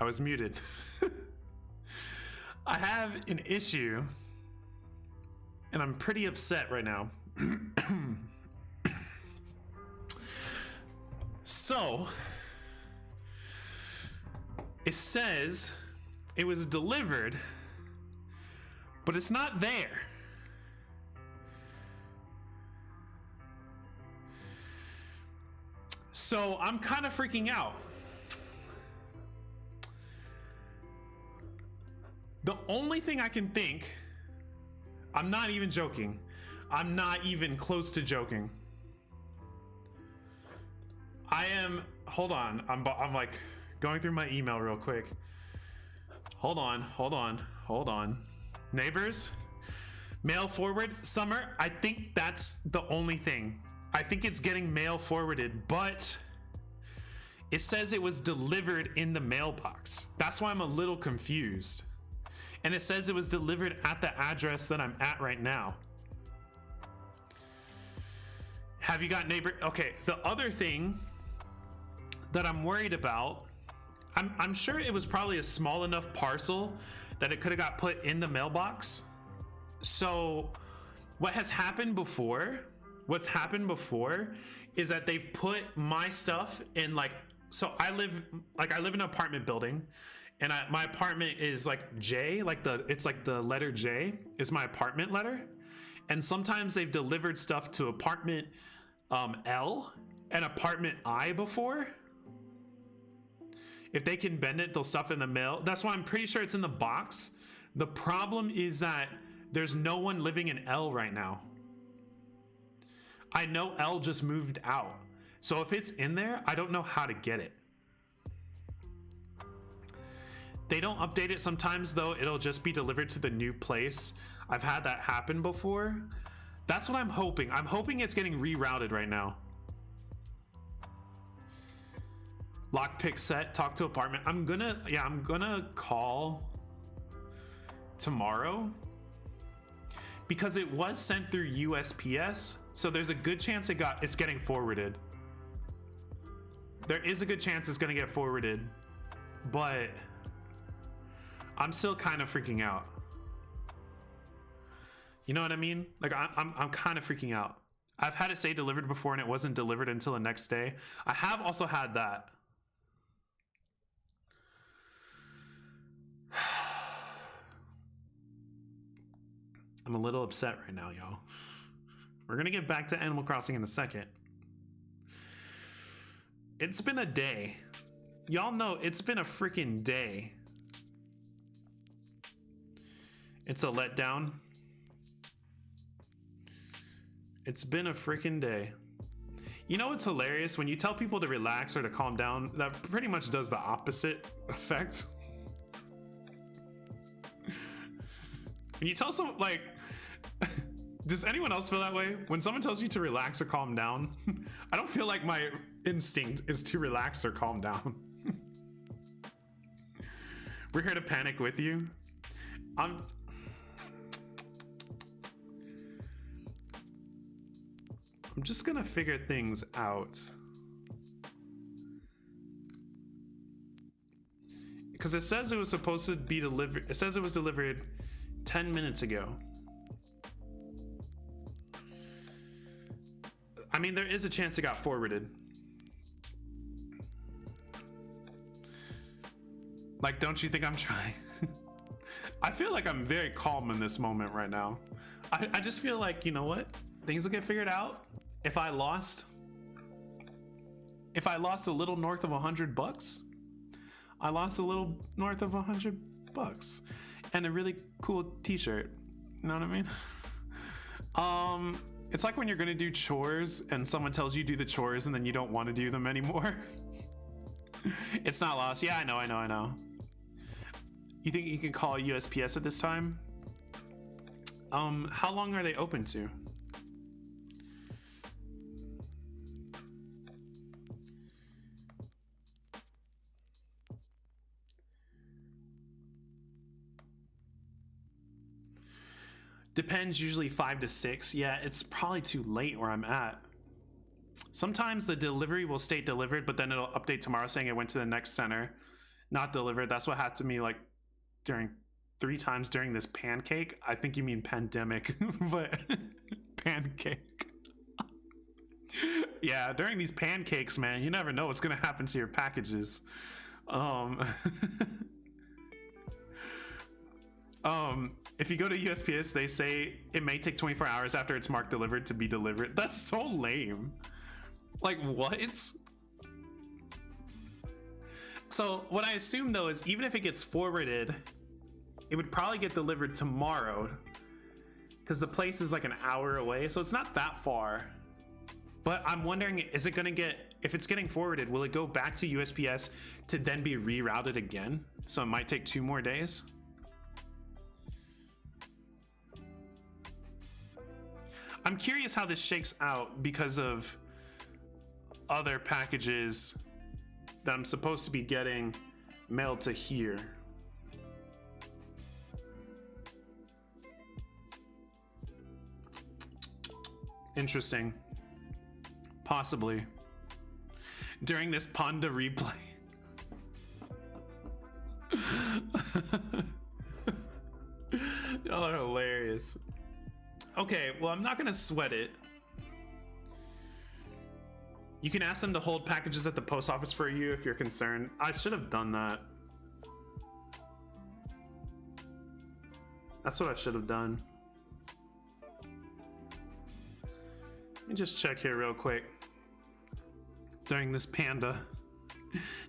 I was muted. I have an issue, and I'm pretty upset right now. So, it says it was delivered, but it's not there. So, I'm kind of freaking out. The only thing I can think, I'm not even joking. I'm not even close to joking. Hold on. I'm like going through my email real quick. Hold on. Neighbors, mail forward, Summer. I think that's the only thing. I think it's getting mail forwarded, but it says it was delivered in the mailbox. That's why I'm a little confused. And it says it was delivered at the address that I'm at right now. Have you got neighbor? Okay, the other thing that I'm worried about, I'm sure it was probably a small enough parcel that it could have got put in the mailbox. So what's happened before is that they've put my stuff in, like, so I live in an apartment building, and my apartment is like J, it's like the letter J is my apartment letter. And sometimes they've delivered stuff to apartment L and apartment I before. If they can bend it, they'll stuff it in the mail. That's why I'm pretty sure it's in the box. The problem is that there's no one living in L right now. I know L just moved out. So if it's in there, I don't know how to get it. They don't update it sometimes, though. It'll just be delivered to the new place. I've had that happen before. That's what I'm hoping. I'm hoping it's getting rerouted right now. Lockpick set, talk to apartment. I'm gonna call tomorrow because it was sent through USPS. So there's a good chance it's getting forwarded. There is a good chance it's gonna get forwarded, but I'm still kind of freaking out. You know what I mean? Like I'm kind of freaking out. I've had it say delivered before and it wasn't delivered until the next day. I have also had that. I'm a little upset right now, y'all. We're gonna get back to Animal Crossing in a second. It's been a day. Y'all know it's been a freaking day. It's a letdown. It's been a freaking day. You know what's hilarious? When you tell people to relax or to calm down, that pretty much does the opposite effect. When you tell someone, like, does anyone else feel that way? When someone tells you to relax or calm down, I don't feel like my instinct is to relax or calm down. We're here to panic with you. I'm just gonna figure things out. Because it says it was supposed to be delivered. It says it was delivered 10 minutes ago. I mean, there is a chance it got forwarded. Like, don't you think I'm trying? I feel like I'm very calm in this moment right now. I just feel like, you know what? Things will get figured out. If I lost a little north of $100, I lost a little north of $100 and a really cool t-shirt. You know what I mean? It's like when you're gonna do chores and someone tells you do the chores and then you don't want to do them anymore. It's not lost. Yeah, I know. You think you can call USPS at this time? How long are they open to? Depends, usually 5 to 6. Yeah, it's probably too late where I'm at. Sometimes the delivery will state delivered, but then it'll update tomorrow saying it went to the next center. not delivered. That's what happened to me like during 3 times during this pancake. I think you mean pandemic, but pancake. Yeah, during these pancakes, man, you never know what's gonna happen to your packages. If you go to USPS, they say it may take 24 hours after it's marked delivered to be delivered. That's so lame. Like, what? So what I assume though is even if it gets forwarded, it would probably get delivered tomorrow because the place is like an hour away, so it's not that far. But I'm wondering, is it gonna get, if it's getting forwarded, will it go back to USPS to then be rerouted again? So it might take 2 more days. I'm curious how this shakes out because of other packages that I'm supposed to be getting mailed to here. Interesting. Possibly. During this Panda replay. Y'all are hilarious. Okay, well, I'm not gonna sweat it. You can ask them to hold packages at the post office for you if you're concerned. I should have done that. That's what I should have done. Let me just check here real quick. During this panda,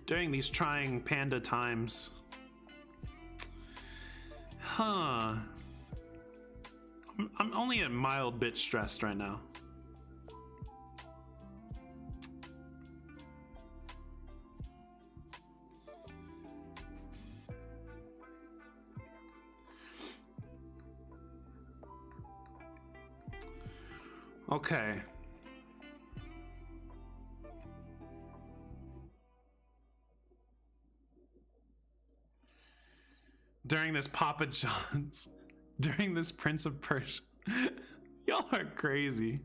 during these trying panda times. Huh. I'm only a mild bit stressed right now. Okay. During this Papa John's, during this Prince of Persia. Y'all are crazy.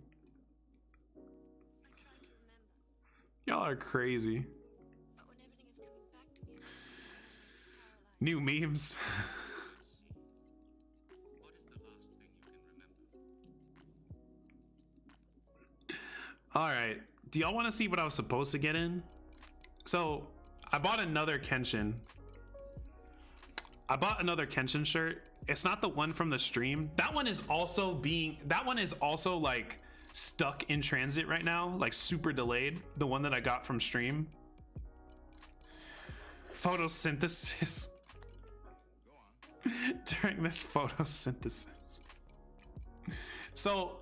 Y'all are crazy. New memes. All right, do y'all want to see what I was supposed to get in? So I bought another Kenshin. I bought another Kenshin shirt. It's not the one from the stream. That one is also like stuck in transit right now, like super delayed. The one that I got from stream. Photosynthesis. During this photosynthesis. So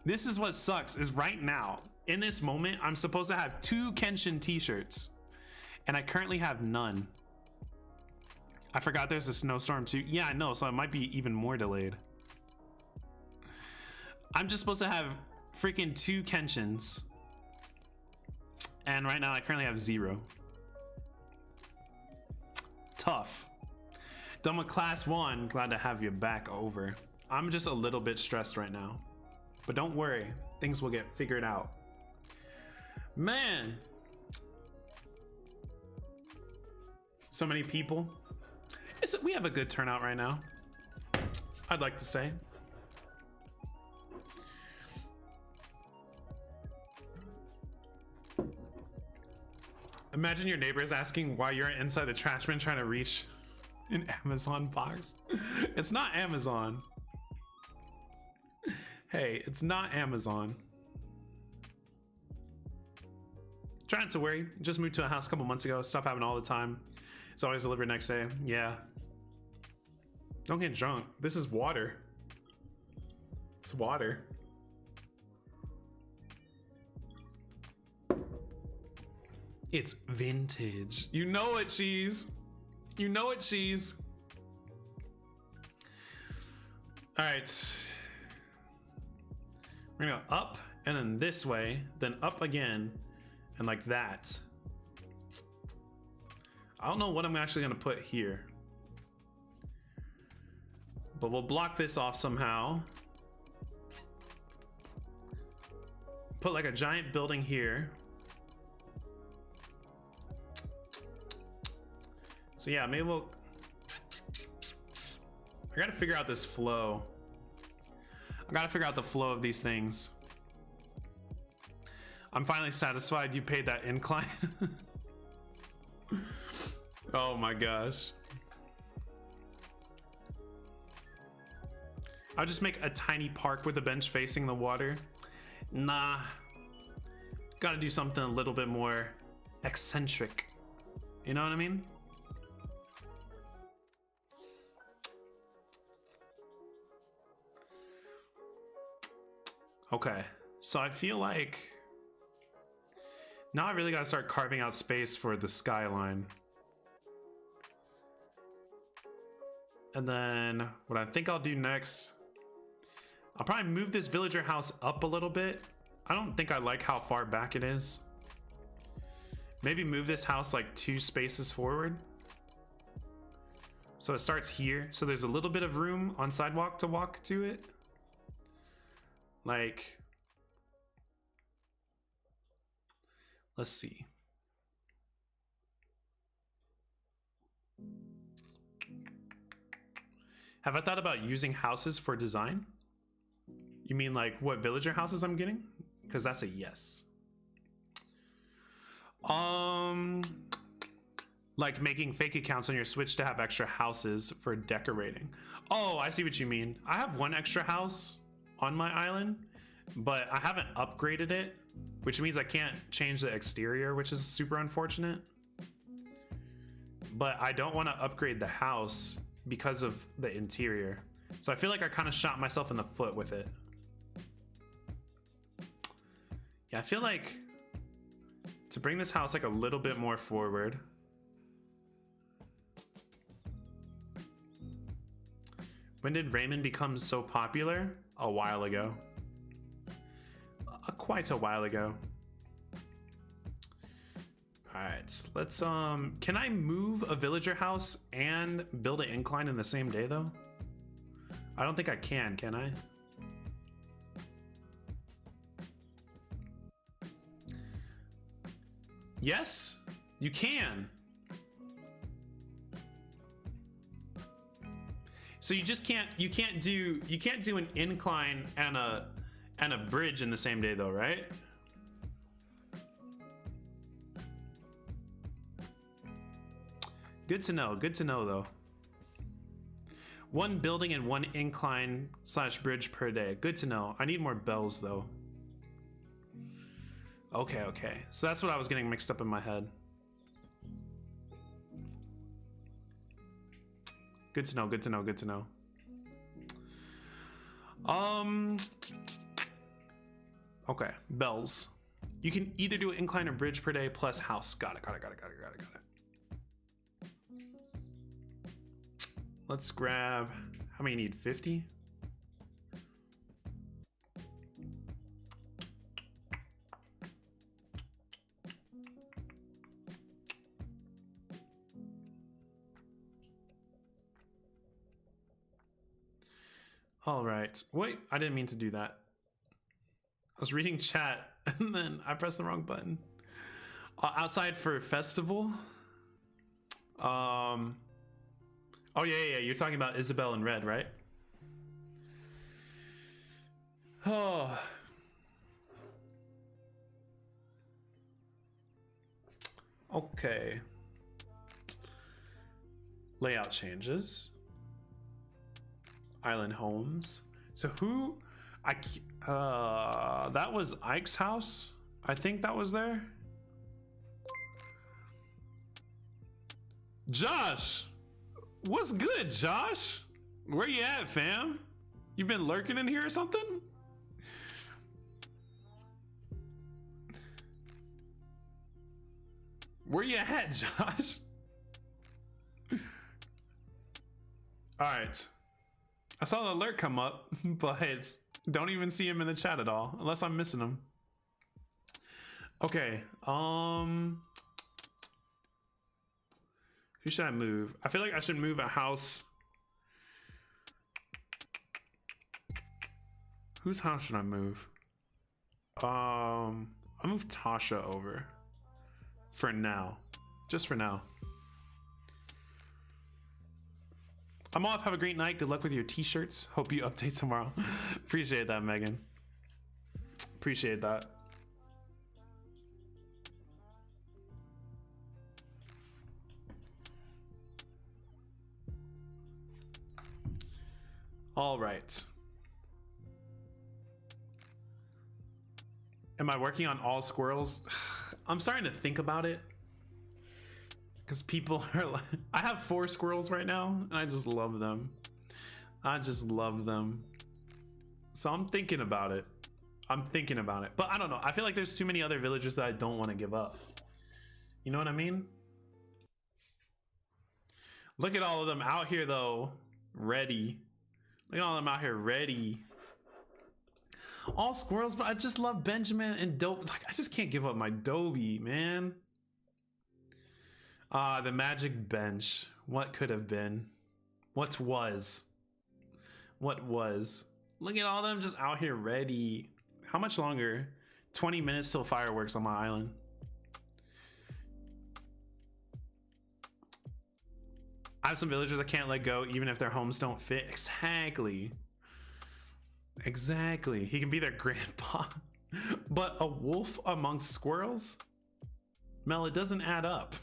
this is what sucks is right now, in this moment, I'm supposed to have 2 Kenshin t-shirts and I currently have none. I forgot there's a snowstorm too. Yeah, I know, so it might be even more delayed. I'm just supposed to have freaking 2 Kenshins. And right now I currently have 0. Tough. Done with class 1, glad to have you back over. I'm just a little bit stressed right now. But don't worry, things will get figured out. Man. So many people. We have a good turnout right now, I'd like to say. Imagine your neighbors asking why you're inside the trash bin trying to reach an Amazon box. It's not Amazon. Hey, it's not Amazon. Try not to worry. Just moved to a house a couple months ago. Stuff happened all the time. It's always delivered next day. Yeah. Don't get drunk. This is water. It's water. It's vintage. You know it, cheese. You know it, cheese. All right. We're gonna go up and then this way, then up again, and like that. I don't know what I'm actually gonna put here, but we'll block this off somehow. Put like a giant building here. So yeah, maybe we'll... I gotta figure out this flow. I gotta figure out the flow of these things. I'm finally satisfied you paid that incline. Oh my gosh. I'll just make a tiny park with a bench facing the water. Nah. Gotta do something a little bit more eccentric. You know what I mean? Okay. So I feel like now I really gotta start carving out space for the skyline. And then what I think I'll do next, I'll probably move this villager house up a little bit. I don't think I like how far back it is. Maybe move this house like 2 spaces forward. So it starts here. So there's a little bit of room on sidewalk to walk to it. Like, let's see. Have I thought about using houses for design? You mean like what villager houses I'm getting? Because that's a yes. Like making fake accounts on your Switch to have extra houses for decorating. Oh, I see what you mean. I have 1 extra house on my island, but I haven't upgraded it, which means I can't change the exterior, which is super unfortunate. But I don't want to upgrade the house because of the interior. So I feel like I kind of shot myself in the foot with it. Yeah, I feel like to bring this house like a little bit more forward. When did Raymond become so popular? A while ago. Quite a while ago. All right, let's can I move a villager house and build an incline in the same day though? I don't think I can I? Yes, you can. So you just can't do an incline and a bridge in the same day though, right? Good to know though. 1 building and 1 incline / bridge per day. Good to know. I need more bells though. Okay. So that's what I was getting mixed up in my head. Good to know. Okay, bells. You can either do an incline or bridge per day plus house. Got it. Let's grab, how many you need? 50? All right. Wait, I didn't mean to do that. I was reading chat and then I pressed the wrong button. Outside for festival. Oh yeah. You're talking about Isabel in red, right? Oh. Okay. Layout changes. Island homes. So who? That was Ike's house. I think that was there. Josh, what's good, Josh? Where you at, fam? You been lurking in here or something? Where you at, Josh? All right. I saw the alert come up, but don't even see him in the chat at all, unless I'm missing him. Okay, who should I move? I feel like I should move a house. Whose house should I move? I'll move Tasha over. For now. Just for now. I'm off. Have a great night. Good luck with your t-shirts. Hope you update tomorrow. Appreciate that, Megan. Appreciate that. All right. Am I working on all squirrels? I'm starting to think about it. Because people are like, I have 4 squirrels right now, and I just love them. I just love them. So I'm thinking about it. I'm thinking about it. But I don't know. I feel like there's too many other villagers that I don't want to give up. You know what I mean? Look at all of them out here, though. Ready. Look at all of them out here ready. All squirrels, but I just love Benjamin and Dope. Like, I just can't give up my Dobie, man. The magic bench. What could have been? What was? What was? Look at all of them just out here ready. How much longer? 20 minutes till fireworks on my island. I have some villagers I can't let go even if their homes don't fit. Exactly. Exactly. He can be their grandpa. But a wolf amongst squirrels? Mel, it doesn't add up.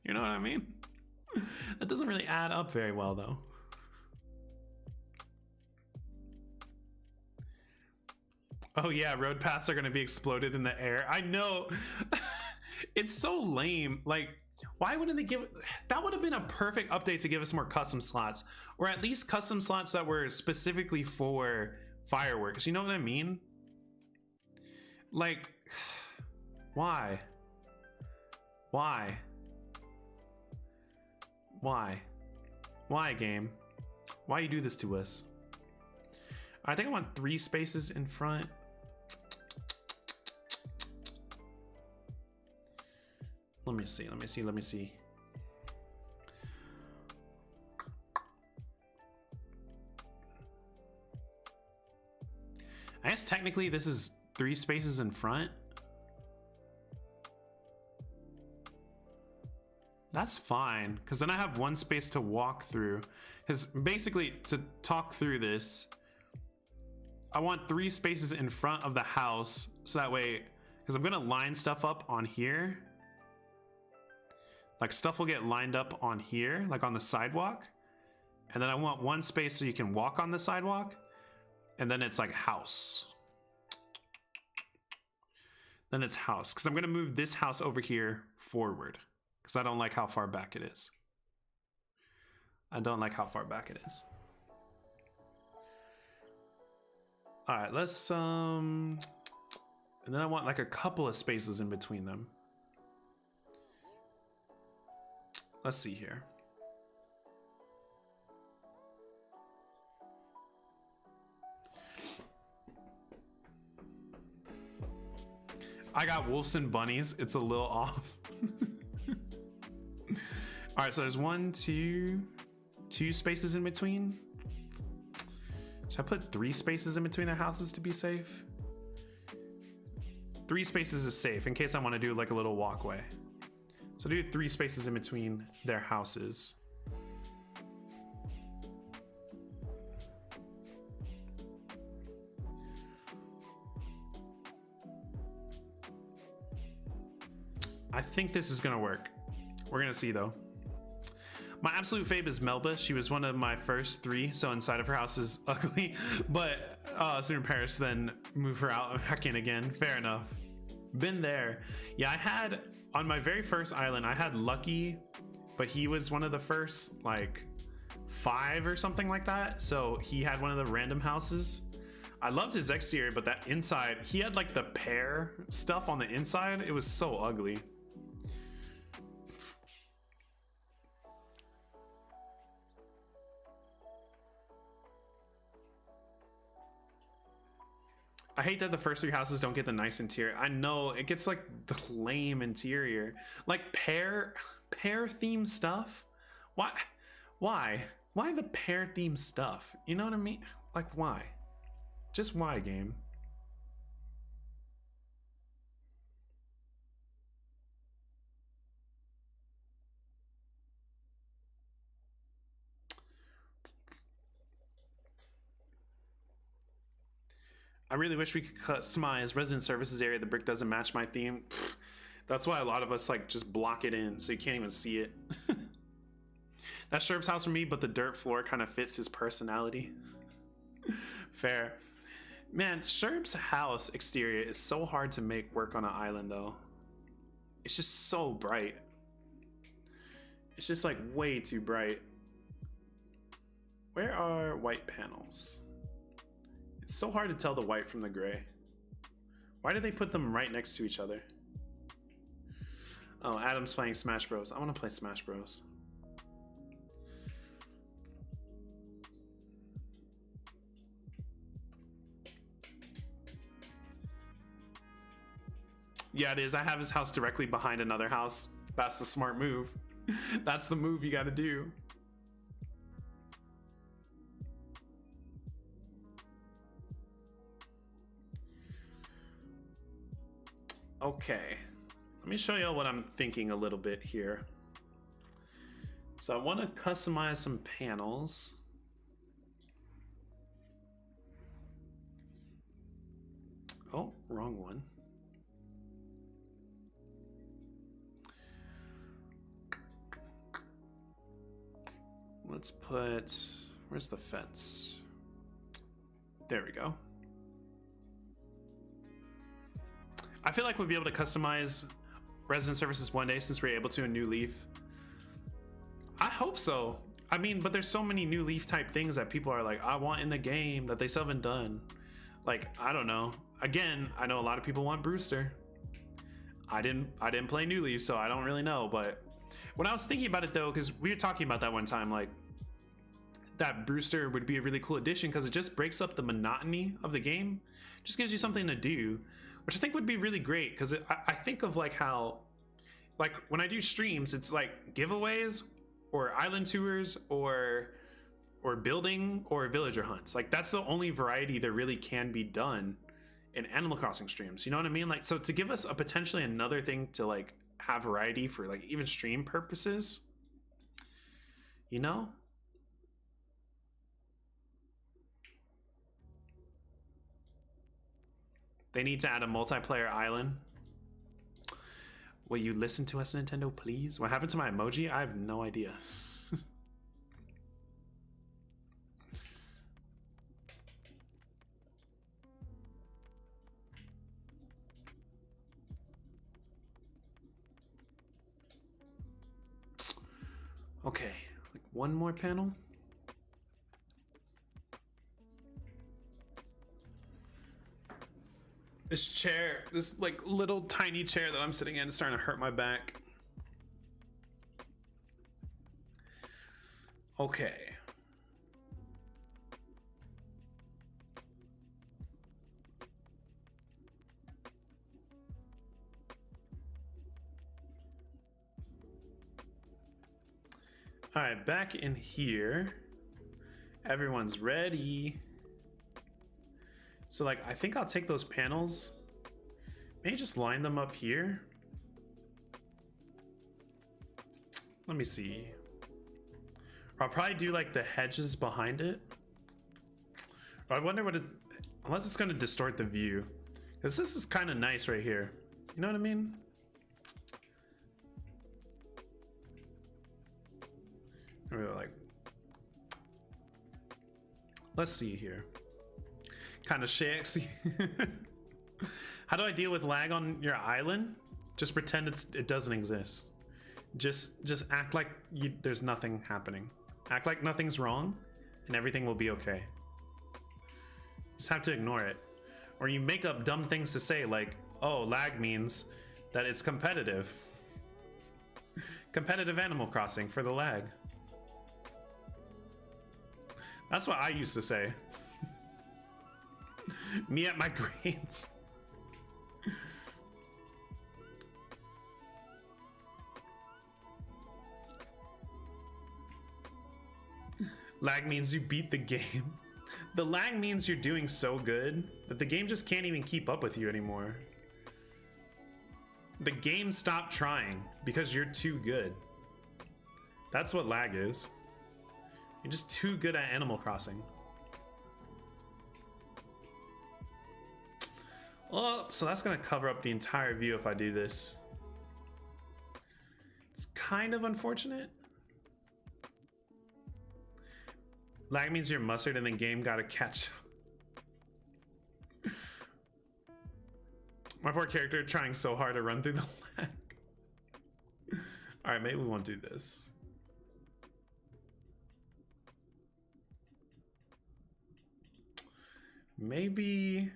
You know what I mean? That doesn't really add up very well, though. Oh yeah, road paths are going to be exploded in the air. I know. It's so lame. Like, why wouldn't they give... That would have been a perfect update to give us more custom slots. Or at least custom slots that were specifically for fireworks. You know what I mean? Like, why? Why? Why? Why, game? Why you do this to us? I think I want 3 spaces in front. Let me see, let me see, let me see. I guess technically this is 3 spaces in front. That's fine, because then I have 1 space to walk through. Because basically, to talk through this, I want 3 spaces in front of the house, so that way, because I'm gonna line stuff up on here. Like, stuff will get lined up on here, like on the sidewalk. And then I want 1 space so you can walk on the sidewalk. And then it's like house. Then it's house, because I'm gonna move this house over here forward. Because I don't like how far back it is. I don't like how far back it is. All right, let's and then I want like a couple of spaces in between them. Let's see here. I got wolves and bunnies. It's a little off. All right, so there's 1, 2 spaces in between. Should I put 3 spaces in between their houses to be safe? 3 spaces is safe in case I want to do like a little walkway. So do 3 spaces in between their houses. I think this is gonna work. We're gonna see though. My absolute fave is Melba. She was one of my first 3, so inside of her house is ugly, but soon Paris then move her out and back in again. Fair enough. Been there. Yeah, I had, on my very first island, I had Lucky, but he was one of the first, like, 5 or something like that, so he had one of the random houses. I loved his exterior, but that inside, he had, like, the pear stuff on the inside. It was so ugly. I hate that the first 3 houses don't get the nice interior. I know, it gets like the lame interior. Like pear themed stuff? Why? Why the pear themed stuff? You know what I mean? Like why? Just why, game? I really wish we could customize resident services area. The brick doesn't match my theme. Pfft, that's why a lot of us like just block it in so you can't even see it. That's Sherp's house for me, but the dirt floor kind of fits his personality. Fair. Man, Sherp's house exterior is so hard to make work on an island though. It's just so bright. It's just like way too bright. Where are white panels? It's so hard to tell the white from the gray. Why did they put them right next to each other? Oh, Adam's playing Smash Bros. I want to play Smash Bros. Yeah, it is. I have his house directly behind another house. That's the smart move. That's the move you gotta do. Okay, let me show you what I'm thinking a little bit here. So I want to customize some panels. Oh, wrong one. Let's put, where's the fence? There we go. I feel like we'll be able to customize resident services one day since we're able to in New Leaf. I hope so. I mean, but there's so many New Leaf type things that people are like, I want in the game that they still haven't done. Like, I don't know. Again, I know a lot of people want Brewster. I didn't play New Leaf, so I don't really know. But when I was thinking about it though, because we were talking about that one time, like that Brewster would be a really cool addition because it just breaks up the monotony of the game. Just gives you something to do, which I think would be really great. Because I think of like how, like when I do streams, it's like giveaways or island tours or building or villager hunts. Like that's the only variety that really can be done in Animal Crossing streams. You know what I mean? Like, so to give us a potentially another thing to like have variety for like even stream purposes, you know? They need to add a multiplayer island. Will you listen to us, Nintendo, please? What happened to my emoji? I have no idea. Okay, like one more panel. This chair, this like little tiny chair that I'm sitting in is starting to hurt my back. Okay. All right, back in here. Everyone's ready. So like, I think I'll take those panels, maybe just line them up here. Let me see. Or I'll probably do like the hedges behind it. Or I wonder what it, unless it's gonna distort the view. Because this is kind of nice right here. You know what I mean? Or like, let's see here. Kind of sexy. How do I deal with lag on your island? Just pretend it doesn't exist. Just act like there's nothing happening. Act like nothing's wrong and everything will be okay. Just have to ignore it. Or you make up dumb things to say like, oh, lag means that it's competitive. Competitive Animal Crossing for the lag. That's what I used to say. Me at my grades. Lag means you beat the game. The lag means you're doing so good that the game just can't even keep up with you anymore. The game stopped trying because you're too good. That's what lag is. You're just too good at Animal Crossing. Oh, so that's gonna cover up the entire view if I do this. It's kind of unfortunate. Lag means you're mustard and the game gotta catch. My poor character trying so hard to run through the lag. All right, maybe we won't do this. Maybe.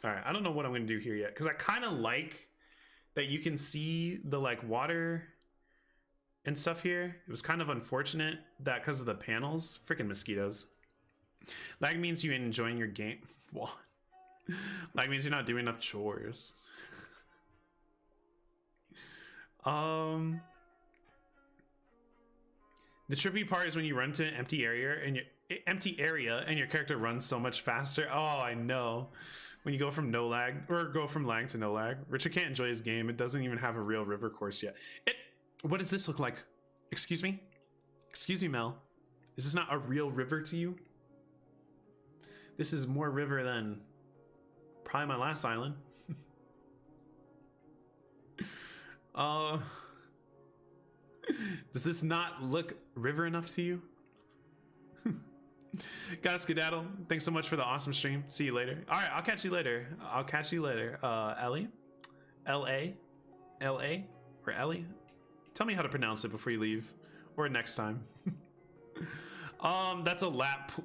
All right, I don't know what I'm gonna do here yet because I kind of like that you can see the like water and stuff here. It was kind of unfortunate that because of the panels, freaking mosquitoes. Lag means you ain't enjoying your game. What? Lag means you're not doing enough chores. The trippy part is when you run to an empty area and your character runs so much faster. Oh, I know. When you go from no lag or go from lag to no lag. Richard can't enjoy his game. It doesn't even have a real river course yet. What does this look like? Excuse me? Excuse me, Mel. Is this not a real river to you? This is more river than probably my last island. Does this not look river enough to you? Gotta skedaddle. Thanks so much for the awesome stream. See you later. All right, I'll catch you later. Ellie? L-A? L-A? Or Ellie? Tell me how to pronounce it before you leave. Or next time. That's a lap pool.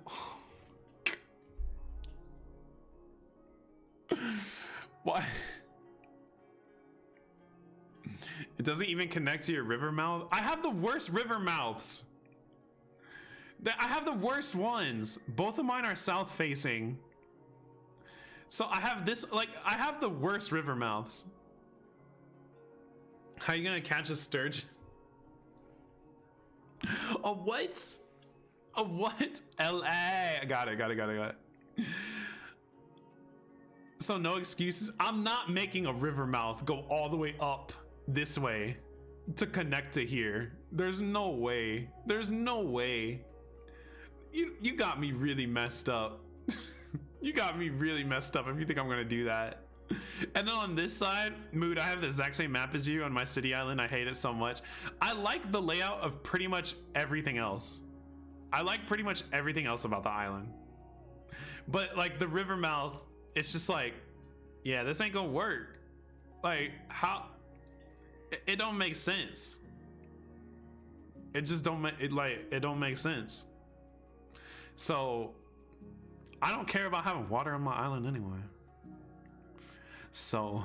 Why? It doesn't even connect to your river mouth. I have the worst river mouths. I have the worst ones. Both of mine are south facing. So I have this, like, I have the worst river mouths. How are you gonna catch a sturgeon? A what? A what? L.A. Got it. So no excuses. I'm not making a river mouth go all the way up this way to connect to here. There's no way. You got me really messed up. You got me really messed up if you think I'm gonna do that. And then on this side, Mood, I have the exact same map as you on my city island. I hate it so much. I like the layout of pretty much everything else. I like pretty much everything else about the island. But like the river mouth, it's just like, yeah, this ain't gonna work. Like, how? It don't make sense. It just don't make it don't make sense. So I don't care about having water on my island anyway. So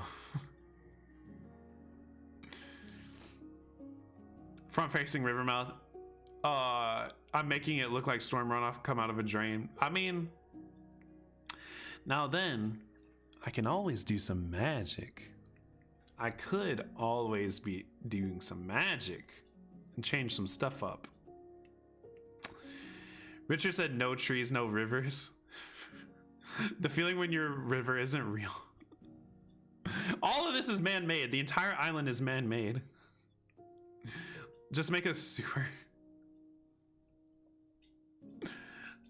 front facing river mouth. I'm making it look like storm runoff come out of a drain. I mean, now then I can always do some magic. I could always be doing some magic and change some stuff up. Richard said no trees, no rivers. The feeling when your river isn't real. All of this is man-made. The entire island is man-made. Just make a sewer.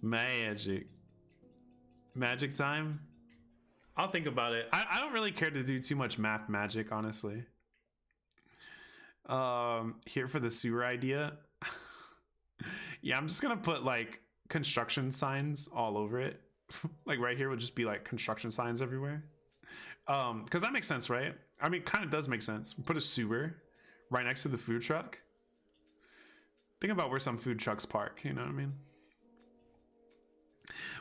Magic. Magic time? I'll think about it. I don't really care to do too much map magic, honestly. Here for the sewer idea. Yeah, I'm just gonna put like construction signs all over it. Like right here would just be like construction signs everywhere. Because that makes sense, right? I mean, kind of does make sense. Put a sewer right next to the food truck. Think about where some food trucks park, you know what I mean?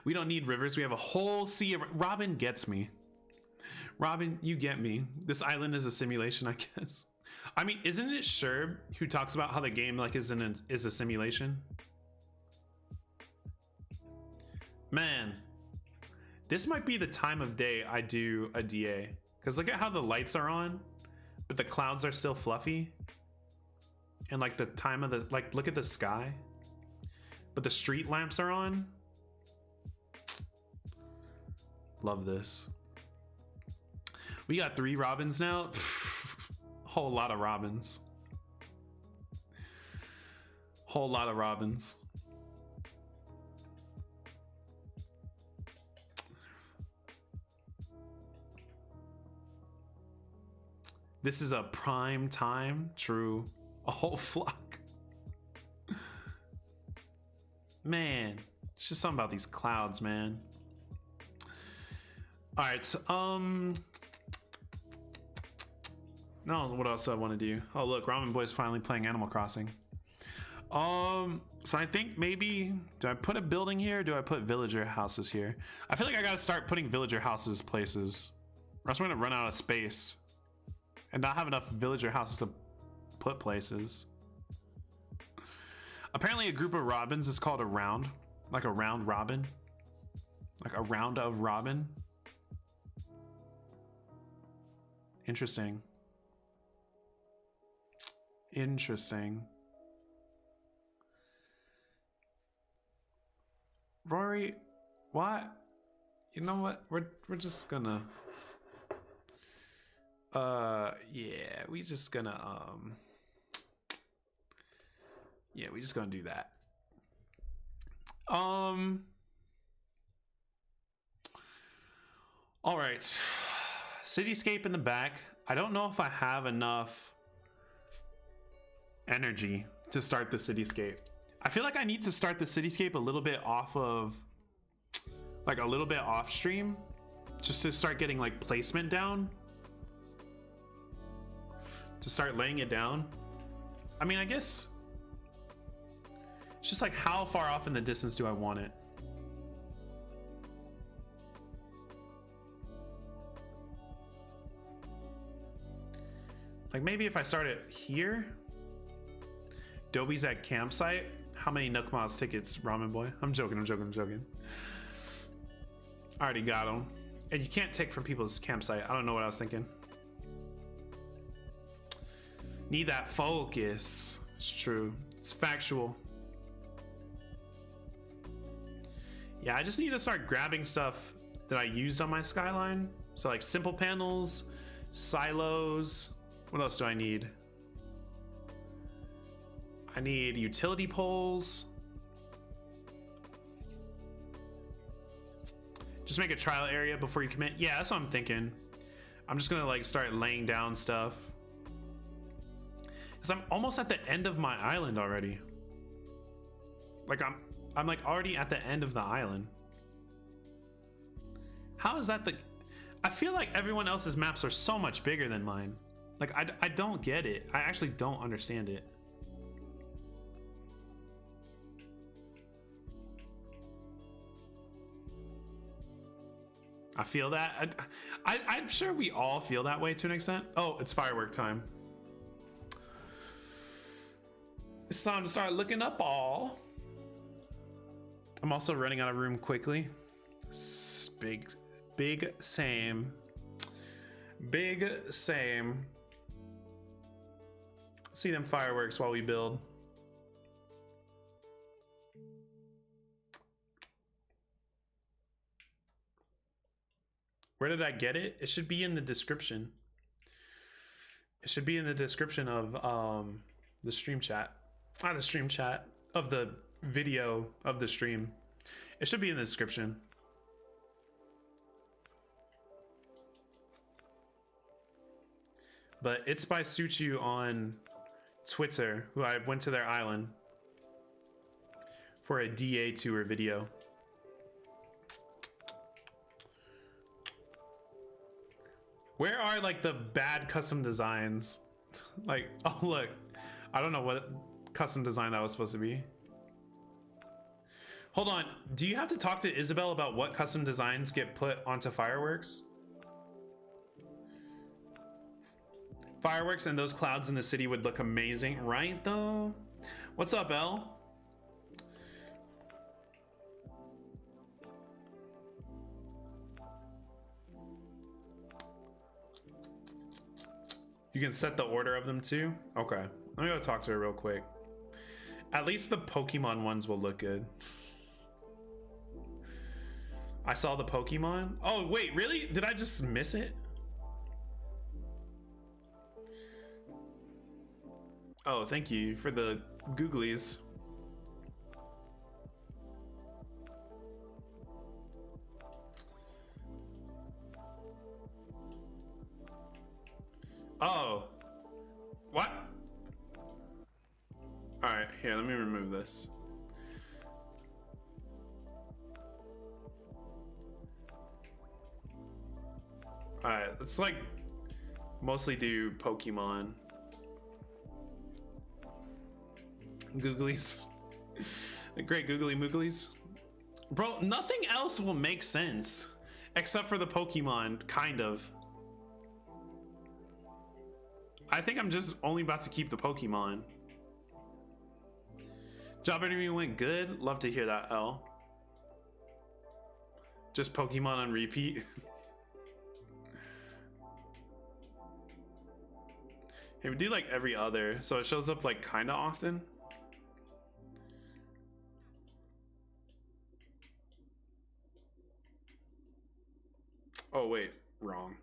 We don't need rivers. We have a whole sea of... Robin gets me. Robin, you get me. This island is a simulation, I guess. I mean, isn't it Sherb who talks about how the game like is a simulation? Man, this might be the time of day I do a DA. Because look at how the lights are on, but the clouds are still fluffy. And like the time of the... Like, look at the sky. But the street lamps are on. Love this. We got 3 robins now. Whole lot of robins. Whole lot of robins. This is a prime time. True. A whole flock. Man, it's just something about these clouds, man. All right, so, no, what else do I want to do? Oh, look, Ramen Boy's finally playing Animal Crossing. So I think maybe, do I put a building here? Or do I put villager houses here? I feel like I gotta start putting villager houses places, or else we're gonna run out of space and not have enough villager houses to put places. Apparently a group of robins is called a round, like a round robin, like a round of robin. Interesting. Interesting. Rory, what? You know what? We're just gonna yeah, we just gonna yeah, we just gonna do that. All right. Cityscape in the back. I don't know if I have enough energy to start the cityscape. I feel like I need to start the cityscape a little bit off of, like a little bit off stream, just to start getting like placement down, to start laying it down. I mean, I guess it's just like, how far off in the distance do I want it? Like maybe if I start it here. Dobie's at campsite. How many Nook Miles tickets, Ramen Boy? I'm joking, I'm joking, I'm joking. I already got them. And you can't take from people's campsite. I don't know what I was thinking. Need that focus. It's true. It's factual. Yeah, I just need to start grabbing stuff that I used on my skyline. So like simple panels, silos. What else do I need? I need utility poles. Just make a trial area before you commit. Yeah, that's what I'm thinking. I'm just gonna like start laying down stuff, because I'm almost at the end of my island already. Like I'm like already at the end of the island. How is that the... I feel like everyone else's maps are so much bigger than mine. Like I don't get it. I actually don't understand it. I feel that. I'm sure we all feel that way to an extent. Oh, it's firework time. It's time to start looking up all. I'm also running out of room quickly. Big same. Big same. See them fireworks while we build. Where did I get it? It should be in the description. It should be in the description of the stream chat. Not the stream chat, of the video of the stream. It should be in the description. But it's by Suchu on Twitter, who I went to their island for a DA tour video. Where are like the bad custom designs? Like, oh look, I don't know what custom design that was supposed to be. Hold on, do you have to talk to Isabel about what custom designs get put onto fireworks? Fireworks and those clouds in the city would look amazing, right though? What's up, Elle? You can set the order of them too? Okay, let me go talk to her real quick. At least the Pokemon ones will look good. I saw the Pokemon. Oh, wait, really? Did I just miss it? Oh, thank you for the googlies. Oh. What? Alright, here, let me remove this. Alright, let's like mostly do Pokemon. Googlies. The great googly mooglies. Bro, nothing else will make sense except for the Pokemon, kind of. I think I'm just only about to keep the Pokemon. Job interview went good. Love to hear that, L. Just Pokemon on repeat. Hey, we do like every other, so it shows up like kind of often. Oh wait, wrong.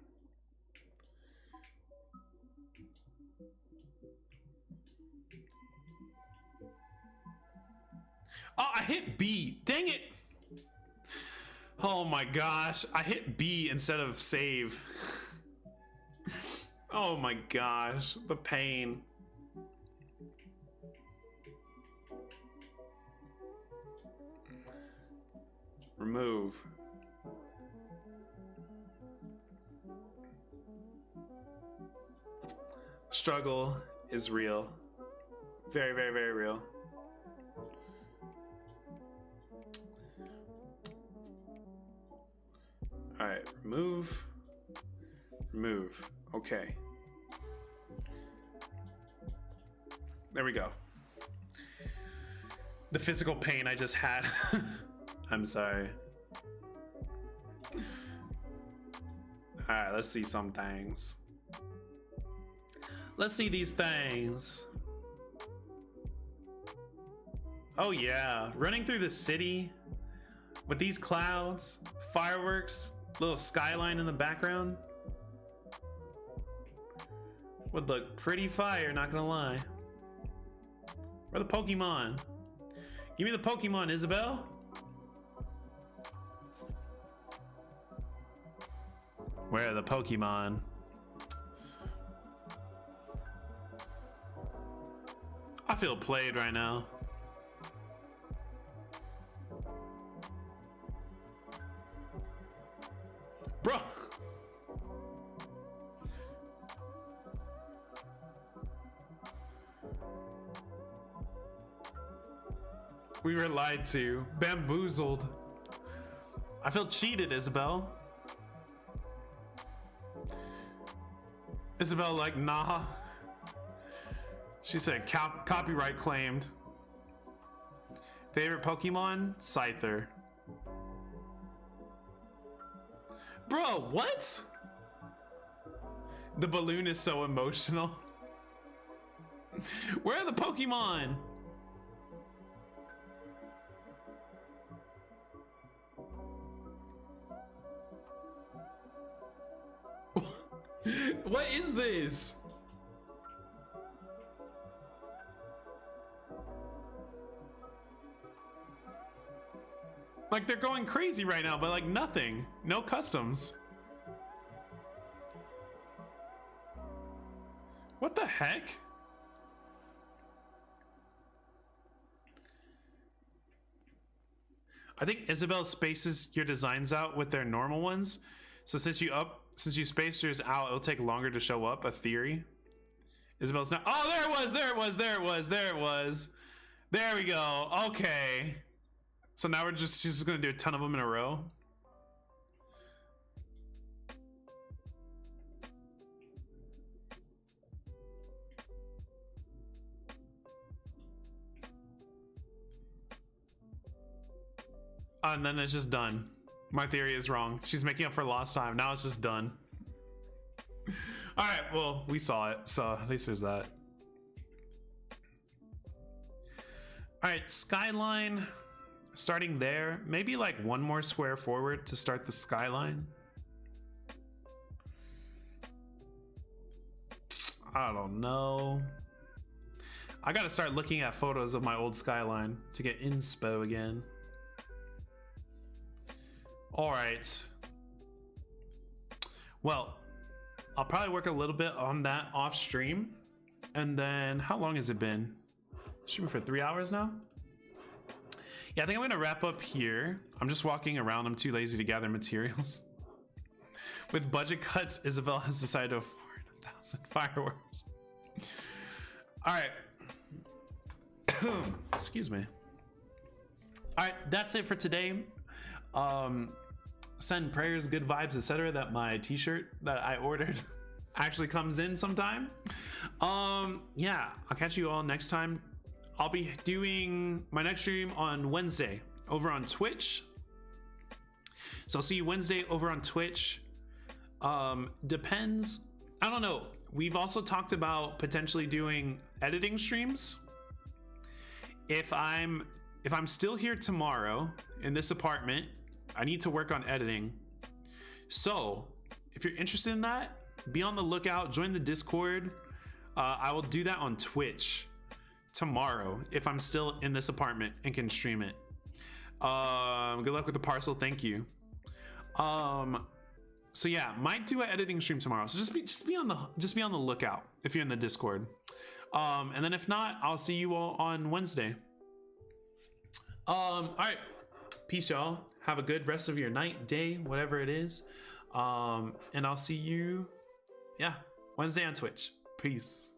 Oh, I hit B. Dang it. Oh my gosh, I hit B instead of save. Oh my gosh, the pain. Remove. Struggle is real. Very, very, very real. All right, remove. Remove. Okay. There we go. The physical pain I just had. I'm sorry. All right, let's see some things. Let's see these things. Oh yeah, running through the city with these clouds, fireworks, little skyline in the background. Would look pretty fire, not gonna lie. Where are the Pokemon? Give me the Pokemon, Isabel. Where are the Pokemon? I feel played right now. Bro. We were lied to, bamboozled. I feel cheated, Isabel. Isabel like, nah. She said copyright claimed. Favorite Pokemon? Scyther. Bro, what? The balloon is so emotional. Where are the Pokemon? What is this? Like, they're going crazy right now, but like nothing. No customs. What the heck? I think Isabel spaces your designs out with their normal ones. So since you space yours out, it'll take longer to show up, a theory. Isabel's not. Oh, there it was, there it was, there it was, there it was. There we go. Okay. So now she's just gonna do a ton of them in a row. And then it's just done. My theory is wrong. She's making up for lost time. Now it's just done. All right, well, we saw it, so at least there's that. All right, skyline. Starting there, maybe like one more square forward to start the skyline. I don't know. I gotta start looking at photos of my old skyline to get inspo again. All right. Well, I'll probably work a little bit on that off stream. And then how long has it been? Streaming for 3 hours now? Yeah, I think I'm gonna wrap up here. I'm just walking around. I'm too lazy to gather materials. With budget cuts, Isabel has decided to afford 1,000 fireworks. All right. Excuse me. All right, that's it for today. Send prayers, good vibes, etc. that my t-shirt that I ordered actually comes in sometime. Yeah, I'll catch you all next time. I'll be doing my next stream on Wednesday over on Twitch. So I'll see you Wednesday over on Twitch. Depends. I don't know. We've also talked about potentially doing editing streams. If I'm still here tomorrow in this apartment, I need to work on editing. So if you're interested in that, be on the lookout, join the Discord. I will do that on Twitch tomorrow if I'm still in this apartment and can stream it. Good luck with the parcel. Thank you. So yeah, might do an editing stream tomorrow. So just be on the lookout if you're in the Discord. And then if not, I'll see you all on Wednesday. All right, peace, y'all. Have a good rest of your night, day, whatever it is. And I'll see you, yeah, Wednesday on Twitch. Peace.